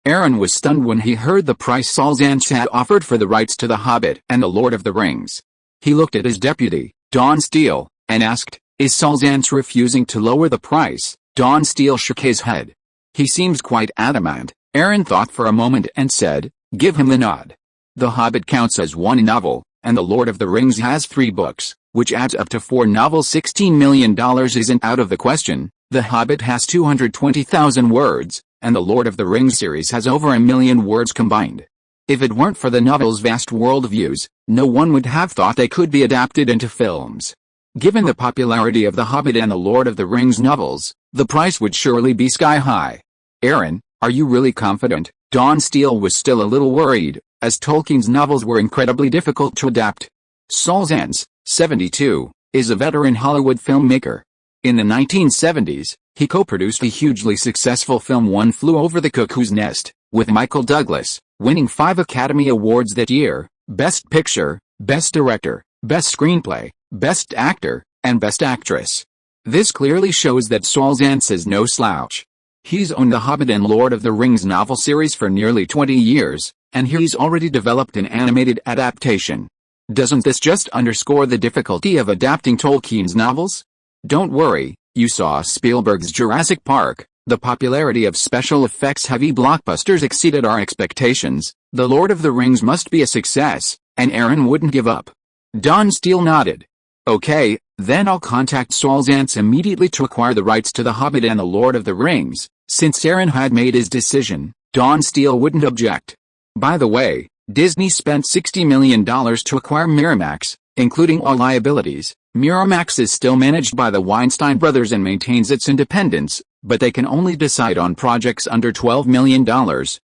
Aaron was stunned when he heard the price Saul Zaentz had offered for the rights to The Hobbit and The Lord of the Rings. He looked at his deputy, Don Steele, and asked, Is Saul Zaentz refusing to lower the price? Don Steele shook his head. He seems quite adamant. Aaron thought for a moment and said, Give him the nod. The Hobbit counts as one novel, and The Lord of the Rings has 3 books, which adds up to 4 novels. $16 million isn't out of the question. The Hobbit has 220,000 words, and The Lord of the Rings series has over 1 million words combined. If it weren't for the novel's vast world views, no one would have thought they could be adapted into films. Given the popularity of The Hobbit and The Lord of the Rings novels, the price would surely be sky high. Aaron, are you really confident? Don Steele was still a little worried, as Tolkien's novels were incredibly difficult to adapt. Saul Zaentz, 72, is a veteran Hollywood filmmaker. In the 1970s, he co-produced a hugely successful film One Flew Over the Cuckoo's Nest, with Michael Douglas, winning 5 Academy Awards that year: Best Picture, Best Director, Best Screenplay, Best Actor, and Best Actress. This clearly shows that Saul Zaentz is no slouch. He's owned The Hobbit and Lord of the Rings novel series for nearly 20 years, and he's already developed an animated adaptation. Doesn't this just underscore the difficulty of adapting Tolkien's novels? Don't worry, you saw Spielberg's Jurassic Park. The popularity of special effects-heavy blockbusters exceeded our expectations. The Lord of the Rings must be a success, and Aaron wouldn't give up. Don Steele nodded. Okay, then I'll contact Saul Zaentz immediately to acquire the rights to The Hobbit and The Lord of the Rings. Since Aaron had made his decision, Don Steele wouldn't object. By the way, Disney spent $60 million to acquire Miramax, including all liabilities. Miramax is still managed by the Weinstein brothers and maintains its independence, but they can only decide on projects under $12 million.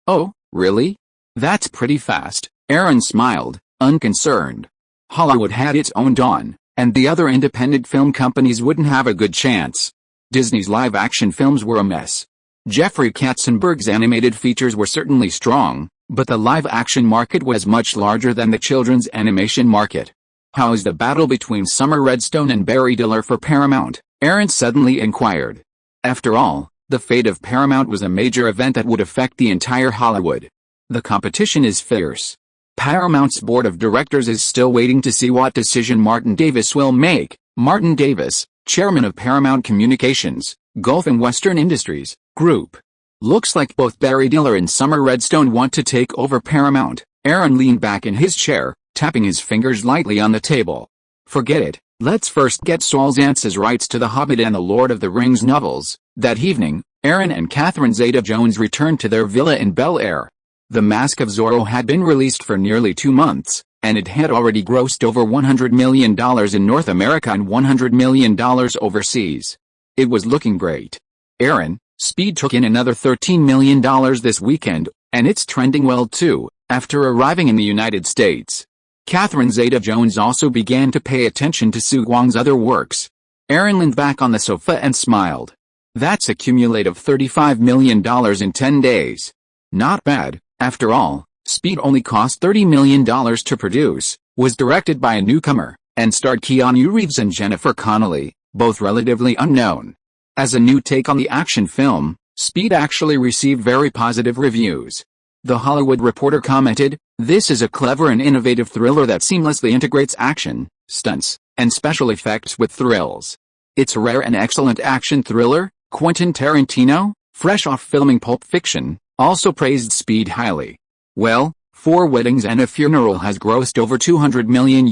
Oh, really? That's pretty fast. Aaron smiled, unconcerned. Hollywood had its own Dawn, and the other independent film companies wouldn't have a good chance. Disney's live-action films were a mess. Jeffrey Katzenberg's animated features were certainly strong, but the live-action market was much larger than the children's animation market. "How is the battle between Summer Redstone and Barry Diller for Paramount?" Aaron suddenly inquired. After all, the fate of Paramount was a major event that would affect the entire Hollywood. "The competition is fierce. Paramount's board of directors is still waiting to see what decision Martin Davis will make." Martin Davis, chairman of Paramount Communications, Gulf and Western Industries Group. "Looks like both Barry Diller and Summer Redstone want to take over Paramount." Aaron leaned back in his chair, tapping his fingers lightly on the table. "Forget it. Let's first get Saul Zantz's rights to The Hobbit and The Lord of the Rings novels." That evening, Aaron and Catherine Zeta-Jones returned to their villa in Bel Air. The Mask of Zorro had been released for nearly 2 months, and it had already grossed over $100 million in North America and $100 million overseas. It was looking great. Aaron, Speed took in another $13 million this weekend, and it's trending well too, after arriving in the United States. Catherine Zeta-Jones also began to pay attention to Su Guang's other works. Aaron leaned back on the sofa and smiled. "That's a cumulative $35 million in 10 days. Not bad. After all, Speed only cost $30 million to produce, was directed by a newcomer, and starred Keanu Reeves and Jennifer Connelly, both relatively unknown. As a new take on the action film, Speed actually received very positive reviews. The Hollywood Reporter commented, "This is a clever and innovative thriller that seamlessly integrates action, stunts, and special effects with thrills. It's a rare and excellent action thriller." Quentin Tarantino, fresh off filming Pulp Fiction, also praised Speed highly. "Well, 4 Weddings and a Funeral has grossed over $200 million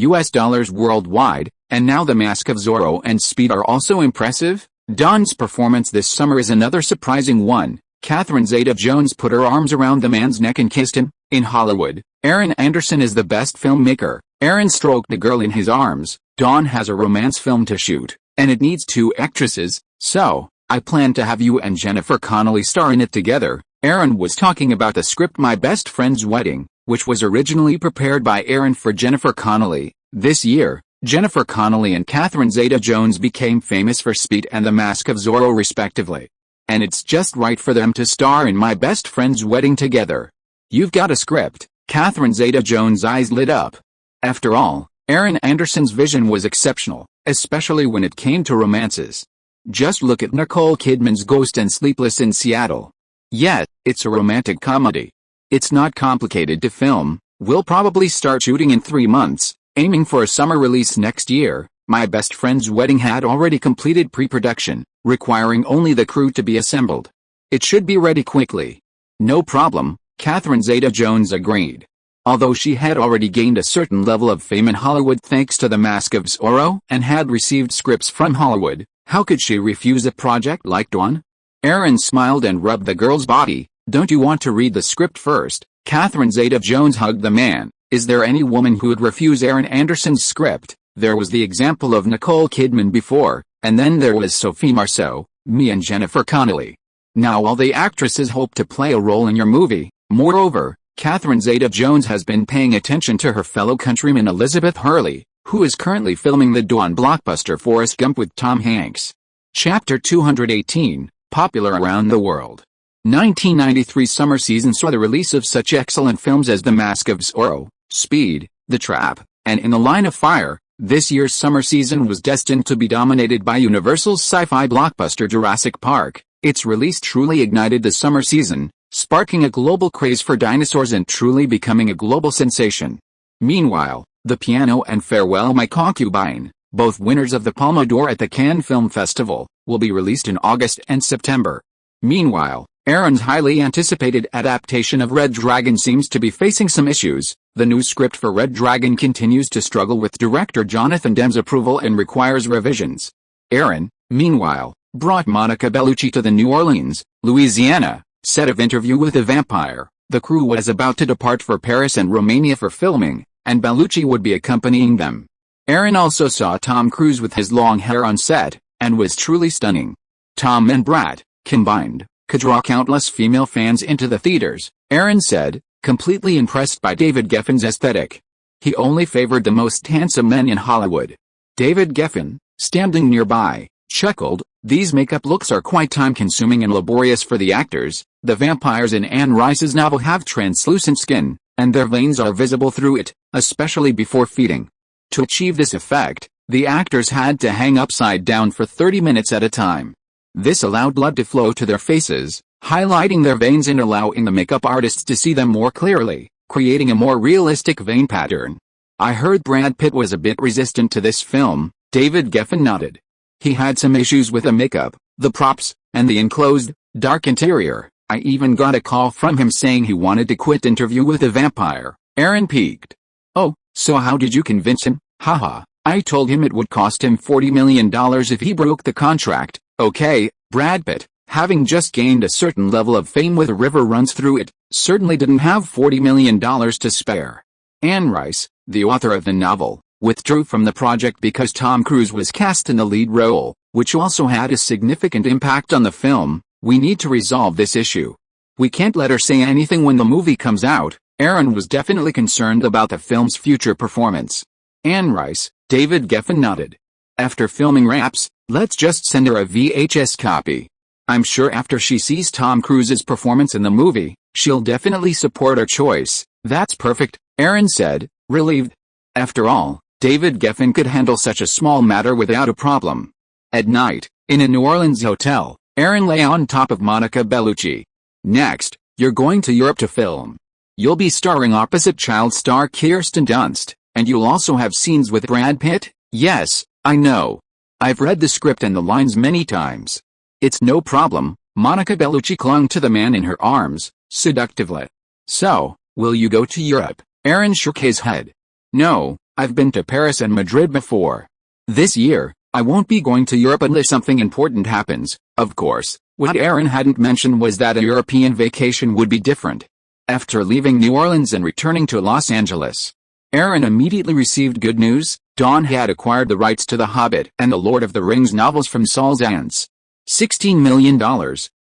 worldwide, and now The Mask of Zorro and Speed are also impressive. Don's performance this summer is another surprising one." Catherine Zeta-Jones put her arms around the man's neck and kissed him. "In Hollywood, Aaron Anderson is the best filmmaker." Aaron stroked the girl in his arms. "Don has a romance film to shoot, and it needs 2 actresses, so I plan to have you and Jennifer Connelly star in it together." Aaron was talking about the script My Best Friend's Wedding, which was originally prepared by Aaron for Jennifer Connelly. This year, Jennifer Connelly and Catherine Zeta-Jones became famous for Speed and The Mask of Zorro respectively. And it's just right for them to star in My Best Friend's Wedding together. "You've got a script." Catherine Zeta-Jones' eyes lit up. After all, Aaron Anderson's vision was exceptional, especially when it came to romances. Just look at Nicole Kidman's Ghost and Sleepless in Seattle. Yet, it's a romantic comedy. It's not complicated to film. We'll probably start shooting in 3 months, aiming for a summer release next year. My Best Friend's Wedding had already completed pre-production, requiring only the crew to be assembled. It should be ready quickly. "No problem," Catherine Zeta-Jones agreed. Although she had already gained a certain level of fame in Hollywood thanks to The Mask of Zorro and had received scripts from Hollywood, how could she refuse a project like Dawn? Aaron smiled and rubbed the girl's body. "Don't you want to read the script first?" Catherine Zeta-Jones hugged the man. Is there any woman who would refuse Aaron Anderson's script? There was the example of Nicole Kidman before, and then there was Sophie Marceau, me and Jennifer Connelly. Now all the actresses hope to play a role in your movie. Moreover, Catherine Zeta-Jones has been paying attention to her fellow countryman Elizabeth Hurley, who is currently filming the Dawn blockbuster Forrest Gump with Tom Hanks. Chapter 218, Popular Around the World. 1993 summer season saw the release of such excellent films as The Mask of Zorro, Speed, The Trap, and In the Line of Fire. This year's summer season was destined to be dominated by Universal's sci-fi blockbuster Jurassic Park. Its release truly ignited the summer season, sparking a global craze for dinosaurs and truly becoming a global sensation. Meanwhile, The Piano and Farewell My Concubine, both winners of the Palme d'Or at the Cannes Film Festival, will be released in August and September. Meanwhile, Aaron's highly anticipated adaptation of Red Dragon seems to be facing some issues. The new script for Red Dragon continues to struggle with director Jonathan Demme's approval and requires revisions. Aaron, meanwhile, brought Monica Bellucci to the New Orleans, Louisiana, set of Interview with a Vampire. The crew was about to depart for Paris and Romania for filming, and Bellucci would be accompanying them. Aaron also saw Tom Cruise with his long hair on set, and was truly stunning. Tom and Brad, combined, could draw countless female fans into the theaters, Aaron said, completely impressed by David Geffen's aesthetic. He only favored the most handsome men in Hollywood. David Geffen, standing nearby, chuckled, These makeup looks are quite time-consuming and laborious for the actors. The vampires in Anne Rice's novel have translucent skin, and their veins are visible through it, especially before feeding. To achieve this effect, the actors had to hang upside down for 30 minutes at a time. This allowed blood to flow to their faces, highlighting their veins and allowing the makeup artists to see them more clearly, creating a more realistic vein pattern. I heard Brad Pitt was a bit resistant to this film. David Geffen nodded. He had some issues with the makeup, the props, and the enclosed, dark interior. I even got a call from him saying he wanted to quit Interview with the Vampire. Aaron peeked. Oh, so how did you convince him? Haha, I told him it would cost him $40 million if he broke the contract. Okay, Brad Pitt, having just gained a certain level of fame with A River Runs Through It, certainly didn't have $40 million to spare. Anne Rice, the author of the novel, withdrew from the project because Tom Cruise was cast in the lead role, which also had a significant impact on the film. We need to resolve this issue. We can't let her say anything when the movie comes out. Aaron was definitely concerned about the film's future performance. Anne Rice, David Geffen nodded. After filming wraps, let's just send her a VHS copy. I'm sure after she sees Tom Cruise's performance in the movie, she'll definitely support our choice. That's perfect, Aaron said, relieved. After all, David Geffen could handle such a small matter without a problem. At night, in a New Orleans hotel, Aaron lay on top of Monica Bellucci. Next, you're going to Europe to film. You'll be starring opposite child star Kirsten Dunst, and you'll also have scenes with Brad Pitt? Yes, I know. I've read the script and the lines many times. It's no problem. Monica Bellucci clung to the man in her arms, seductively. So, will you go to Europe? Aaron shook his head. No, I've been to Paris and Madrid before. This year, I won't be going to Europe unless something important happens. Of course, what Aaron hadn't mentioned was that a European vacation would be different. After leaving New Orleans and returning to Los Angeles, Aaron immediately received good news. Dawn had acquired the rights to The Hobbit and The Lord of the Rings novels from Saul Zaentz. $16 million,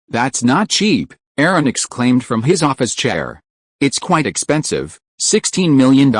that's not cheap, Aaron exclaimed from his office chair. It's quite expensive, $16 million,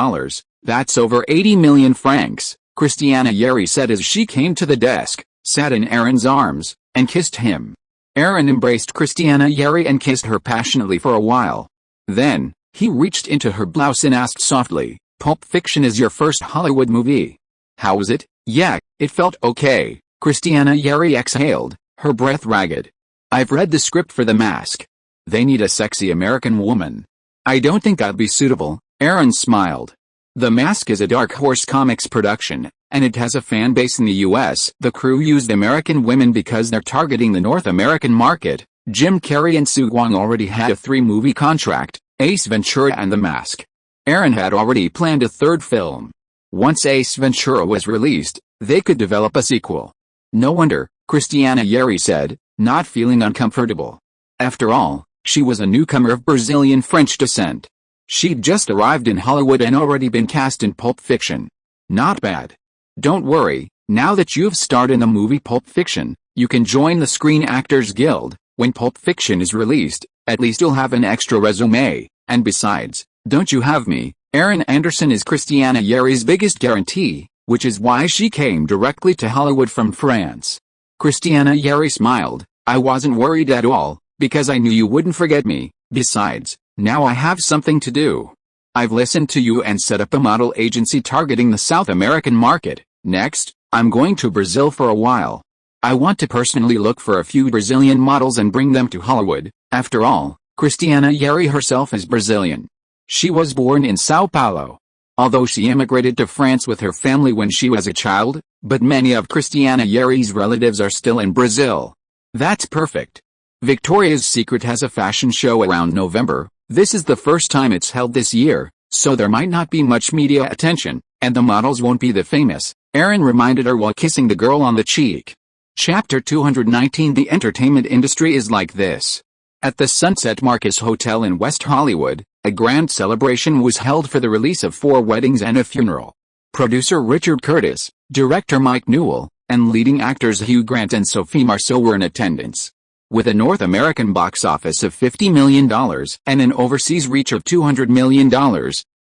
that's over 80 million francs, Christiana Yeri said as she came to the desk, sat in Aaron's arms, and kissed him. Aaron embraced Christiana Yeri and kissed her passionately for a while. Then, he reached into her blouse and asked softly, Pulp Fiction is your first Hollywood movie. How was it? Yeah, it felt okay, Christiana Yeri exhaled, her breath ragged. I've read the script for The Mask. They need a sexy American woman. I don't think I'd be suitable, Aaron smiled. The Mask is a Dark Horse Comics production, and it has a fan base in the US. The crew used American women because they're targeting the North American market. Jim Carrey and Sue Wong already had a 3-movie contract, Ace Ventura and The Mask. Aaron had already planned a third film. Once Ace Ventura was released, they could develop a sequel. No wonder, Christiana Yeri said, not feeling uncomfortable. After all, she was a newcomer of Brazilian French descent. She'd just arrived in Hollywood and already been cast in Pulp Fiction. Not bad. Don't worry, now that you've starred in the movie Pulp Fiction, you can join the Screen Actors Guild. When Pulp Fiction is released, at least you'll have an extra resume, and besides, don't you have me? Aaron Anderson is Christiana Yeri's biggest guarantee, which is why she came directly to Hollywood from France. Christiana Yeri smiled. I wasn't worried at all, because I knew you wouldn't forget me. Besides, now I have something to do. I've listened to you and set up a model agency targeting the South American market. Next, I'm going to Brazil for a while. I want to personally look for a few Brazilian models and bring them to Hollywood. After all, Christiana Yeri herself is Brazilian. She was born in Sao Paulo. Although she immigrated to France with her family when she was a child, but many of Christiana Yeri's relatives are still in Brazil. That's perfect. Victoria's Secret has a fashion show around November. This is the first time it's held this year, so there might not be much media attention, and the models won't be the famous, Aaron reminded her while kissing the girl on the cheek. Chapter 219 The entertainment industry is like this. At the Sunset Marcus Hotel in West Hollywood, a grand celebration was held for the release of 4 Weddings and a Funeral. Producer Richard Curtis, director Mike Newell, and leading actors Hugh Grant and Sophie Marceau were in attendance. With a North American box office of $50 million and an overseas reach of $200 million,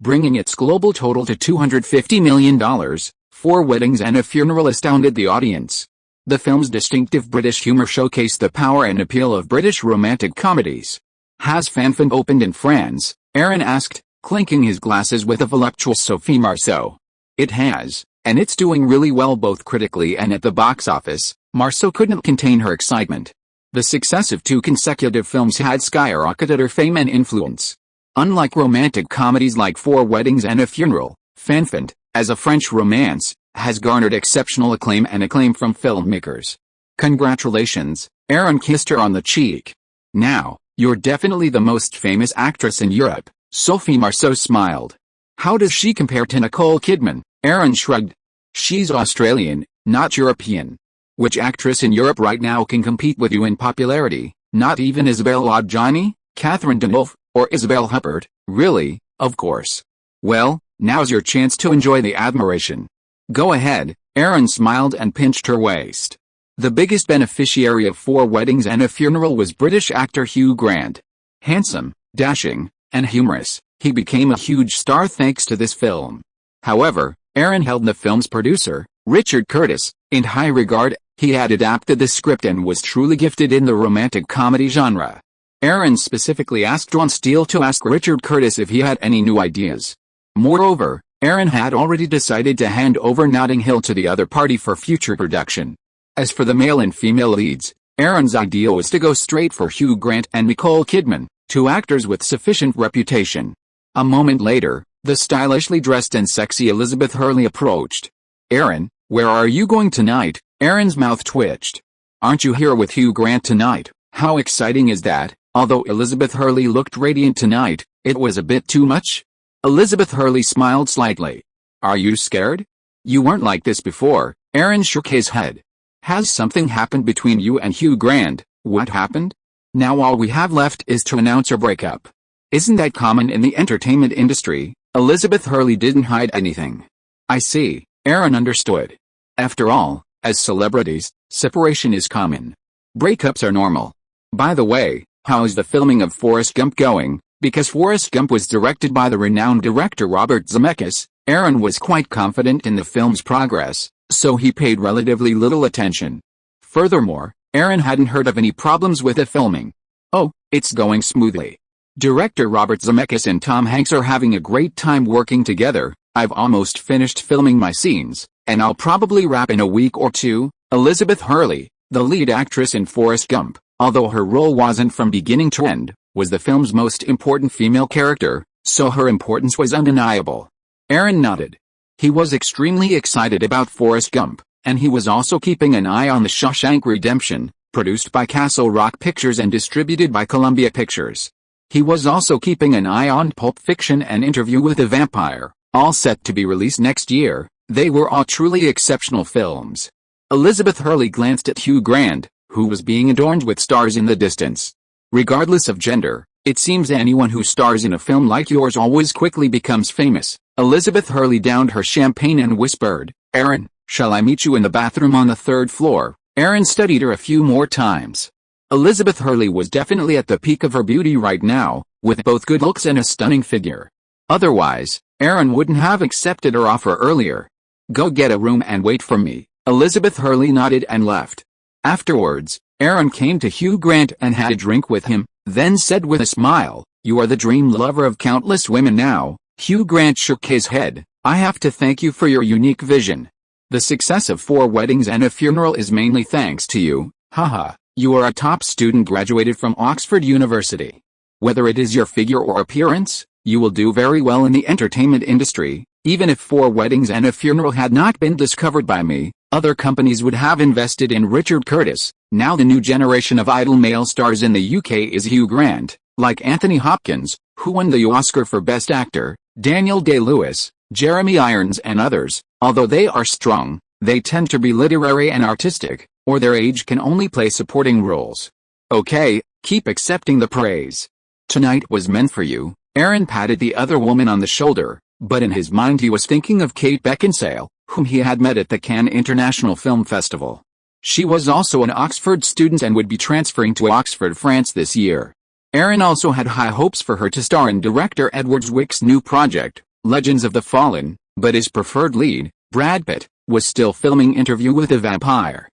bringing its global total to $250 million, 4 Weddings and a Funeral astounded the audience. The film's distinctive British humor showcased the power and appeal of British romantic comedies. Has Fanfan opened in France? Aaron asked, clinking his glasses with a voluptuous Sophie Marceau. It has, and it's doing really well both critically and at the box office. Marceau couldn't contain her excitement. The success of 2 consecutive films had skyrocketed her fame and influence. Unlike romantic comedies like Four Weddings and a Funeral, Fanfan, as a French romance, has garnered exceptional acclaim from filmmakers. Congratulations, Aaron kissed her on the cheek. Now, you're definitely the most famous actress in Europe, Sophie Marceau smiled. How does she compare to Nicole Kidman? Aaron shrugged. She's Australian, not European. Which actress in Europe right now can compete with you in popularity? Not even Isabelle Adjani, Catherine Deneuve, or Isabelle Huppert, really, of course. Well, now's your chance to enjoy the admiration. Go ahead, Aaron smiled and pinched her waist. The biggest beneficiary of Four Weddings and a Funeral was British actor Hugh Grant. Handsome, dashing, and humorous, he became a huge star thanks to this film. However, Aaron held the film's producer, Richard Curtis, in high regard. He had adapted the script and was truly gifted in the romantic comedy genre. Aaron specifically asked Ron Steele to ask Richard Curtis if he had any new ideas. Moreover, Aaron had already decided to hand over Notting Hill to the other party for future production. As for the male and female leads, Aaron's idea was to go straight for Hugh Grant and Nicole Kidman, 2 actors with sufficient reputation. A moment later, the stylishly dressed and sexy Elizabeth Hurley approached. Aaron, where are you going tonight? Aaron's mouth twitched. Aren't you here with Hugh Grant tonight? How exciting is that? Although Elizabeth Hurley looked radiant tonight, it was a bit too much. Elizabeth Hurley smiled slightly. Are you scared? You weren't like this before. Aaron shook his head. Has something happened between you and Hugh Grant? What happened? Now all we have left is to announce our breakup. Isn't that common in the entertainment industry? Elizabeth Hurley didn't hide anything. I see. Aaron understood. After all, as celebrities, separation is common. Breakups are normal. By the way, how is the filming of Forrest Gump going? Because Forrest Gump was directed by the renowned director Robert Zemeckis, Aaron was quite confident in the film's progress, so he paid relatively little attention. Furthermore, Aaron hadn't heard of any problems with the filming. Oh, it's going smoothly. Director Robert Zemeckis and Tom Hanks are having a great time working together. I've almost finished filming my scenes, and I'll probably wrap in a week or 2. Elizabeth Hurley, the lead actress in Forrest Gump, although her role wasn't from beginning to end, was the film's most important female character, so her importance was undeniable. Aaron nodded. He was extremely excited about Forrest Gump, and he was also keeping an eye on The Shawshank Redemption, produced by Castle Rock Pictures and distributed by Columbia Pictures. He was also keeping an eye on Pulp Fiction and Interview with a Vampire, all set to be released next year. They were all truly exceptional films. Elizabeth Hurley glanced at Hugh Grant, who was being adorned with stars in the distance. Regardless of gender, it seems anyone who stars in a film like yours always quickly becomes famous. Elizabeth Hurley downed her champagne and whispered, Aaron, shall I meet you in the bathroom on the 3rd floor? Aaron studied her a few more times. Elizabeth Hurley was definitely at the peak of her beauty right now, with both good looks and a stunning figure. Otherwise, Aaron wouldn't have accepted her offer earlier. Go get a room and wait for me. Elizabeth Hurley nodded and left. Afterwards, Aaron came to Hugh Grant and had a drink with him, then said with a smile, You are the dream lover of countless women now. Hugh Grant shook his head. I have to thank you for your unique vision. The success of Four Weddings and a Funeral is mainly thanks to you. Haha, you are a top student graduated from Oxford University. Whether it is your figure or appearance, you will do very well in the entertainment industry. Even if Four Weddings and a Funeral had not been discovered by me, other companies would have invested in Richard Curtis. Now the new generation of idol male stars in the UK is Hugh Grant, like Anthony Hopkins, who won the Oscar for Best Actor, Daniel Day-Lewis, Jeremy Irons and others. Although they are strong, they tend to be literary and artistic, or their age can only play supporting roles. Okay, keep accepting the praise. Tonight was meant for you. Aaron patted the other woman on the shoulder, but in his mind he was thinking of Kate Beckinsale, whom he had met at the Cannes International Film Festival. She was also an Oxford student and would be transferring to Oxford, France this year. Aaron also had high hopes for her to star in director Edward Zwick's new project, Legends of the Fallen, but his preferred lead, Brad Pitt, was still filming Interview with a Vampire.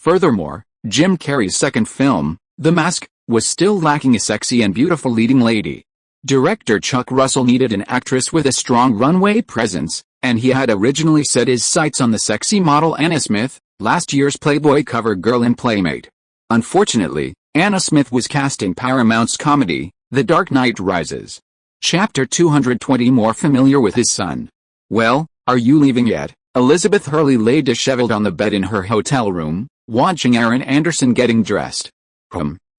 Furthermore, Jim Carrey's second film, The Mask, was still lacking a sexy and beautiful leading lady. Director Chuck Russell needed an actress with a strong runway presence, and he had originally set his sights on the sexy model Anna Smith, last year's Playboy cover girl and playmate. Unfortunately, Anna Smith was cast in Paramount's comedy, The Dark Knight Rises. Chapter 220. More familiar with his son. Well, are you leaving yet? Elizabeth Hurley lay disheveled on the bed in her hotel room, watching Aaron Anderson getting dressed.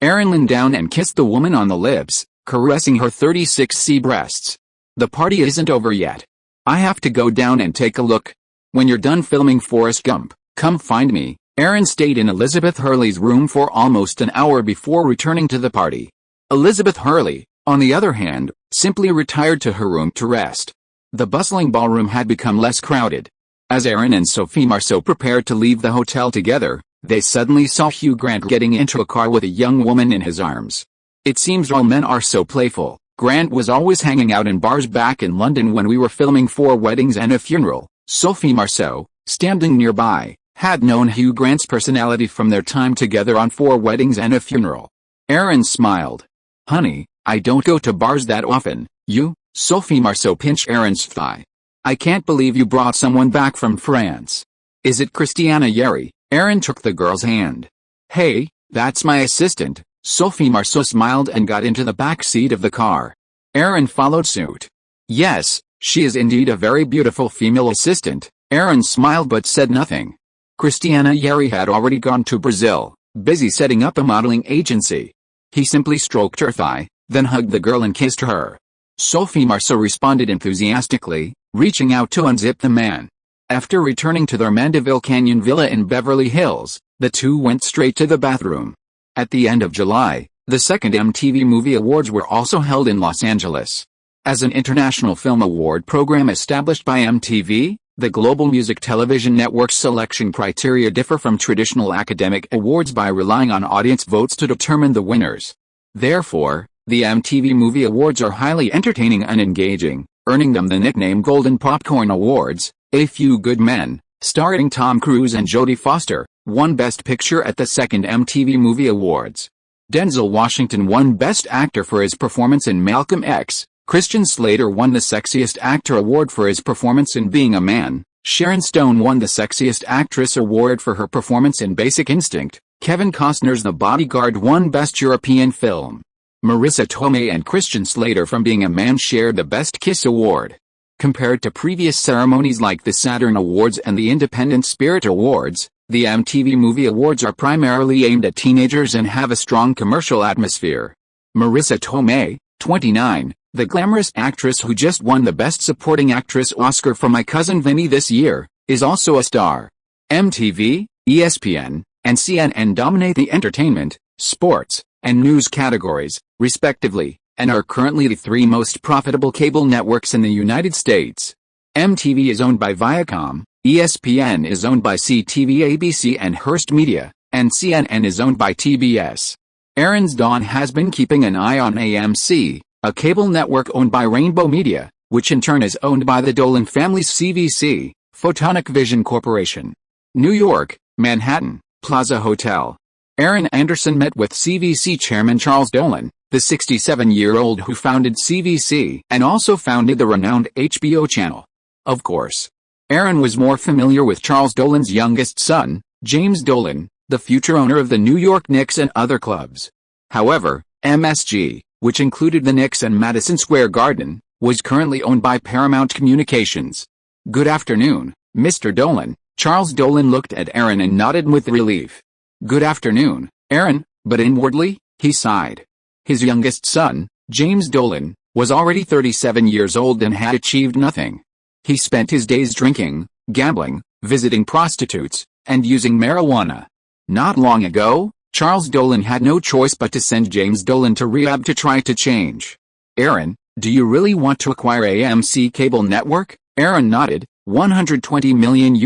Aaron leaned down and kissed the woman on the lips, caressing her 36C breasts. The party isn't over yet. I have to go down and take a look. When you're done filming Forrest Gump, come find me. Aaron stayed in Elizabeth Hurley's room for almost an hour before returning to the party. Elizabeth Hurley, on the other hand, simply retired to her room to rest. The bustling ballroom had become less crowded. As Aaron and Sophie Marceau prepared to leave the hotel together, they suddenly saw Hugh Grant getting into a car with a young woman in his arms. It seems all men are so playful. Grant was always hanging out in bars back in London when we were filming 4 Weddings and a Funeral. Sophie Marceau, standing nearby, had known Hugh Grant's personality from their time together on 4 Weddings and a Funeral. Aaron smiled. Honey, I don't go to bars that often. You? Sophie Marceau pinched Aaron's thigh. I can't believe you brought someone back from France. Is it Christiana Yeri? Aaron took the girl's hand. Hey, that's my assistant. Sophie Marceau smiled and got into the back seat of the car. Aaron followed suit. Yes, she is indeed a very beautiful female assistant. Aaron smiled but said nothing. Christiana Yeri had already gone to Brazil, busy setting up a modeling agency. He simply stroked her thigh, then hugged the girl and kissed her. Sophie Marceau responded enthusiastically, reaching out to unzip the man. After returning to their Mandeville Canyon villa in Beverly Hills, the two went straight to the bathroom. At the end of July, the second MTV Movie Awards were also held in Los Angeles. As an international film award program established by MTV, the Global Music Television Network's selection criteria differ from traditional academic awards by relying on audience votes to determine the winners. Therefore, the MTV Movie Awards are highly entertaining and engaging, earning them the nickname Golden Popcorn Awards. A Few Good Men, starring Tom Cruise and Jodie Foster, won Best Picture at the second MTV Movie Awards. Denzel Washington won Best Actor for his performance in Malcolm X. Christian Slater won the Sexiest Actor Award for his performance in Being a Man. Sharon Stone won the Sexiest Actress Award for her performance in Basic Instinct. Kevin Costner's The Bodyguard won Best European Film. Marissa Tomei and Christian Slater from Being a Man shared the Best Kiss Award. Compared to previous ceremonies like the Saturn Awards and the Independent Spirit Awards, the MTV Movie Awards are primarily aimed at teenagers and have a strong commercial atmosphere. Marissa Tomei, 29, the glamorous actress who just won the Best Supporting Actress Oscar for My Cousin Vinny this year, is also a star. MTV, ESPN, and CNN dominate the entertainment, sports, and news categories, respectively, and are currently the 3 most profitable cable networks in the United States. MTV is owned by Viacom, ESPN is owned by CTV ABC and Hearst Media, and CNN is owned by TBS. Aaron's Dawn has been keeping an eye on AMC, a cable network owned by Rainbow Media, which in turn is owned by the Dolan family's CVC, Photonic Vision Corporation. New York, Manhattan, Plaza Hotel. Aaron Anderson met with CVC chairman Charles Dolan, the 67-year-old who founded CVC and also founded the renowned HBO channel. Of course, Aaron was more familiar with Charles Dolan's youngest son, James Dolan, the future owner of the New York Knicks and other clubs. However, MSG, which included the Knicks and Madison Square Garden, was currently owned by Paramount Communications. Good afternoon, Mr. Dolan. Charles Dolan looked at Aaron and nodded with relief. Good afternoon, Aaron, but inwardly, he sighed. His youngest son, James Dolan, was already 37 years old and had achieved nothing. He spent his days drinking, gambling, visiting prostitutes, and using marijuana. Not long ago, Charles Dolan had no choice but to send James Dolan to rehab to try to change. Aaron, do you really want to acquire AMC Cable Network? Aaron nodded. $120 million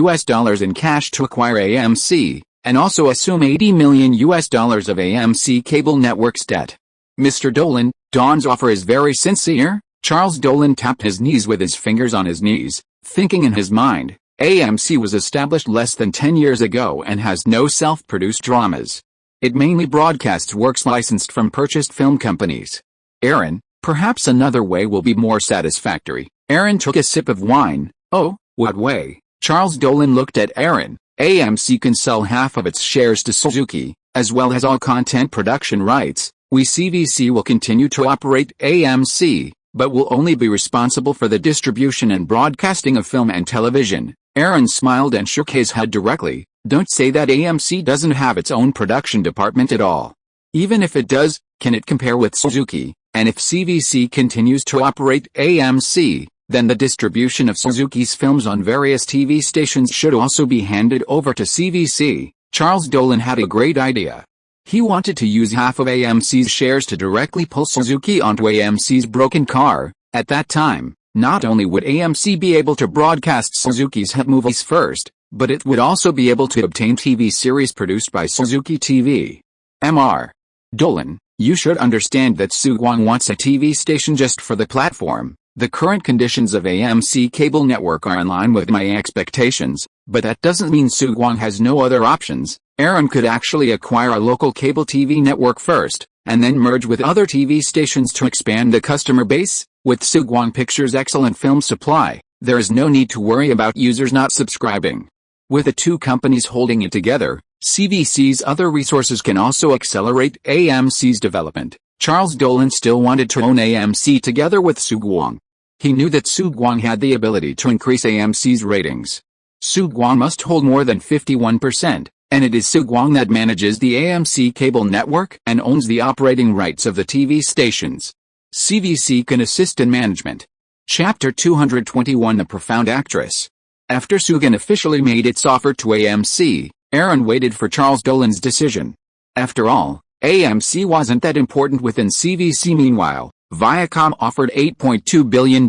in cash to acquire AMC, and also assume $80 million of AMC Cable Network's debt. Mr. Dolan, Don's offer is very sincere. Charles Dolan tapped his knees with his fingers on his knees, thinking in his mind, AMC was established less than 10 years ago and has no self-produced dramas. It mainly broadcasts works licensed from purchased film companies. Aaron, perhaps another way will be more satisfactory. Aaron took a sip of wine. Oh, what way? Charles Dolan looked at Aaron. AMC can sell half of its shares to Suzuki, as well as all content production rights. We CVC will continue to operate AMC, but will only be responsible for the distribution and broadcasting of film and television. Aaron smiled and shook his head directly. Don't say that. AMC doesn't have its own production department at all. Even if it does, can it compare with Suzuki? And if CVC continues to operate AMC, then the distribution of Suzuki's films on various TV stations should also be handed over to CVC. Charles Dolan had a great idea. He wanted to use half of AMC's shares to directly pull Suzuki onto AMC's broken car. At that time, not only would AMC be able to broadcast Suzuki's hit movies first, but it would also be able to obtain TV series produced by Suzuki TV. Mr. Dolan, you should understand that Sugwang wants a TV station just for the platform. The current conditions of AMC cable network are in line with my expectations, but that doesn't mean Sugwang has no other options. Aaron could actually acquire a local cable TV network first, and then merge with other TV stations to expand the customer base. With Sugwang Pictures' excellent film supply, there is no need to worry about users not subscribing. With the two companies holding it together, CVC's other resources can also accelerate AMC's development. Charles Dolan still wanted to own AMC together with Sugwang. He knew that Sugwang had the ability to increase AMC's ratings. Sugwang must hold more than 51%, and it is Sugwang that manages the AMC cable network and owns the operating rights of the TV stations. CVC can assist in management. Chapter 221 The Profound Actress. After Sugan officially made its offer to AMC, Aaron waited for Charles Dolan's decision. After all, AMC wasn't that important within CVC. Meanwhile, Viacom offered $8.2 billion,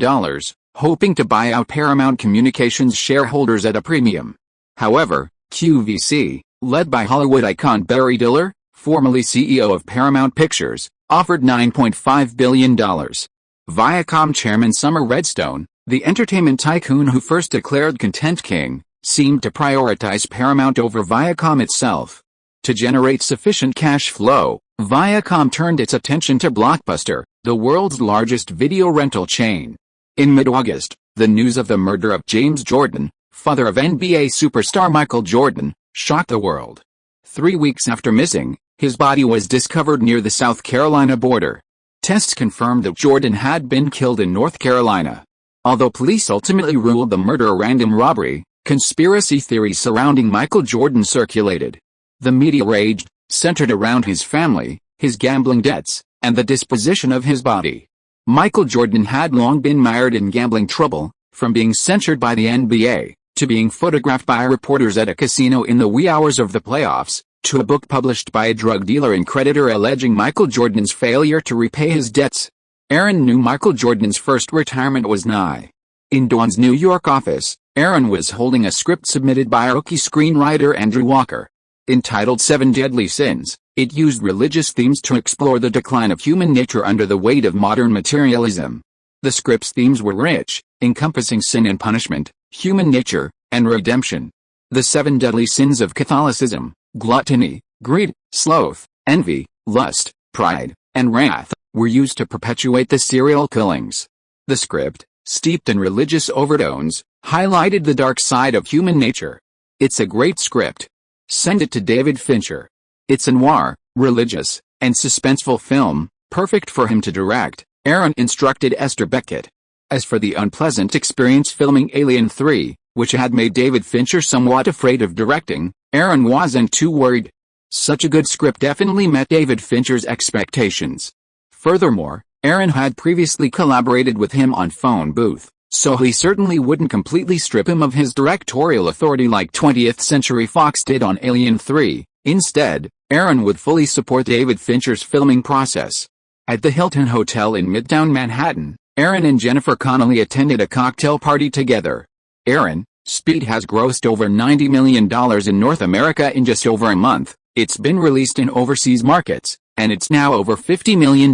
hoping to buy out Paramount Communications shareholders at a premium. However, QVC, led by Hollywood icon Barry Diller, formerly CEO of Paramount Pictures, offered $9.5 billion. Viacom chairman Summer Redstone, the entertainment tycoon who first declared Content King, seemed to prioritize Paramount over Viacom itself. To generate sufficient cash flow, Viacom turned its attention to Blockbuster, the world's largest video rental chain. In mid-August, the news of the murder of James Jordan, father of NBA superstar Michael Jordan, shocked the world. 3 weeks after missing, his body was discovered near the South Carolina border. Tests confirmed that Jordan had been killed in North Carolina. Although police ultimately ruled the murder a random robbery, conspiracy theories surrounding Michael Jordan circulated. The media raged, centered around his family, his gambling debts, and the disposition of his body. Michael Jordan had long been mired in gambling trouble, from being censured by the NBA, to being photographed by reporters at a casino in the wee hours of the playoffs, to a book published by a drug dealer and creditor alleging Michael Jordan's failure to repay his debts. Aaron knew Michael Jordan's first retirement was nigh. In Dawn's New York office, Aaron was holding a script submitted by rookie screenwriter Andrew Walker. Entitled 7 Deadly Sins, it used religious themes to explore the decline of human nature under the weight of modern materialism. The script's themes were rich, encompassing sin and punishment, human nature, and redemption. The 7 deadly sins of Catholicism, gluttony, greed, sloth, envy, lust, pride, and wrath, were used to perpetuate the serial killings. The script, steeped in religious overtones, highlighted the dark side of human nature. It's a great script. Send it to David Fincher. It's a noir, religious, and suspenseful film, perfect for him to direct, Aaron instructed Esther Beckett. As for the unpleasant experience filming Alien 3, which had made David Fincher somewhat afraid of directing, Aaron wasn't too worried. Such a good script definitely met David Fincher's expectations. Furthermore, Aaron had previously collaborated with him on Phone Booth, so he certainly wouldn't completely strip him of his directorial authority like 20th Century Fox did on Alien 3. Instead, Aaron would fully support David Fincher's filming process. At the Hilton Hotel in Midtown Manhattan, Aaron and Jennifer Connelly attended a cocktail party together. Aaron, Speed has grossed over $90 million in North America in just over a month. It's been released in overseas markets, and it's now over $50 million.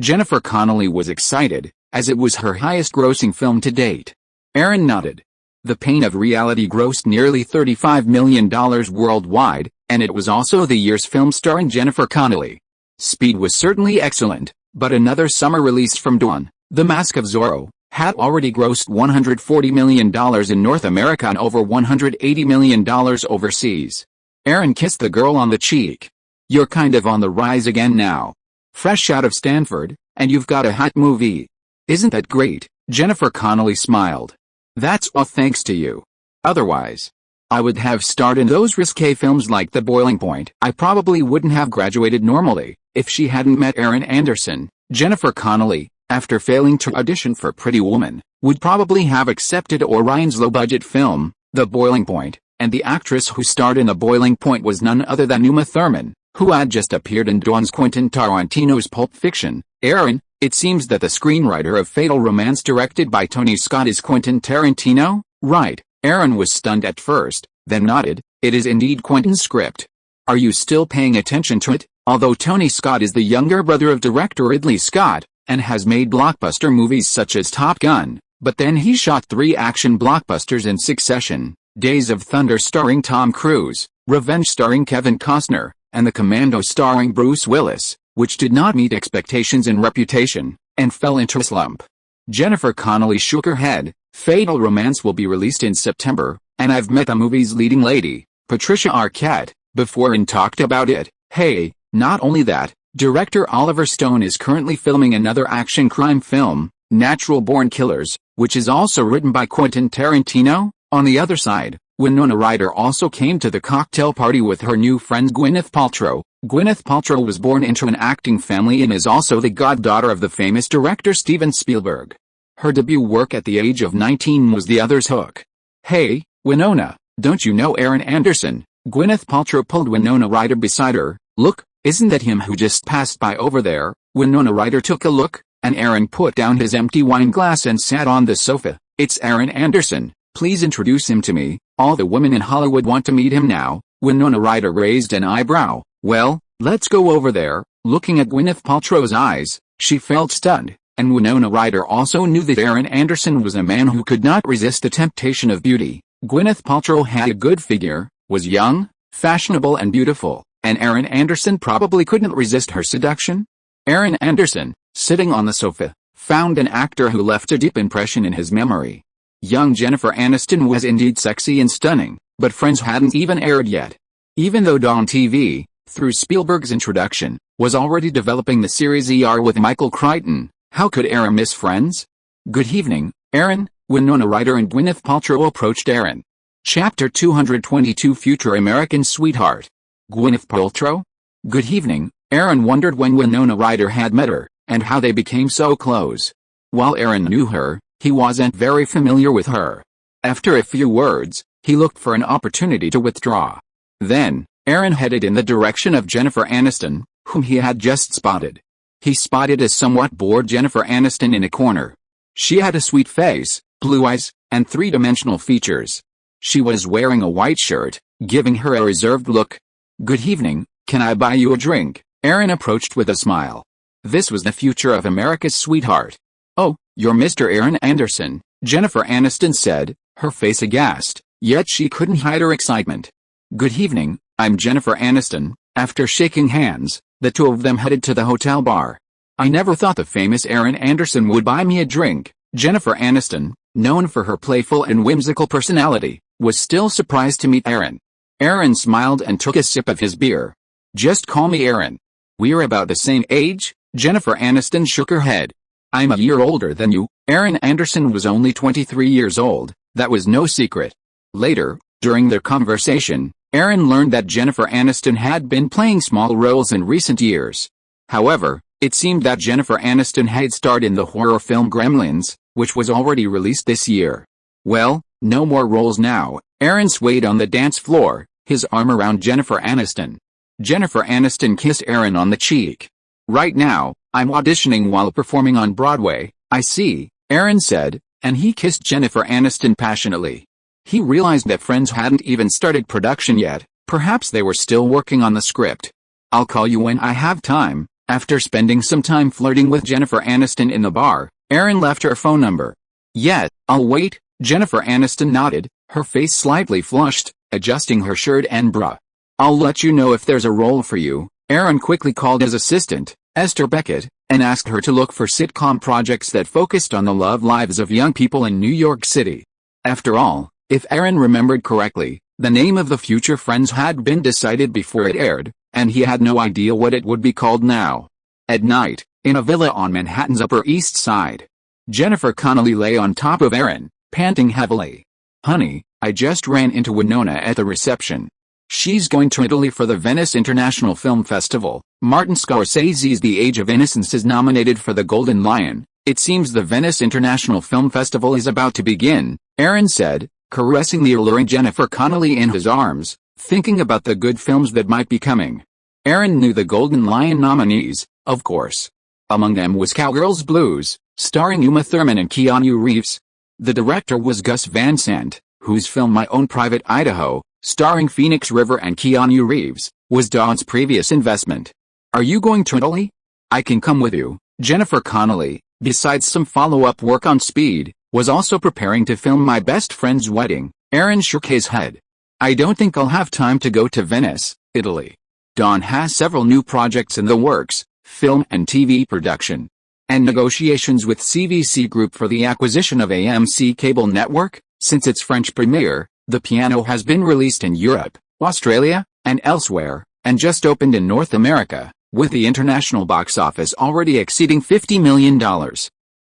Jennifer Connelly was excited, as it was her highest-grossing film to date. Aaron nodded. The Pain of Reality grossed nearly $35 million worldwide, and it was also the year's film starring Jennifer Connelly. Speed was certainly excellent, but another summer release from Dawn, The Mask of Zorro, had already grossed $140 million in North America and over $180 million overseas. Aaron kissed the girl on the cheek. You're kind of on the rise again now. Fresh out of Stanford, and you've got a hot movie. Isn't that great? Jennifer Connelly smiled. That's all thanks to you. Otherwise, I would have starred in those risque films like The Boiling Point. I probably wouldn't have graduated normally if she hadn't met Aaron Anderson. Jennifer Connelly, after failing to audition for Pretty Woman, would probably have accepted Orion's low-budget film, The Boiling Point, and the actress who starred in The Boiling Point was none other than Uma Thurman, who had just appeared in Dawn's Quentin Tarantino's Pulp Fiction. Aaron, it seems that the screenwriter of Fatal Romance directed by Tony Scott is Quentin Tarantino, right? Aaron was stunned at first, then nodded. It is indeed Quentin's script. Are you still paying attention to it? Although Tony Scott is the younger brother of director Ridley Scott, and has made blockbuster movies such as Top Gun, but then he shot 3 action blockbusters in succession: Days of Thunder starring Tom Cruise, Revenge starring Kevin Costner, and The Commando starring Bruce Willis, which did not meet expectations in reputation, and fell into a slump. Jennifer Connelly shook her head. Fatal Romance will be released in September, and I've met the movie's leading lady, Patricia Arquette, before and talked about it. Hey, not only that, director Oliver Stone is currently filming another action crime film, Natural Born Killers, which is also written by Quentin Tarantino. On the other side, Winona Ryder also came to the cocktail party with her new friend Gwyneth Paltrow. Gwyneth Paltrow was born into an acting family and is also the goddaughter of the famous director Steven Spielberg. Her debut work at the age of 19 was The Other's Hook. Hey, Winona, don't you know Aaron Anderson? Gwyneth Paltrow pulled Winona Ryder beside her. Look, isn't that him who just passed by over there? Winona Ryder took a look, and Aaron put down his empty wine glass and sat on the sofa. It's Aaron Anderson. Please introduce him to me. All the women in Hollywood want to meet him now. Winona Ryder raised an eyebrow. Well, let's go over there. Looking at Gwyneth Paltrow's eyes, she felt stunned, and Winona Ryder also knew that Aaron Anderson was a man who could not resist the temptation of beauty. Gwyneth Paltrow had a good figure, was young, fashionable and beautiful, and Aaron Anderson probably couldn't resist her seduction. Aaron Anderson, sitting on the sofa, found an actor who left a deep impression in his memory. Young Jennifer Aniston was indeed sexy and stunning, but Friends hadn't even aired yet. Even though Dawn TV, through Spielberg's introduction, was already developing the series ER with Michael Crichton, how could Aaron miss Friends? Good evening, Aaron. Winona Ryder and Gwyneth Paltrow approached Aaron. Chapter 222 Future American Sweetheart. Gwyneth Paltrow? Good evening. Aaron wondered when Winona Ryder had met her, and how they became so close. While Aaron knew her, he wasn't very familiar with her. After a few words, he looked for an opportunity to withdraw. Then, Aaron headed in the direction of Jennifer Aniston, whom he had just spotted. He spotted a somewhat bored Jennifer Aniston in a corner. She had a sweet face, blue eyes, and three-dimensional features. She was wearing a white shirt, giving her a reserved look. Good evening, can I buy you a drink? Aaron approached with a smile. This was the future of America's sweetheart. Oh, you're Mr. Aaron Anderson, Jennifer Aniston said, her face aghast, yet she couldn't hide her excitement. Good evening, I'm Jennifer Aniston. After shaking hands, the two of them headed to the hotel bar. I never thought the famous Aaron Anderson would buy me a drink. Jennifer Aniston, known for her playful and whimsical personality, was still surprised to meet Aaron. Aaron smiled and took a sip of his beer. Just call me Aaron. We're about the same age? Jennifer Aniston shook her head. I'm a year older than you. Aaron Anderson was only 23 years old, that was no secret. Later, during their conversation, Aaron learned that Jennifer Aniston had been playing small roles in recent years. However, it seemed that Jennifer Aniston had starred in the horror film Gremlins, which was already released this year. Well, no more roles now. Aaron swayed on the dance floor, his arm around Jennifer Aniston. Jennifer Aniston kissed Aaron on the cheek. Right now, I'm auditioning while performing on Broadway, I see, Aaron said, and he kissed Jennifer Aniston passionately. He realized that Friends hadn't even started production yet, perhaps they were still working on the script. I'll call you when I have time. After spending some time flirting with Jennifer Aniston in the bar, Aaron left her phone number. Yet, I'll wait. Jennifer Aniston nodded, her face slightly flushed, adjusting her shirt and bra. "I'll let you know if there's a role for you." Aaron quickly called his assistant, Esther Beckett, and asked her to look for sitcom projects that focused on the love lives of young people in New York City. After all, if Aaron remembered correctly, the name of the future Friends had been decided before it aired, and he had no idea what it would be called now. At night, in a villa on Manhattan's Upper East Side, Jennifer Connelly lay on top of Aaron, panting heavily. "Honey, I just ran into Winona at the reception. She's going to Italy for the Venice International Film Festival. Martin Scorsese's The Age of Innocence is nominated for the Golden Lion. It seems the Venice International Film Festival is about to begin," Aaron said, caressing the alluring Jennifer Connelly in his arms, thinking about the good films that might be coming. Aaron knew the Golden Lion nominees, of course. Among them was Cowgirls Blues, starring Uma Thurman and Keanu Reeves. The director was Gus Van Sant, whose film My Own Private Idaho, starring Phoenix River and Keanu Reeves, was Don's previous investment. "Are you going to Italy?" "I can come with you." Jennifer Connelly, besides some follow-up work on Speed, was also preparing to film My Best Friend's Wedding. Aaron shook his head. "I don't think I'll have time to go to Venice, Italy. Don has several new projects in the works, film and TV production, and negotiations with CVC Group for the acquisition of AMC Cable Network. Since its French premiere, The Piano has been released in Europe, Australia, and elsewhere, and just opened in North America, with the international box office already exceeding $50 million.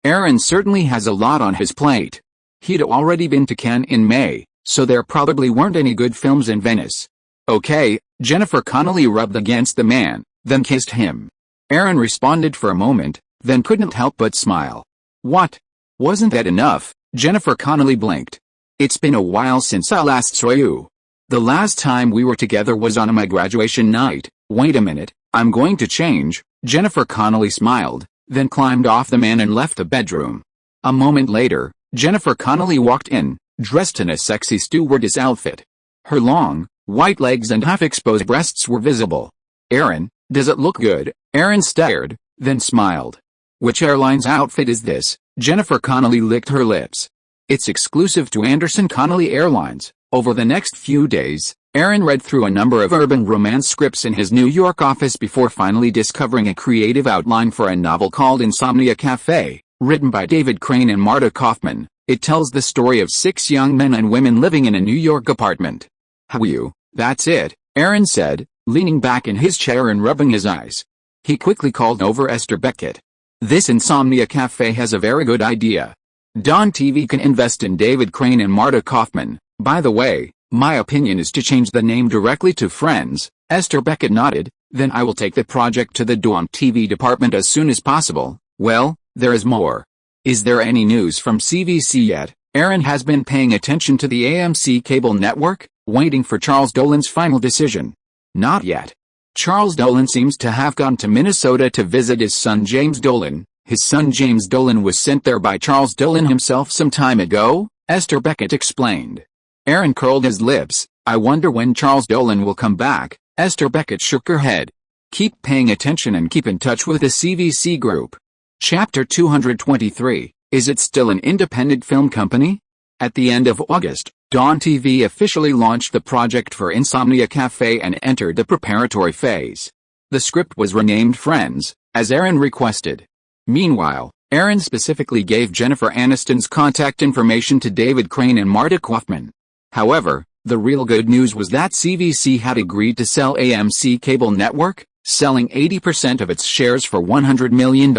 Aaron certainly has a lot on his plate. He'd already been to Cannes in May, so there probably weren't any good films in Venice. "Okay," Jennifer Connelly rubbed against the man, then kissed him. Aaron responded for a moment, then couldn't help but smile. "What? Wasn't that enough?" Jennifer Connelly blinked. "It's been a while since I last saw you. The last time we were together was on my graduation night." "Wait a minute, I'm going to change." Jennifer Connelly smiled, then climbed off the man and left the bedroom. A moment later, Jennifer Connelly walked in, dressed in a sexy stewardess outfit. Her long, white legs and half-exposed breasts were visible. "Aaron, does it look good?" Aaron stared, then smiled. "Which airline's outfit is this?" Jennifer Connelly licked her lips. "It's exclusive to Anderson Connolly Airlines." Over the next few days, Aaron read through a number of urban romance scripts in his New York office before finally discovering a creative outline for a novel called Insomnia Cafe, written by David Crane and Marta Kaufman. It tells the story of 6 young men and women living in a New York apartment. "How are you?" "That's it," Aaron said, leaning back in his chair and rubbing his eyes. He quickly called over Esther Beckett. "This Insomnia Cafe has a very good idea. Don TV can invest in David Crane and Marta Kaufman. By the way, my opinion is to change the name directly to Friends." Esther Beckett nodded. "Then I will take the project to the Don TV department as soon as possible." "Well, there is more. Is there any news from CVC yet?" Aaron has been paying attention to the AMC cable network, waiting for Charles Dolan's final decision. "Not yet. Charles Dolan seems to have gone to Minnesota to visit his son James Dolan. His son James Dolan was sent there by Charles Dolan himself some time ago," Esther Beckett explained. Aaron curled his lips. "I wonder when Charles Dolan will come back." Esther Beckett shook her head. "Keep paying attention and keep in touch with the CVC Group." Chapter 223, Is it still an independent film company? At the end of August, Dawn TV officially launched the project for Insomnia Cafe and entered the preparatory phase. The script was renamed Friends, as Aaron requested. Meanwhile, Aaron specifically gave Jennifer Aniston's contact information to David Crane and Marta Kaufman. However, the real good news was that CVC had agreed to sell AMC Cable Network, selling 80% of its shares for $100 million,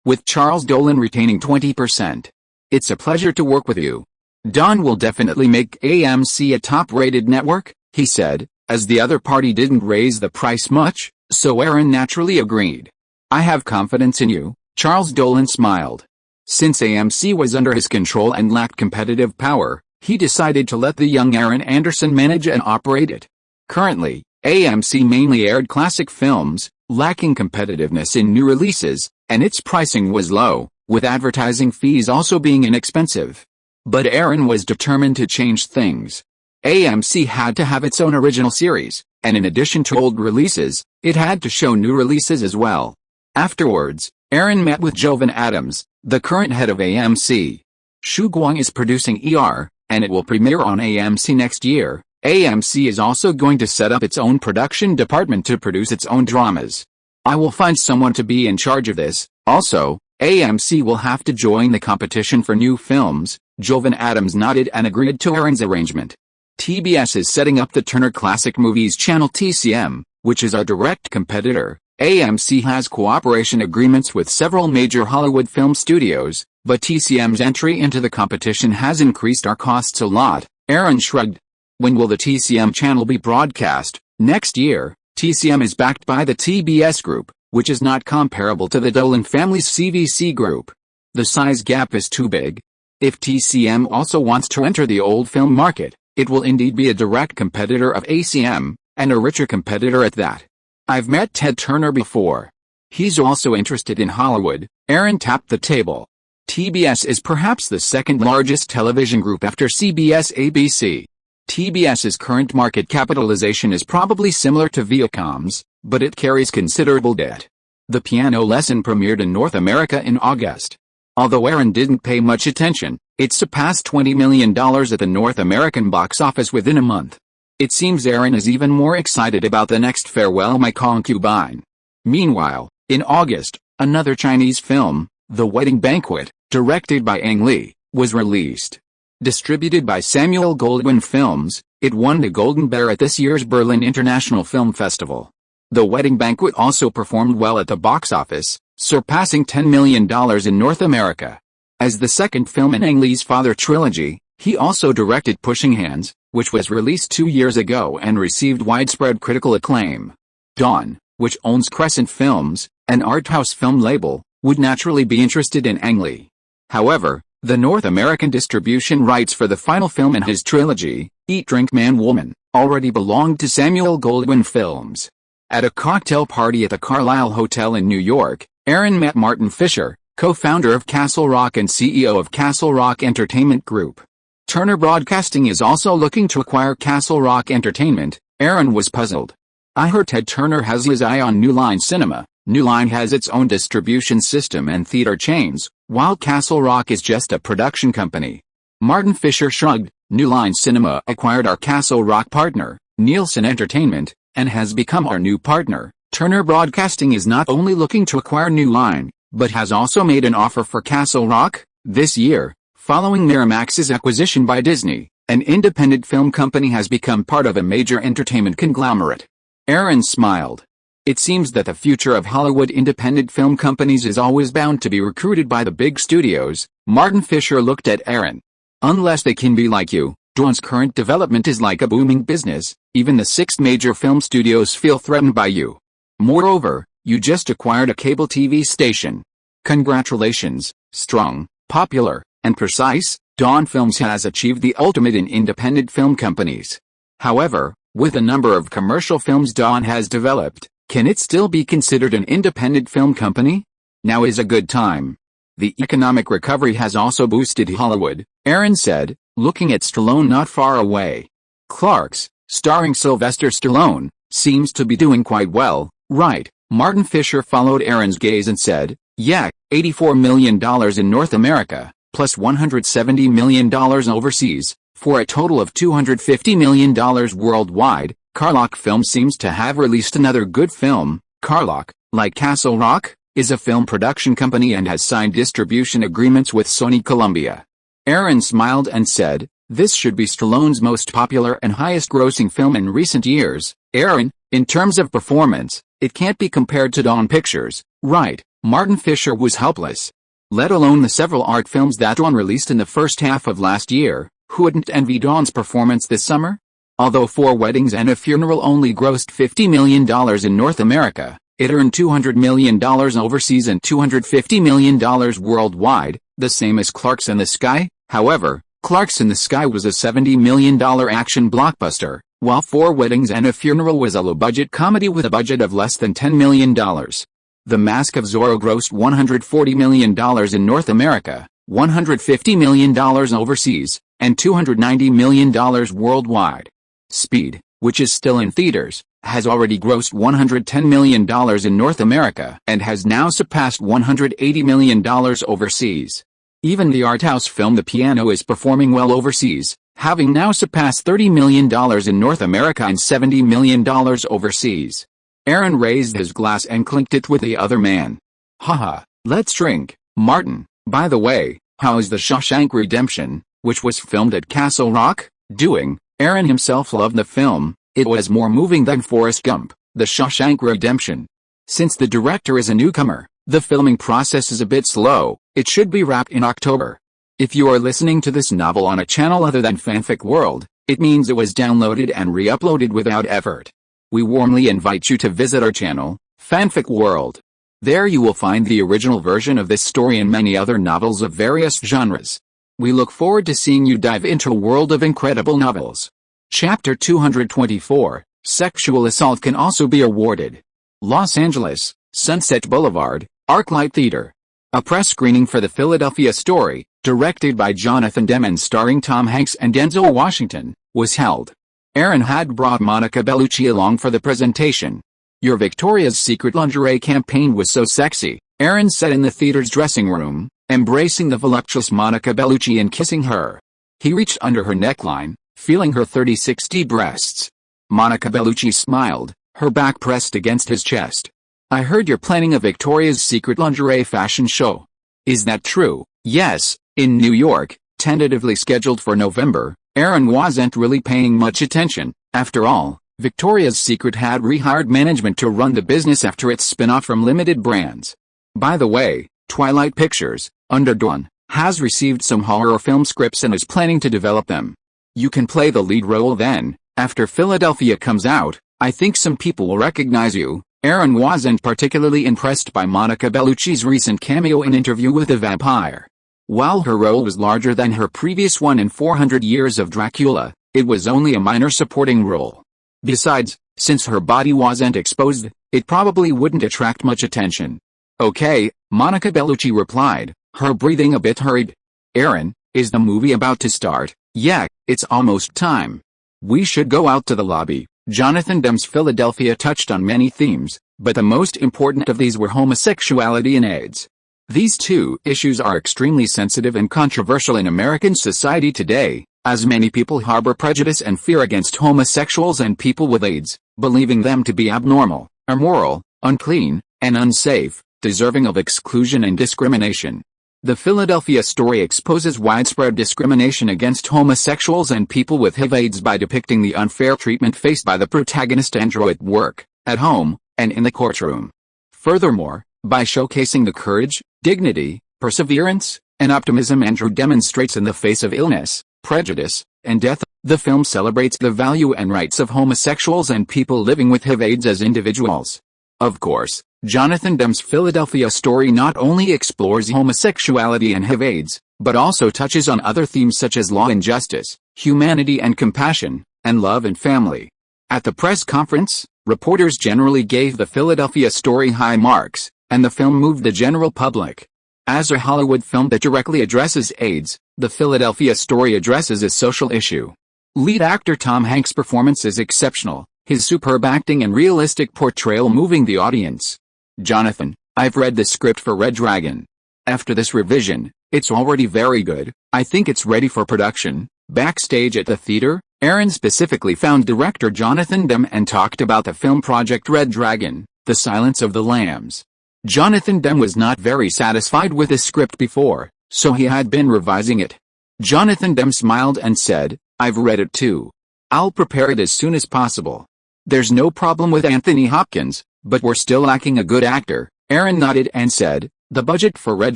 with Charles Dolan retaining 20%. "It's a pleasure to work with you. Don will definitely make AMC a top-rated network," he said, as the other party didn't raise the price much, so Aaron naturally agreed. "I have confidence in you," Charles Dolan smiled. Since AMC was under his control and lacked competitive power, he decided to let the young Aaron Anderson manage and operate it. Currently, AMC mainly aired classic films, lacking competitiveness in new releases, and its pricing was low, with advertising fees also being inexpensive. But Aaron was determined to change things. AMC had to have its own original series, and in addition to old releases, it had to show new releases as well. Afterwards, Aaron met with Jovan Adams, the current head of AMC. Shu Guang is producing ER, and it will premiere on AMC next year. AMC is also going to set up its own production department to produce its own dramas. I will find someone to be in charge of this. Also, AMC will have to join the competition for new films. Jovan Adams nodded and agreed to Aaron's arrangement. TBS is setting up the Turner Classic Movies channel TCM, which is our direct competitor. AMC has cooperation agreements with several major Hollywood film studios, but TCM's entry into the competition has increased our costs a lot. Aaron shrugged. When will the TCM channel be broadcast? Next year. TCM is backed by the TBS Group, which is not comparable to the Dolan family's CVC Group. The size gap is too big. If TCM also wants to enter the old film market, it will indeed be a direct competitor of ACM, and a richer competitor at that. I've met Ted Turner before. He's also interested in Hollywood. Aaron tapped the table. TBS is perhaps the second largest television group after CBS ABC. TBS's current market capitalization is probably similar to Viacom's, but it carries considerable debt. The Piano Lesson premiered in North America in August. Although Aaron didn't pay much attention, it surpassed $20 million at the North American box office within a month. It seems Aaron is even more excited about the next Farewell My Concubine. Meanwhile, in August, another Chinese film, The Wedding Banquet, directed by Ang Lee, was released. Distributed by Samuel Goldwyn Films, it won the Golden Bear at this year's Berlin International Film Festival. The Wedding Banquet also performed well at the box office, surpassing $10 million in North America. As the second film in Ang Lee's Father trilogy, he also directed Pushing Hands, which was released 2 years ago and received widespread critical acclaim. Dawn, which owns Crescent Films, an art house film label, would naturally be interested in Ang Lee. However, the North American distribution rights for the final film in his trilogy, Eat Drink Man Woman, already belonged to Samuel Goldwyn Films. At a cocktail party at the Carlyle Hotel in New York, Aaron met Martin Fisher, co-founder of Castle Rock and CEO of Castle Rock Entertainment Group. Turner Broadcasting is also looking to acquire Castle Rock Entertainment. Aaron was puzzled. I heard Ted Turner has his eye on New Line Cinema. New Line has its own distribution system and theater chains, while Castle Rock is just a production company. Martin Fisher shrugged. New Line Cinema acquired our Castle Rock partner, Nielsen Entertainment, and has become our new partner. Turner Broadcasting is not only looking to acquire New Line, but has also made an offer for Castle Rock. This year, following Miramax's acquisition by Disney, an independent film company has become part of a major entertainment conglomerate. Aaron smiled. It seems that the future of Hollywood independent film companies is always bound to be recruited by the big studios. Martin Fisher looked at Aaron. Unless they can be like you, Dawn's current development is like a booming business. Even the 6 major film studios feel threatened by you. Moreover, you just acquired a cable TV station. Congratulations, strong, popular, and precise. Dawn Films has achieved the ultimate in independent film companies. However, with the number of commercial films Dawn has developed, can it still be considered an independent film company? Now is a good time. The economic recovery has also boosted Hollywood, Aaron said, looking at Stallone not far away. Clarks, starring Sylvester Stallone, seems to be doing quite well, right? Martin Fisher followed Aaron's gaze and said, yeah, $84 million in North America, plus $170 million overseas, for a total of $250 million worldwide. Carlock Films seems to have released another good film. Carlock, like Castle Rock, is a film production company and has signed distribution agreements with Sony Columbia. Aaron smiled and said, this should be Stallone's most popular and highest-grossing film in recent years. Aaron, in terms of performance, it can't be compared to Dawn Pictures, right? Martin Fisher was helpless. Let alone the several art films that Dawn released in the first half of last year. Who wouldn't envy Dawn's performance this summer? Although 4 Weddings and a Funeral only grossed $50 million in North America, it earned $200 million overseas and $250 million worldwide, the same as Clarks in the Sky. However, Clarks in the Sky was a $70 million action blockbuster, while 4 Weddings and a Funeral was a low-budget comedy with a budget of less than $10 million. The Mask of Zorro grossed $140 million in North America, $150 million overseas, and $290 million worldwide. Speed, which is still in theaters, has already grossed $110 million in North America and has now surpassed $180 million overseas. Even the art house film The Piano is performing well overseas, having now surpassed $30 million in North America and $70 million overseas. Aaron raised his glass and clinked it with the other man. Haha, let's drink, Martin. By the way, how is The Shawshank Redemption, which was filmed at Castle Rock, doing? Aaron himself loved the film. It was more moving than Forrest Gump, The Shawshank Redemption. Since the director is a newcomer, the filming process is a bit slow. It should be wrapped in October. If you are listening to this novel on a channel other than Fanfic World, it means it was downloaded and re-uploaded without effort. We warmly invite you to visit our channel, Fanfic World. There you will find the original version of this story and many other novels of various genres. We look forward to seeing you dive into a world of incredible novels. Chapter 224, Sexual Assault can also be awarded. Los Angeles, Sunset Boulevard, ArcLight Theater. A press screening for the Philadelphia Story, directed by Jonathan Demme and starring Tom Hanks and Denzel Washington, was held. Aaron had brought Monica Bellucci along for the presentation. Your Victoria's Secret lingerie campaign was so sexy, Aaron said in the theater's dressing room, embracing the voluptuous Monica Bellucci and kissing her. He reached under her neckline, feeling her 30-60 breasts. Monica Bellucci smiled, her back pressed against his chest. I heard you're planning a Victoria's Secret lingerie fashion show. Is that true? Yes, in New York, tentatively scheduled for November. Aaron wasn't really paying much attention. After all, Victoria's Secret had rehired management to run the business after its spin-off from Limited Brands. By the way, Twilight Pictures, under Dawn, has received some horror film scripts and is planning to develop them. You can play the lead role then. After Philadelphia comes out, I think some people will recognize you. Aaron wasn't particularly impressed by Monica Bellucci's recent cameo in Interview with a Vampire. While her role was larger than her previous one in 400 Years of Dracula, it was only a minor supporting role. Besides, since her body wasn't exposed, it probably wouldn't attract much attention. Okay, Monica Bellucci replied, her breathing a bit hurried. Aaron, is the movie about to start? Yeah, it's almost time. We should go out to the lobby. Jonathan Demme's Philadelphia touched on many themes, but the most important of these were homosexuality and AIDS. These two issues are extremely sensitive and controversial in American society today, as many people harbor prejudice and fear against homosexuals and people with AIDS, believing them to be abnormal, immoral, unclean, and unsafe, deserving of exclusion and discrimination. The Philadelphia Story exposes widespread discrimination against homosexuals and people with HIV/AIDS by depicting the unfair treatment faced by the protagonist Andrew at work, at home, and in the courtroom. Furthermore, by showcasing the courage, dignity, perseverance, and optimism Andrew demonstrates in the face of illness, prejudice, and death, the film celebrates the value and rights of homosexuals and people living with HIV/AIDS as individuals. Of course, Jonathan Demme's Philadelphia Story not only explores homosexuality and HIV/AIDS, but also touches on other themes such as law and justice, humanity and compassion, and love and family. At the press conference, reporters generally gave the Philadelphia Story high marks, and the film moved the general public. As a Hollywood film that directly addresses AIDS, the Philadelphia Story addresses a social issue. Lead actor Tom Hanks' performance is exceptional, his superb acting and realistic portrayal moving the audience. Jonathan, I've read the script for Red Dragon. After this revision, it's already very good. I think it's ready for production. Backstage at the theater, Aaron specifically found director Jonathan Demme and talked about the film project Red Dragon, The Silence of the Lambs. Jonathan Demme was not very satisfied with the script before, so he had been revising it. Jonathan Demme smiled and said, I've read it too. I'll prepare it as soon as possible. There's no problem with Anthony Hopkins, but we're still lacking a good actor. Aaron nodded and said, the budget for Red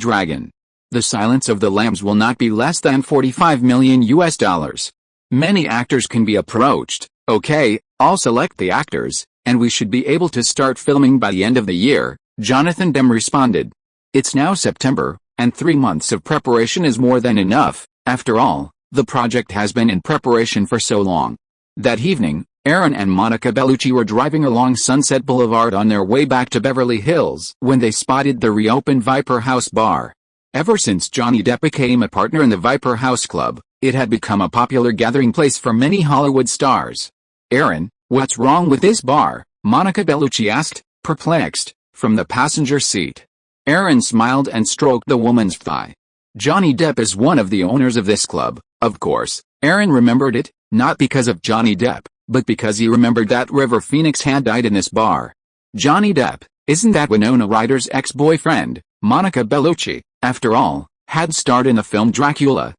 Dragon, The Silence of the Lambs will not be less than $45 million. Many actors can be approached. Okay, I'll select the actors, and we should be able to start filming by the end of the year, Jonathan Demme responded. It's now September, and 3 months of preparation is more than enough. After all, the project has been in preparation for so long. That evening, Aaron and Monica Bellucci were driving along Sunset Boulevard on their way back to Beverly Hills when they spotted the reopened Viper House bar. Ever since Johnny Depp became a partner in the Viper House Club, it had become a popular gathering place for many Hollywood stars. Aaron, what's wrong with this bar? Monica Bellucci asked, perplexed, from the passenger seat. Aaron smiled and stroked the woman's thigh. Johnny Depp is one of the owners of this club, of course. Aaron remembered it, not because of Johnny Depp, but because he remembered that River Phoenix had died in this bar. Johnny Depp, isn't that Winona Ryder's ex-boyfriend, Monica Bellucci, after all, had starred in the film Dracula,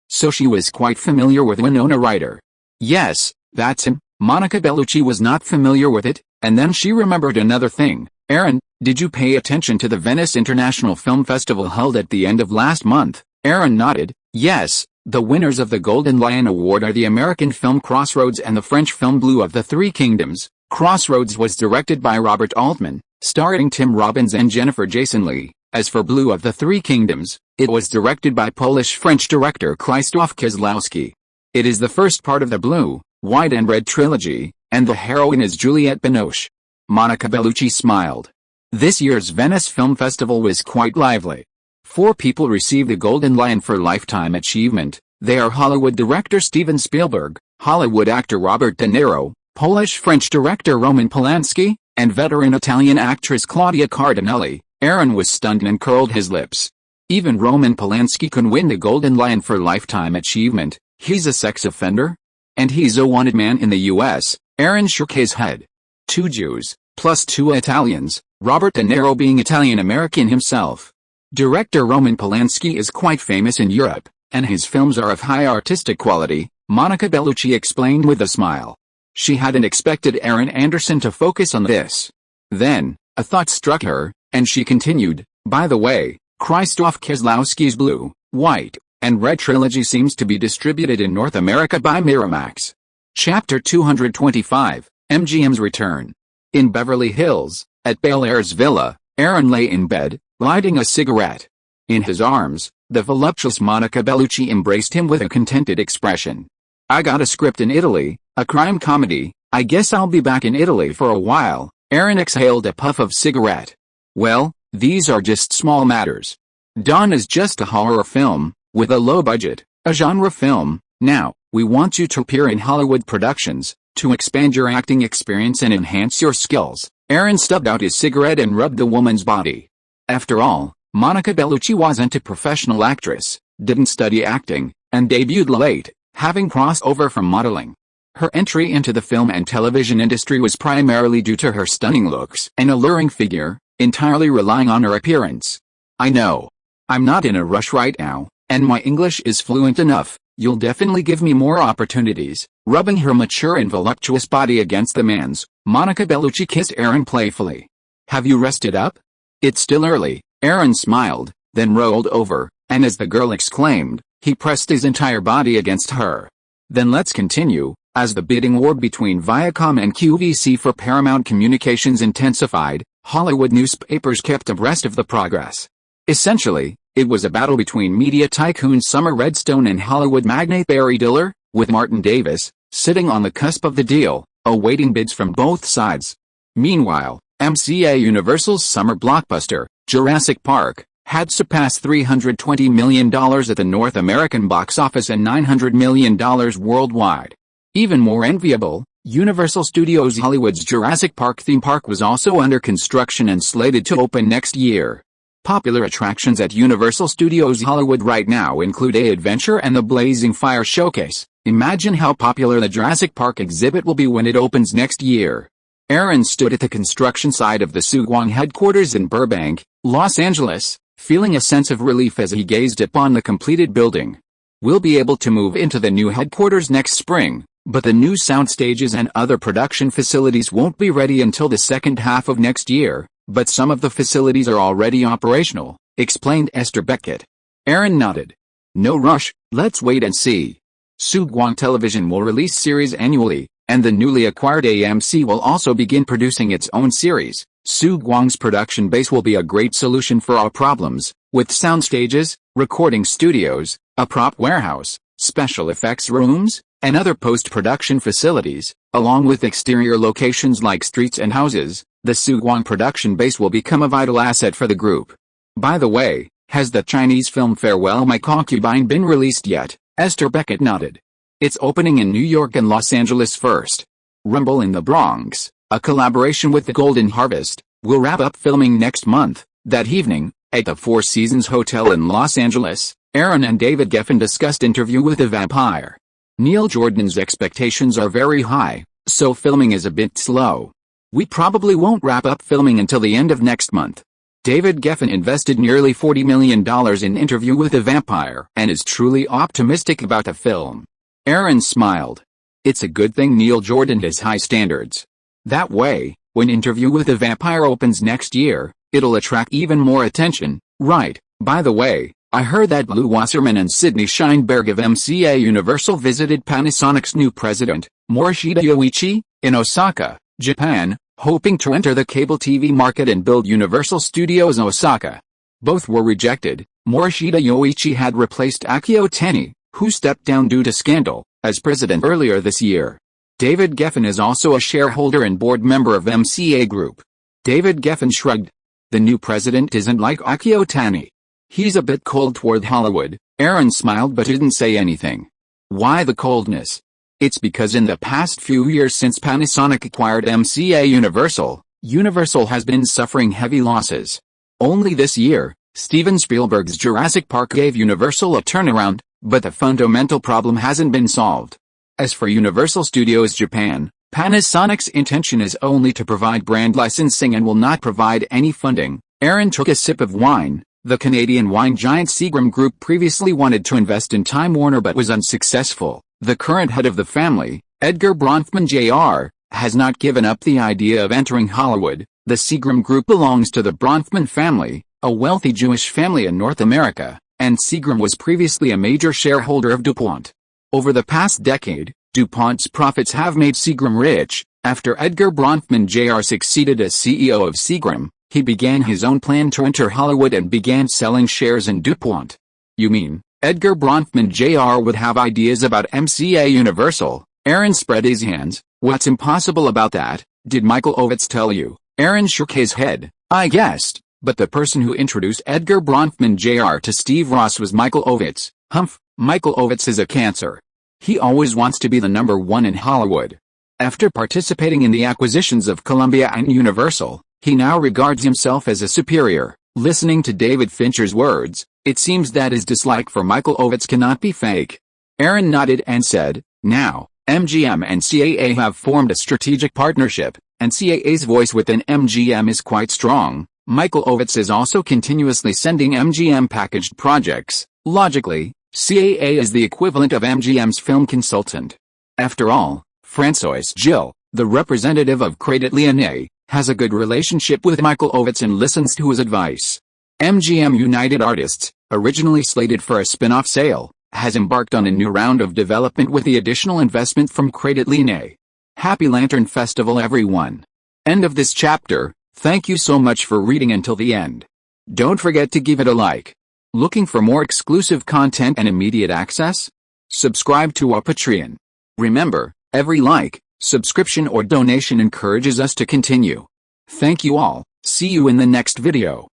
so she was quite familiar with Winona Ryder. Yes, that's him. Monica Bellucci was not familiar with it, and then she remembered another thing. Aaron, did you pay attention to the Venice International Film Festival held at the end of last month? Aaron nodded. Yes, the winners of the Golden Lion Award are the American film Crossroads and the French film Blue of the Three Kingdoms. Crossroads was directed by Robert Altman, starring Tim Robbins and Jennifer Jason Leigh. As for Blue of the Three Kingdoms, it was directed by Polish-French director Krzysztof Kieślowski. It is the first part of the Blue, White and Red trilogy, and the heroine is Juliette Binoche. Monica Bellucci smiled. This year's Venice Film Festival was quite lively. 4 people received the Golden Lion for Lifetime Achievement. They are Hollywood director Steven Spielberg, Hollywood actor Robert De Niro, Polish-French director Roman Polanski, and veteran Italian actress Claudia Cardinelli. Aaron was stunned and curled his lips. Even Roman Polanski can win the Golden Lion for Lifetime Achievement. He's a sex offender? And he's a wanted man in the U.S. Aaron shook his head. 2 Jews, plus 2 Italians, Robert De Niro being Italian-American himself. Director Roman Polanski is quite famous in Europe, and his films are of high artistic quality, Monica Bellucci explained with a smile. She hadn't expected Aaron Anderson to focus on this. Then, a thought struck her, and she continued, by the way, Krzysztof Kieślowski's Blue, White, and Red trilogy seems to be distributed in North America by Miramax. Chapter 225, MGM's Return. In Beverly Hills, at Bel Air's villa, Aaron lay in bed, lighting a cigarette. In his arms, the voluptuous Monica Bellucci embraced him with a contented expression. I got a script in Italy, a crime comedy. I guess I'll be back in Italy for a while. Aaron exhaled a puff of cigarette. Well, these are just small matters. Dawn is just a horror film, with a low budget, a genre film. Now, we want you to appear in Hollywood productions, to expand your acting experience and enhance your skills. Aaron stubbed out his cigarette and rubbed the woman's body. After all, Monica Bellucci wasn't a professional actress, didn't study acting, and debuted late, having crossed over from modeling. Her entry into the film and television industry was primarily due to her stunning looks and alluring figure, entirely relying on her appearance. I know. I'm not in a rush right now, and my English is fluent enough. You'll definitely give me more opportunities. Rubbing her mature and voluptuous body against the man's, Monica Bellucci kissed Aaron playfully. Have you rested up? It's still early. Aaron smiled, then rolled over, and as the girl exclaimed, he pressed his entire body against her. Then let's continue. As the bidding war between Viacom and QVC for Paramount Communications intensified, Hollywood newspapers kept abreast of the progress. Essentially, it was a battle between media tycoon Summer Redstone and Hollywood magnate Barry Diller, with Martin Davis sitting on the cusp of the deal, awaiting bids from both sides. Meanwhile, MCA Universal's summer blockbuster, Jurassic Park, had surpassed $320 million at the North American box office and $900 million worldwide. Even more enviable, Universal Studios Hollywood's Jurassic Park theme park was also under construction and slated to open next year. Popular attractions at Universal Studios Hollywood right now include A-Adventure and the Blazing Fire Showcase. Imagine how popular the Jurassic Park exhibit will be when it opens next year. Aaron stood at the construction site of the Sugwong headquarters in Burbank, Los Angeles, feeling a sense of relief as he gazed upon the completed building. We'll be able to move into the new headquarters next spring, but the new sound stages and other production facilities won't be ready until the second half of next year. But some of the facilities are already operational, explained Esther Beckett. Aaron nodded. No rush, let's wait and see. Sugwong Television will release series annually, and the newly acquired AMC will also begin producing its own series. Sugwong's production base will be a great solution for our problems, with sound stages, recording studios, a prop warehouse, special effects rooms, and other post-production facilities, along with exterior locations like streets and houses. The Sugwong production base will become a vital asset for the group. By the way, has the Chinese film Farewell My Concubine been released yet? Esther Beckett nodded. It's opening in New York and Los Angeles first. Rumble in the Bronx, a collaboration with the Golden Harvest, will wrap up filming next month. That evening, At the Four Seasons Hotel in Los Angeles, Aaron and David Geffen discussed Interview with a Vampire. Neil Jordan's expectations are very high, so filming is a bit slow. We probably won't wrap up filming until the end of next month. David Geffen invested nearly $40 million in Interview with a Vampire and is truly optimistic about the film. Aaron smiled. It's a good thing Neil Jordan has high standards. That way, when Interview with a Vampire opens next year, it'll attract even more attention, right? By the way, I heard that Lou Wasserman and Sidney Sheinberg of MCA Universal visited Panasonic's new president, Morishita Yoichi, in Osaka, Japan, hoping to enter the cable TV market and build Universal Studios Osaka. Both were rejected. Morishita Yoichi had replaced Akio Teni, who stepped down due to scandal, as president earlier this year. David Geffen is also a shareholder and board member of MCA Group. David Geffen shrugged. The new president isn't like Akio Tani. He's a bit cold toward Hollywood. Aaron smiled but didn't say anything. Why the coldness? It's because in the past few years since Panasonic acquired MCA Universal, Universal has been suffering heavy losses. Only this year, Steven Spielberg's Jurassic Park gave Universal a turnaround, but the fundamental problem hasn't been solved. As for Universal Studios Japan, Panasonic's intention is only to provide brand licensing and will not provide any funding. Aaron took a sip of wine. The Canadian wine giant Seagram Group previously wanted to invest in Time Warner but was unsuccessful. The current head of the family, Edgar Bronfman Jr., has not given up the idea of entering Hollywood. The Seagram Group belongs to the Bronfman family, a wealthy Jewish family in North America, and Seagram was previously a major shareholder of DuPont. Over the past decade, DuPont's profits have made Seagram rich. After Edgar Bronfman Jr. succeeded as CEO of Seagram, he began his own plan to enter Hollywood and began selling shares in DuPont. You mean, Edgar Bronfman Jr. would have ideas about MCA Universal? Aaron spread his hands. What's impossible about that? Did Michael Ovitz tell you? Aaron shook his head. I guessed, but the person who introduced Edgar Bronfman Jr. to Steve Ross was Michael Ovitz. Humph, Michael Ovitz is a cancer. He always wants to be the #1 in Hollywood. After participating in the acquisitions of Columbia and Universal, he now regards himself as a superior. Listening to David Fincher's words, it seems that his dislike for Michael Ovitz cannot be fake. Aaron nodded and said, now, MGM and CAA have formed a strategic partnership, and CAA's voice within MGM is quite strong. Michael Ovitz is also continuously sending MGM packaged projects. Logically, CAA is the equivalent of MGM's film consultant. After all, François Gilles, the representative of Crédit Lyonnais, has a good relationship with Michael Ovitz and listens to his advice. MGM United Artists, originally slated for a spin-off sale, has embarked on a new round of development with the additional investment from Crédit Lyonnais. Happy Lantern Festival everyone. End of this chapter. Thank you so much for reading until the end. Don't forget to give it a like. Looking for more exclusive content and immediate access? Subscribe to our Patreon. Remember, every like, subscription or donation encourages us to continue. Thank you all. See you in the next video.